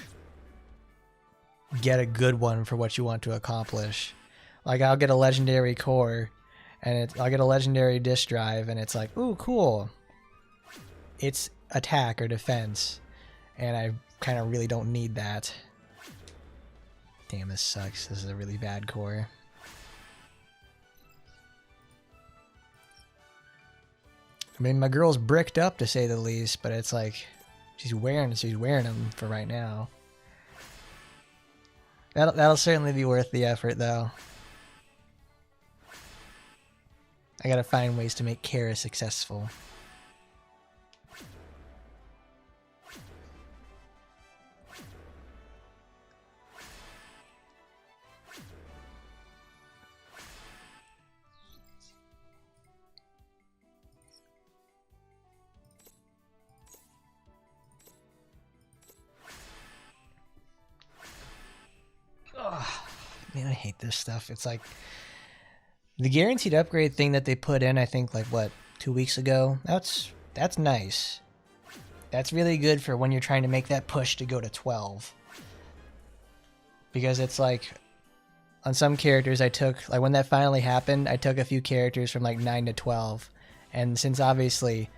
get a good one for what you want to accomplish. Like I'll get a legendary core and I'll get a legendary disk drive and it's like, ooh, cool. It's attack or defense. And I kind of really don't need that. Damn, this sucks. This is a really bad core. I mean, my girl's bricked up to say the least, but it's like, She's wearing them for right now. That'll certainly be worth the effort, though. I gotta find ways to make Kara successful. Man, I hate this stuff. It's like the guaranteed upgrade thing that they put in, I think like what, 2 weeks ago? That's nice. That's really good for when you're trying to make that push to go to 12. Because it's like on some characters I took, like when that finally happened, I took a few characters from like 9 to 12. And since obviously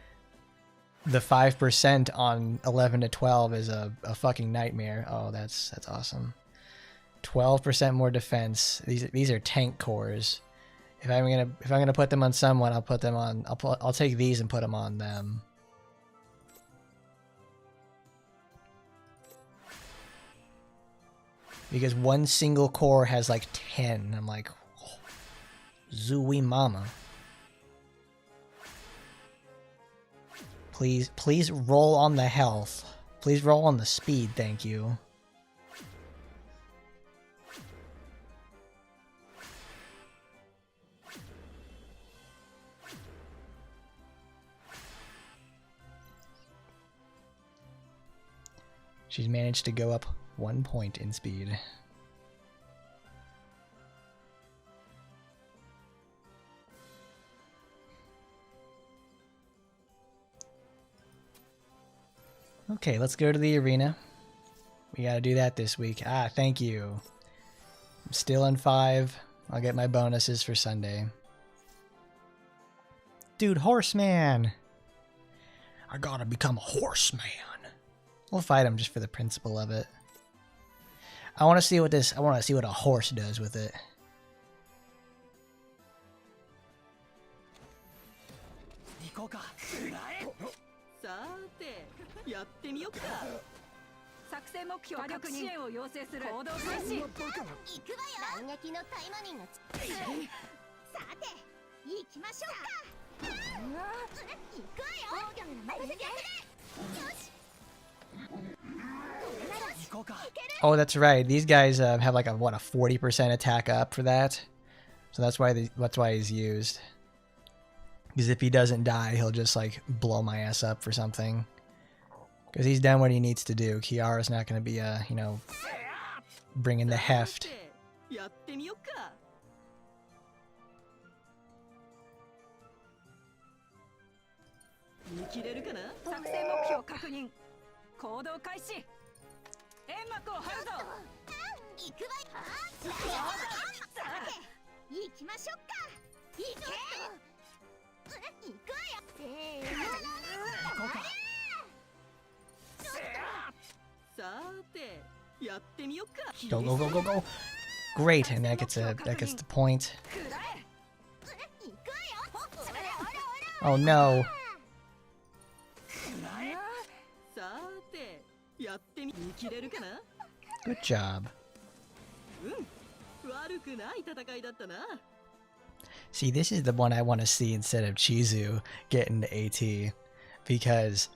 the 5% on 11 to 12 is a fucking nightmare. Oh, that's awesome. 12% more defense. These are tank cores. If I'm gonna put them on someone, I'll take these and put them on them. Because one single core has like 10. I'm like, oh, zooey mama. Please roll on the health. Please roll on the speed, thank you. She's managed to go up 1 point in speed. Okay, let's go to the arena. We gotta do that this week. Ah, thank you. I'm still on 5. I'll get my bonuses for Sunday. Dude, Horseman! I gotta become a horseman. We'll fight him just for the principle of it. I want to see what a horse does with it. Oh, that's right. These guys have like a 40% attack up for that. So that's why he's used. Because if he doesn't die, he'll just like blow my ass up for something. Because he's done what he needs to do. Kiara's not going to be bringing the heft. Go, go, go, go, go. Great, and that gets the point. Oh no. Good job. See, this is the one I want to see instead of Chizu getting the AT, because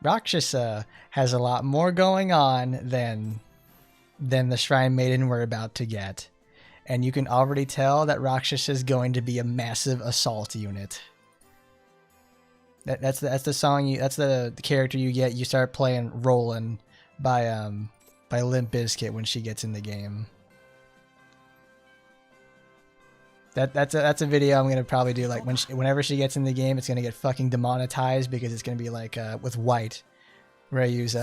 Rakshasa has a lot more going on than the Shrine Maiden we're about to get. And you can already tell that Rakshasa is going to be a massive assault unit. That's the song that's the character you get. You start playing Rollin' by Limp Bizkit when she gets in the game. That's a video I'm gonna probably do, like whenever she gets in the game. It's gonna get fucking demonetized because it's gonna be like with White, where I use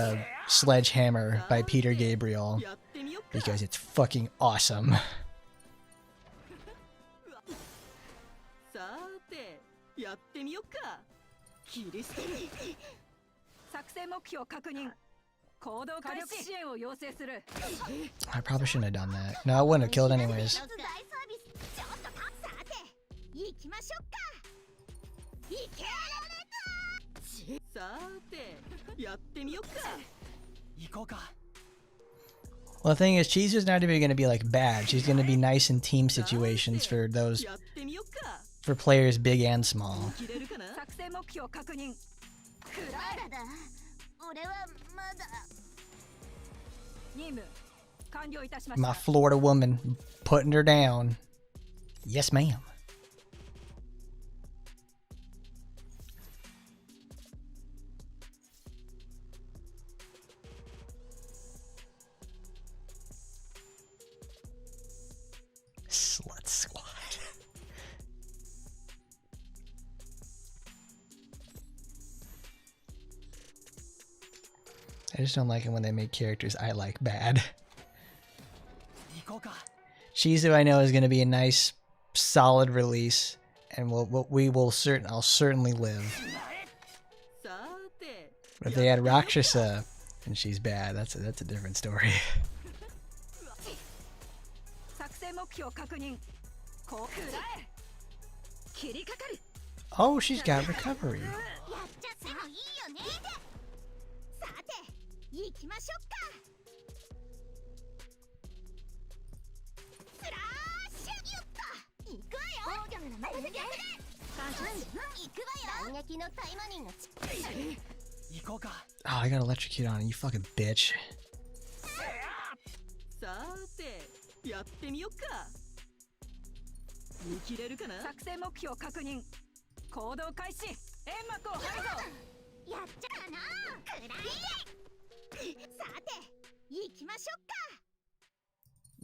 Sledgehammer by Peter Gabriel, because it's fucking awesome. I probably shouldn't have done that. No, I wouldn't have killed anyways. Well, the thing is, Chizu's not even going to be like bad. She's going to be nice in team situations for those, for players big and small. まだだ。俺はまだ。任務完了いたしました。 My Florida woman putting her down. Yes, ma'am. Slut squad. I just don't like it when they make characters I like bad. Shizu, I know, is going to be a nice, solid release, and I'll certainly live. But if they add Rakshasa and she's bad, that's a different story. Oh, she's got recovery. 行きましょうか。スラッシュ。よっと。行くわよ。防御なら任せて。行くわよ。反撃のタイマニンが行こうか。 Oh, I got electrocute on it, you fucking bitch. さて、やってみよっか。見切れるかな。作戦目標確認。行動開始。煙幕を張るぞ。やっちゃうな。くらい。 さて、行きましょうか。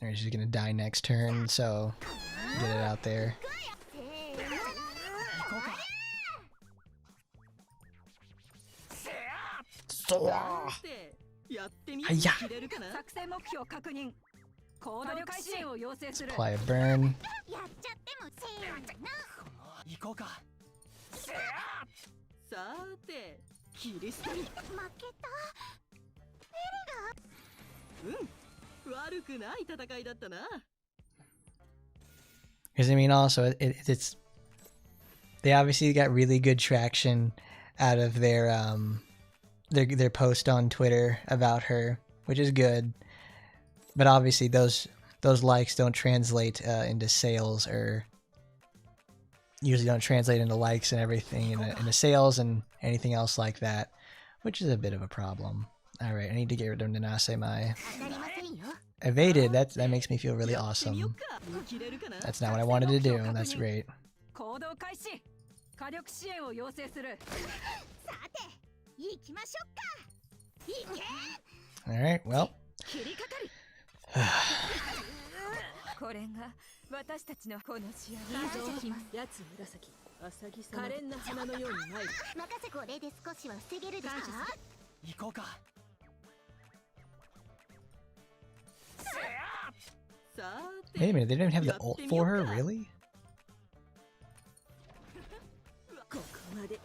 Alright, she's gonna die next turn, so get it out there. Hiya! Apply a burn. やっちゃってもせーの。行こうか。さて、キリストに負けた。 悪くない戦いだったな。 Because I mean, also it's they obviously got really good traction out of their post on Twitter about her, which is good. But obviously those likes don't translate into sales, or usually don't translate into likes and everything into sales and anything else like that, which is a bit of a problem. All right, I need to get rid of Nanase Mai. Evaded. That makes me feel really awesome. That's not what I wanted to do. That's great. All right. Well. これが私たちのこの幸せ。やつ紫。可憐な花のように参る。任せこれで少しは防げるでしょ。行こうか。 Wait a minute, they didn't have the ult for her, really? ここまで。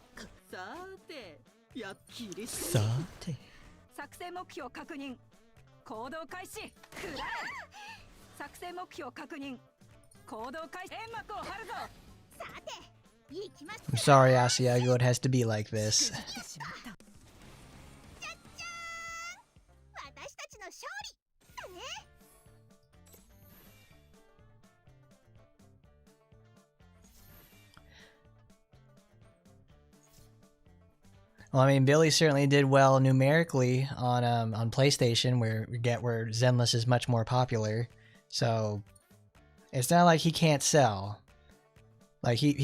さて、やっキリスト。さて。作戦目標確認。行動開始。くらえ。作戦目標確認。行動開始。煙幕を張るぞ。さて、行きましょう。 I'm sorry, Asiago, it has to be like this. じゃっじゃーん。私たちの勝利だね。 Well, I mean, Billy certainly did well numerically on PlayStation, where Zenless is much more popular. So it's not like he can't sell. Like he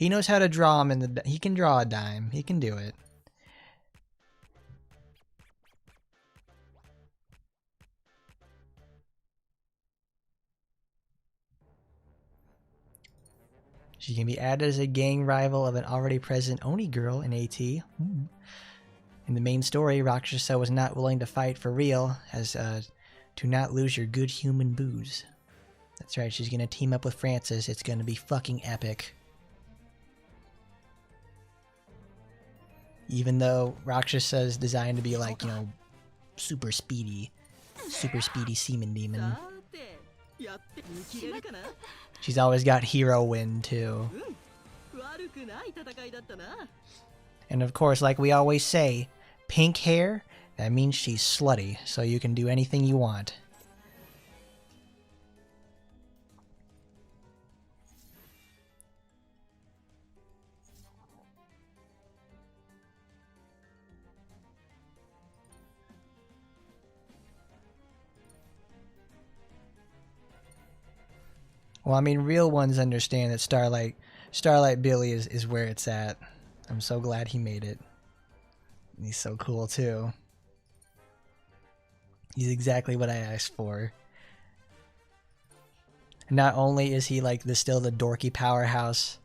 knows how to draw him he can draw a dime. He can do it. She can be added as a gang rival of an already present Oni girl in AT. In the main story, Rakshasa was not willing to fight for real, as to not lose your good human booze. That's right, she's gonna team up with Francis. It's gonna be fucking epic. Even though Rakshasa is designed to be like, you know, super speedy semen demon. She's always got hero win too. And of course, like we always say, pink hair, that means she's slutty, so you can do anything you want. Well, I mean, real ones understand that Starlight Billy is where it's at. I'm so glad he made it. He's so cool too. He's exactly what I asked for. Not only is he like still the dorky powerhouse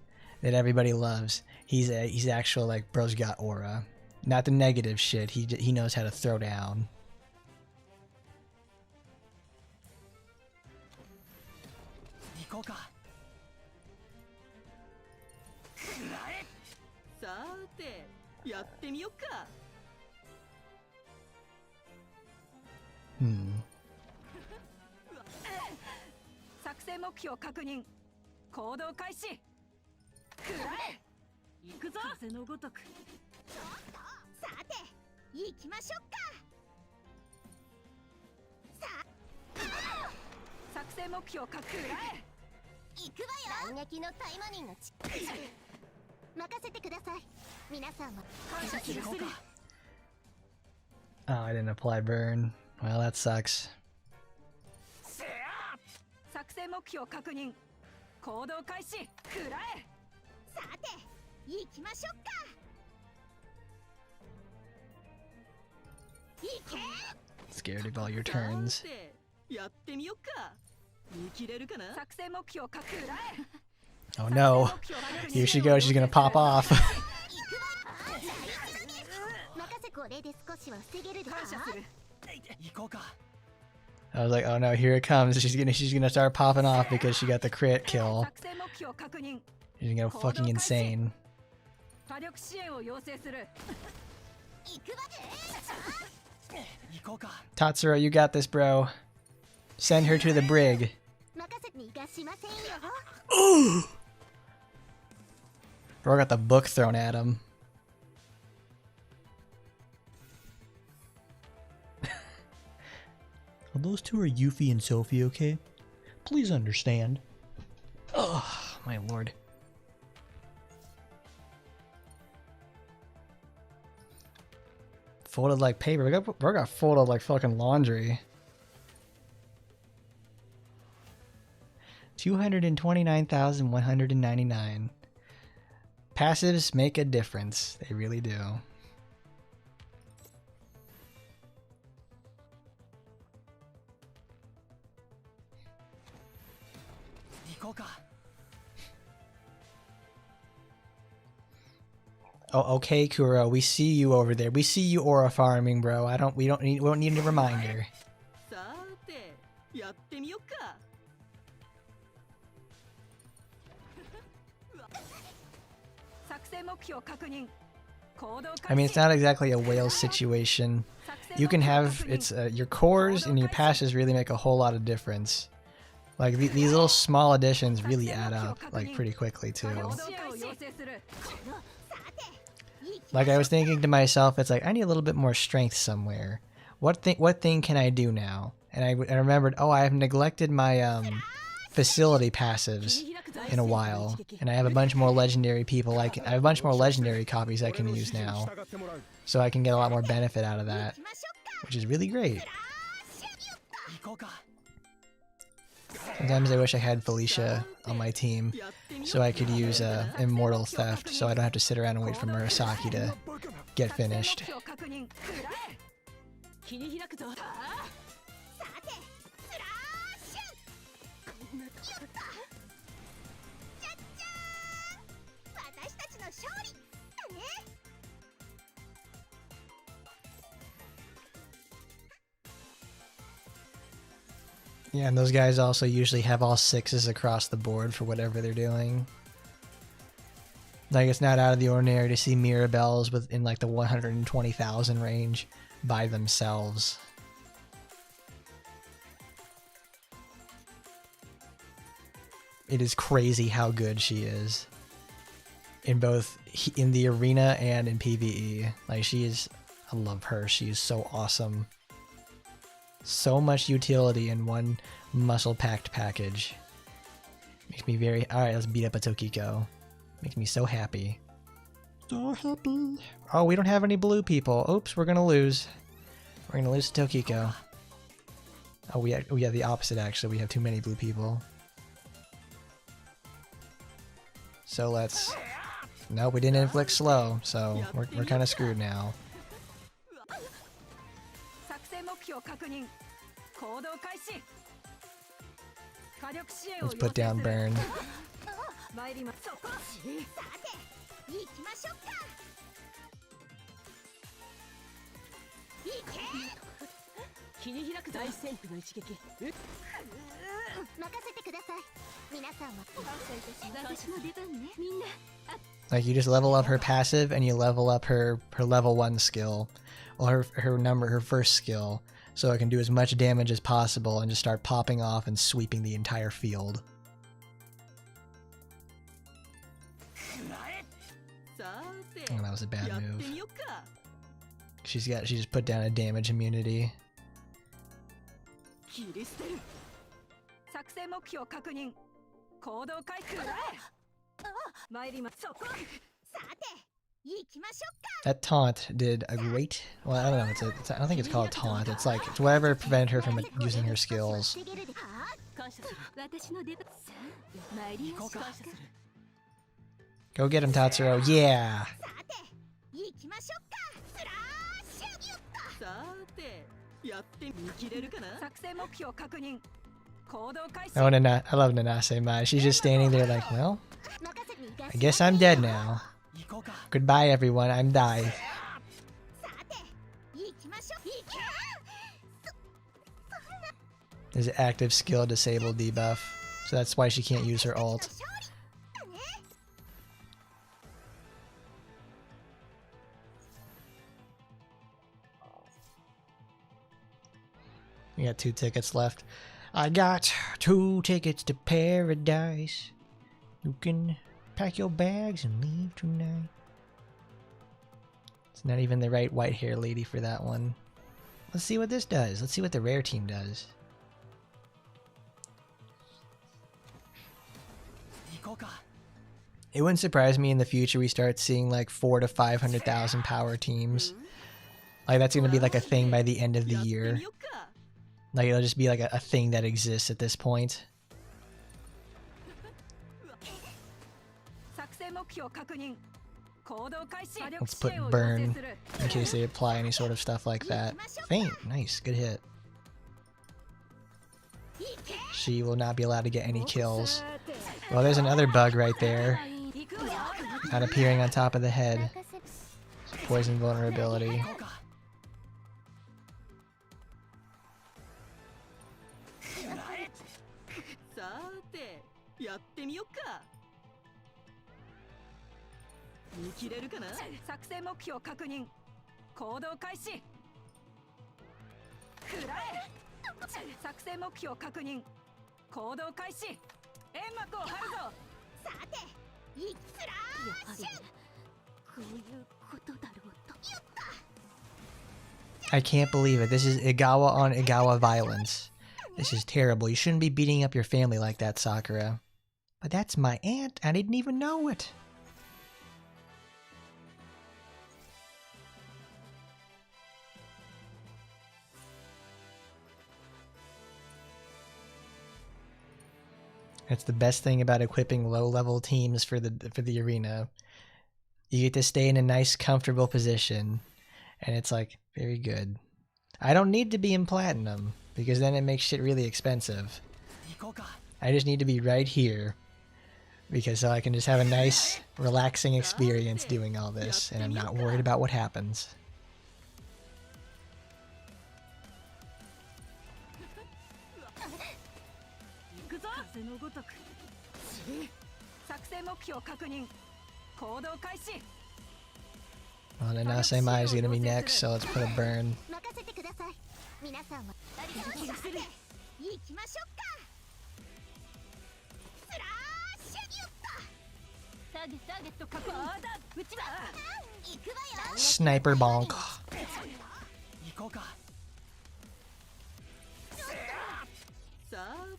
that everybody loves, he's actual like bro's got aura. Not the negative shit. He knows how to throw down. 行こうか。さーて、やってみよっか。作戦目標確認。行動開始。くらえ。行くぞ。風のごとく。ちょっと、さて、行きましょうか。作戦目標確認。行くわよ。乱撃のタイマニンの任せてください。皆さんも感謝する。 Oh, I didn't apply burn. Well, that sucks. 作戦目標確認。行動開始。くらえ。さて、行きましょうか。行け。 Scared of all your turns. やってみよっか。見切れるかな。作戦目標確認。 Oh no. Here she goes. She's gonna pop off. 任せこれで少しは防げるでしょ。行こうか。 I was like, oh no, here it comes. She's gonna start popping off because she got the crit kill. 作戦目標確認。 She's gonna go fucking insane. 火力支援を要請する。行くわで。行こうか。 Tatsuro, you got this, bro. Send her to the brig. 任せ逃がしませんよ。 Bro got the book thrown at him. Well, those two are Yuffie and Sophie, okay? Please understand. Oh, my lord. Folded like paper. Bro got folded like fucking laundry. 229,199. Passives make a difference. They really do. Oh, okay, Kuro. We see you over there. We see you aura farming, bro. We don't need a reminder. さて、やってみよっか。 I mean, it's not exactly a whale situation. You can have your cores and your passes really make a whole lot of difference. Like these little small additions really add up like pretty quickly too. Like I was thinking to myself, it's like I need a little bit more strength somewhere. What thing can I do now? And I remembered, oh, I have neglected my facility passives in a while, and I have a bunch more legendary people. I have a bunch more legendary copies I can use now, so I can get a lot more benefit out of that, which is really great. Sometimes I wish I had Felicia on my team, so I could use Immortal Theft, so I don't have to sit around and wait for Murasaki to get finished. Yeah, and those guys also usually have all 6s across the board for whatever they're doing. Like, it's not out of the ordinary to see Mirabelles within like the 120,000 range by themselves. It is crazy how good she is. in both in the arena and in PvE. Like I love her. She is so awesome. So much utility in one muscle-packed package. Makes me very... Alright, let's beat up a Tokiko. Makes me so happy. So happy. Oh, we don't have any blue people. Oops, we're gonna lose. We're gonna lose to Tokiko. Oh, we have the opposite, actually. We have too many blue people. So let's... Nope, we didn't inflict slow, so we're kind of screwed now. Let's put down burn. Like, you just level up her passive and you level up her level 1 skill. Well, her first skill. So it can do as much damage as possible and just start popping off and sweeping the entire field. Oh, that was a bad move. She just put down a damage immunity. That taunt did a great... Well, I don't know. I don't think it's called a taunt. It's whatever prevented her from using her skills. Go get him, Tatsuro. Yeah! Oh, I love Nanase Mai. She's just standing there like, well, I guess I'm dead now. Goodbye, everyone. I'm died. There's an active skill disabled debuff, so that's why she can't use her ult. We got 2 tickets left. I got 2 tickets to paradise. You can pack your bags and leave tonight. It's not even the right white hair lady for that one. Let's see what this does. Let's see what the rare team does. It wouldn't surprise me in the future we start seeing like 400,000 to 500,000 power teams. Like, that's gonna be like a thing by the end of the year. Like, it'll just be like a thing that exists at this point. Let's put burn in case they apply any sort of stuff like that. Faint. Nice. Good hit. She will not be allowed to get any kills. Well, there's another bug right there. Not appearing on top of the head. Poison vulnerability. I can't believe it. This is Igawa on Igawa violence. This is terrible. You shouldn't be beating up your family like that, Sakura. But that's my aunt. I didn't even know it. That's the best thing about equipping low-level teams for the arena. You get to stay in a nice, comfortable position, and it's like very good. I don't need to be in platinum because then it makes shit really expensive. I just need to be right here because so I can just have a nice, relaxing experience doing all this, and I'm not worried about what happens. Well, Nanase Mai is gonna be next, so let's put a burn. Sniper bonk. 行こうか。さ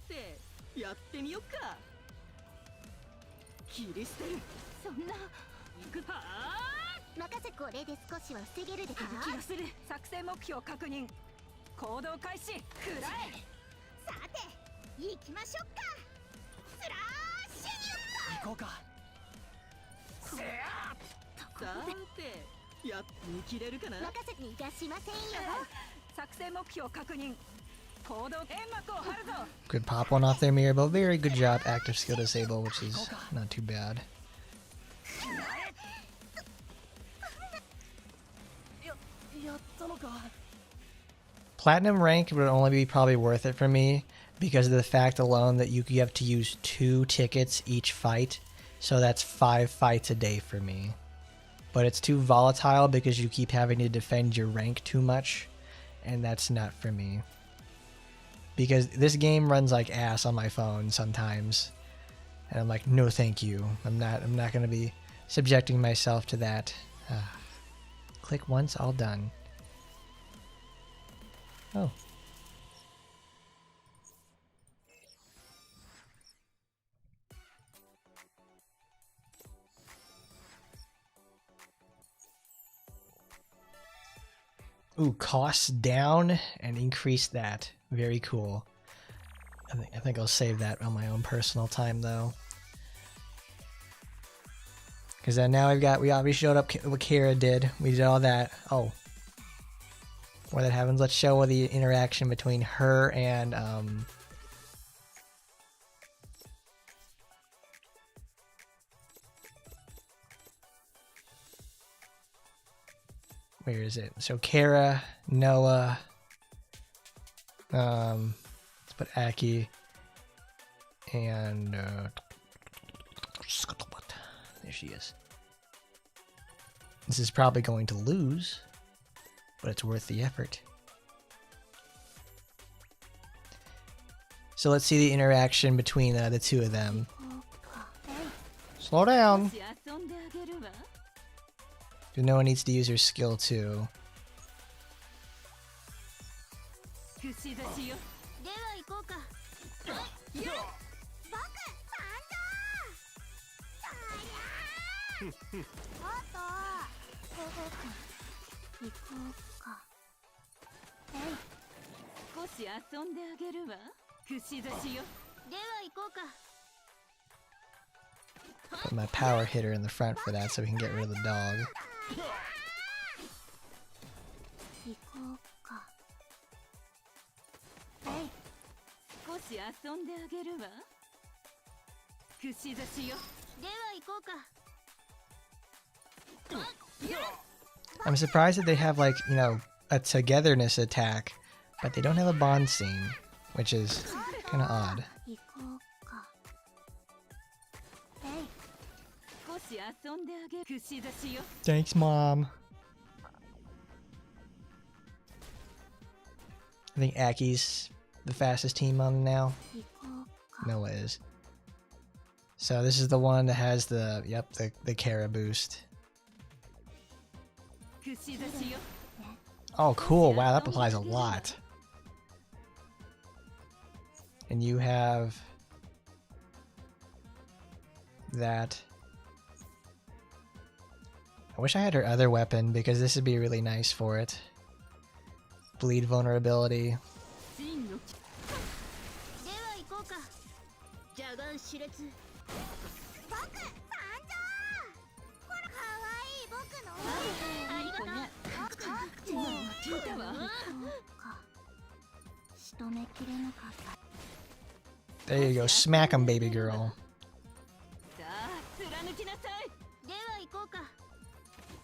てやってみよっか。切り捨てる。そんな行くは任せこれで少しは防げるでか。気がする。作戦目標確認。行動開始。くらえ。さて行きましょうか。スラッシュ。行こうか。さて見切れるかな。任せにいたしませんよ。作戦目標確認。行動煙幕を張るぞ。 Good pop one off there, Mirabel. Very good job. Active skill disable, which is not too bad. やったのか。 Platinum rank would only be probably worth it for me because of the fact alone that you have to use 2 tickets each fight. So that's 5 fights a day for me. But it's too volatile because you keep having to defend your rank too much. And that's not for me. Because this game runs like ass on my phone sometimes. And I'm like, no thank you. I'm not going to be subjecting myself to that. Click once, all done. Oh. Ooh, costs down and increase that. Very cool. I think I'll save that on my own personal time though. Because then now we already showed up what Kara did. We did all that. Oh. Before that happens, let's show the interaction between her and where is it? So Kara, Noah, let's put Aki, and there she is. This is probably going to lose, but it's worth the effort. So let's see the interaction between the two of them. Slow down. Noah needs to use her skill too. では行こうか。僕参上。おっと。行こうか。少し遊んであげるわ。串刺しよ。では行こうか。 Put my power hitter in the front for that so we can get rid of the dog. 行こうか。少し遊んであげるわ。串刺しよ。では行こうか。 I'm surprised that they have like, you know, a togetherness attack, but they don't have a bond scene, which is kind of odd. 行こうか。少し遊んであげる。串刺しよ。 Thanks, Mom. I think Aki's the fastest team on now. 行こうか。 Noah is. So this is the one that has the, yep, the Kara boost. 串刺しよ。 Oh, cool. Wow, that applies a lot. And you have that. I wish I had her other weapon because this would be really nice for it. Bleed vulnerability. では行こうか。邪眼熾烈。僕参上。ほら、可愛い僕の。ありがとう。聞いたわ。仕留めきれなかった。 There you go. Smack him, baby girl. さあ、貫きなさい。では行こうか。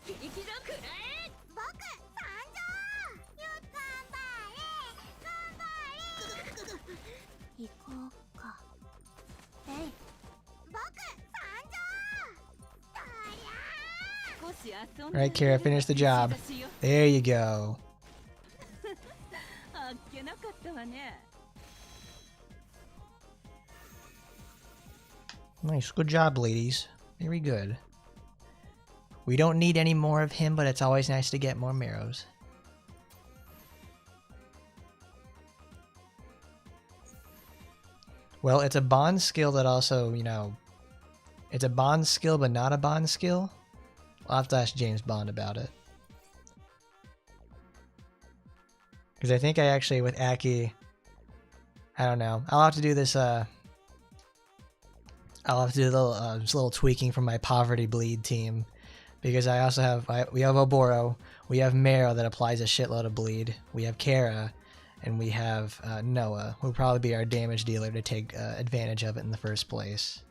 劇場くらえ。僕参上。よっ頑張れ。頑張れ。行こうか。僕参上。そりゃ少し遊ん All で。 right, Kara, finish the job. There you go. あっけなかったわね。 Nice. Good job, ladies. Very good. We don't need any more of him, but it's always nice to get more Marrows. Well, it's a bond skill that also, you know, it's a bond skill but not a bond skill. I'll have to ask James Bond about it. Because I think I actually, with Aki, I don't know. I'll have to do this, I'll have to do just a little tweaking from my Poverty Bleed team. Because I also have, we have Oboro, we have Marrow that applies a shitload of bleed, we have Kara, and we have Noah, who will probably be our damage dealer to take advantage of it in the first place.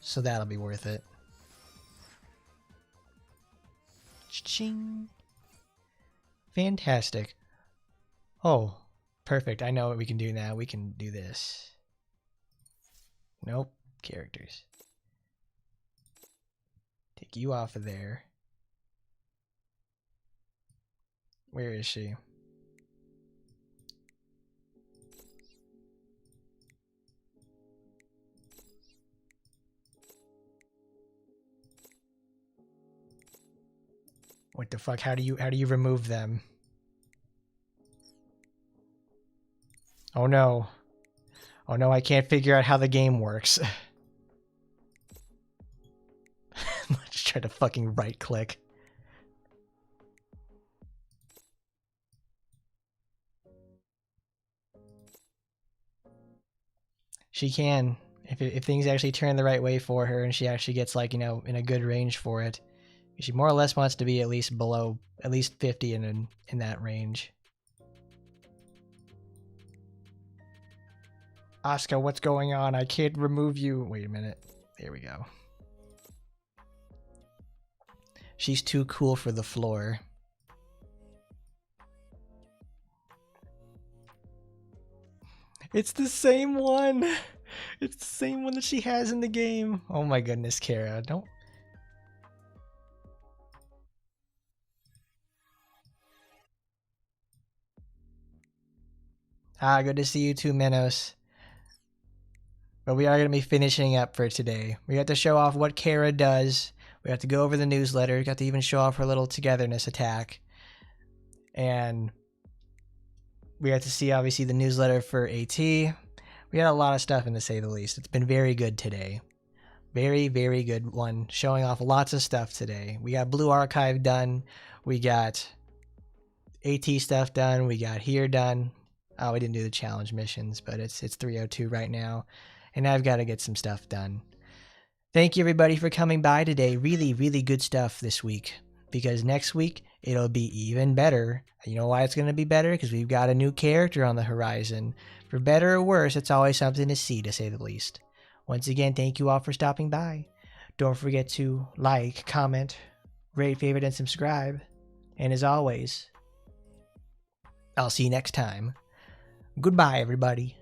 So that'll be worth it. Cha-ching. Fantastic. Oh, perfect. I know what we can do now. We can do this. Nope. Characters. Take you off of there. Where is she? What the fuck? How do you remove them? Oh no. Oh no, I can't figure out how the game works. Just try to fucking right click. She can. If things actually turn the right way for her and she actually gets, like, you know, in a good range for it. She more or less wants to be at least below, at least 50 in that range. Asuka, what's going on? I can't remove you. Wait a minute. There we go. She's too cool for the floor. It's the same one. It's the same one that she has in the game. Oh my goodness, Kara. Don't. Good to see you too, Minos. But we are going to be finishing up for today. We have to show off what Kara does. We have to go over the newsletter. We got to even show off her little togetherness attack. And we have to see, obviously, the newsletter for AT. We got a lot of stuff in, to say the least. It's been very good today. Very, very good one. Showing off lots of stuff today. We got Blue Archive done. We got AT stuff done. We got here done. Oh, we didn't do the challenge missions, but it's 3:02 right now. And I've got to get some stuff done. Thank you, everybody, for coming by today. Really, really good stuff this week. Because next week, it'll be even better. You know why it's going to be better? Because we've got a new character on the horizon. For better or worse, it's always something to see, to say the least. Once again, thank you all for stopping by. Don't forget to like, comment, rate, favorite, and subscribe. And as always, I'll see you next time. Goodbye, everybody.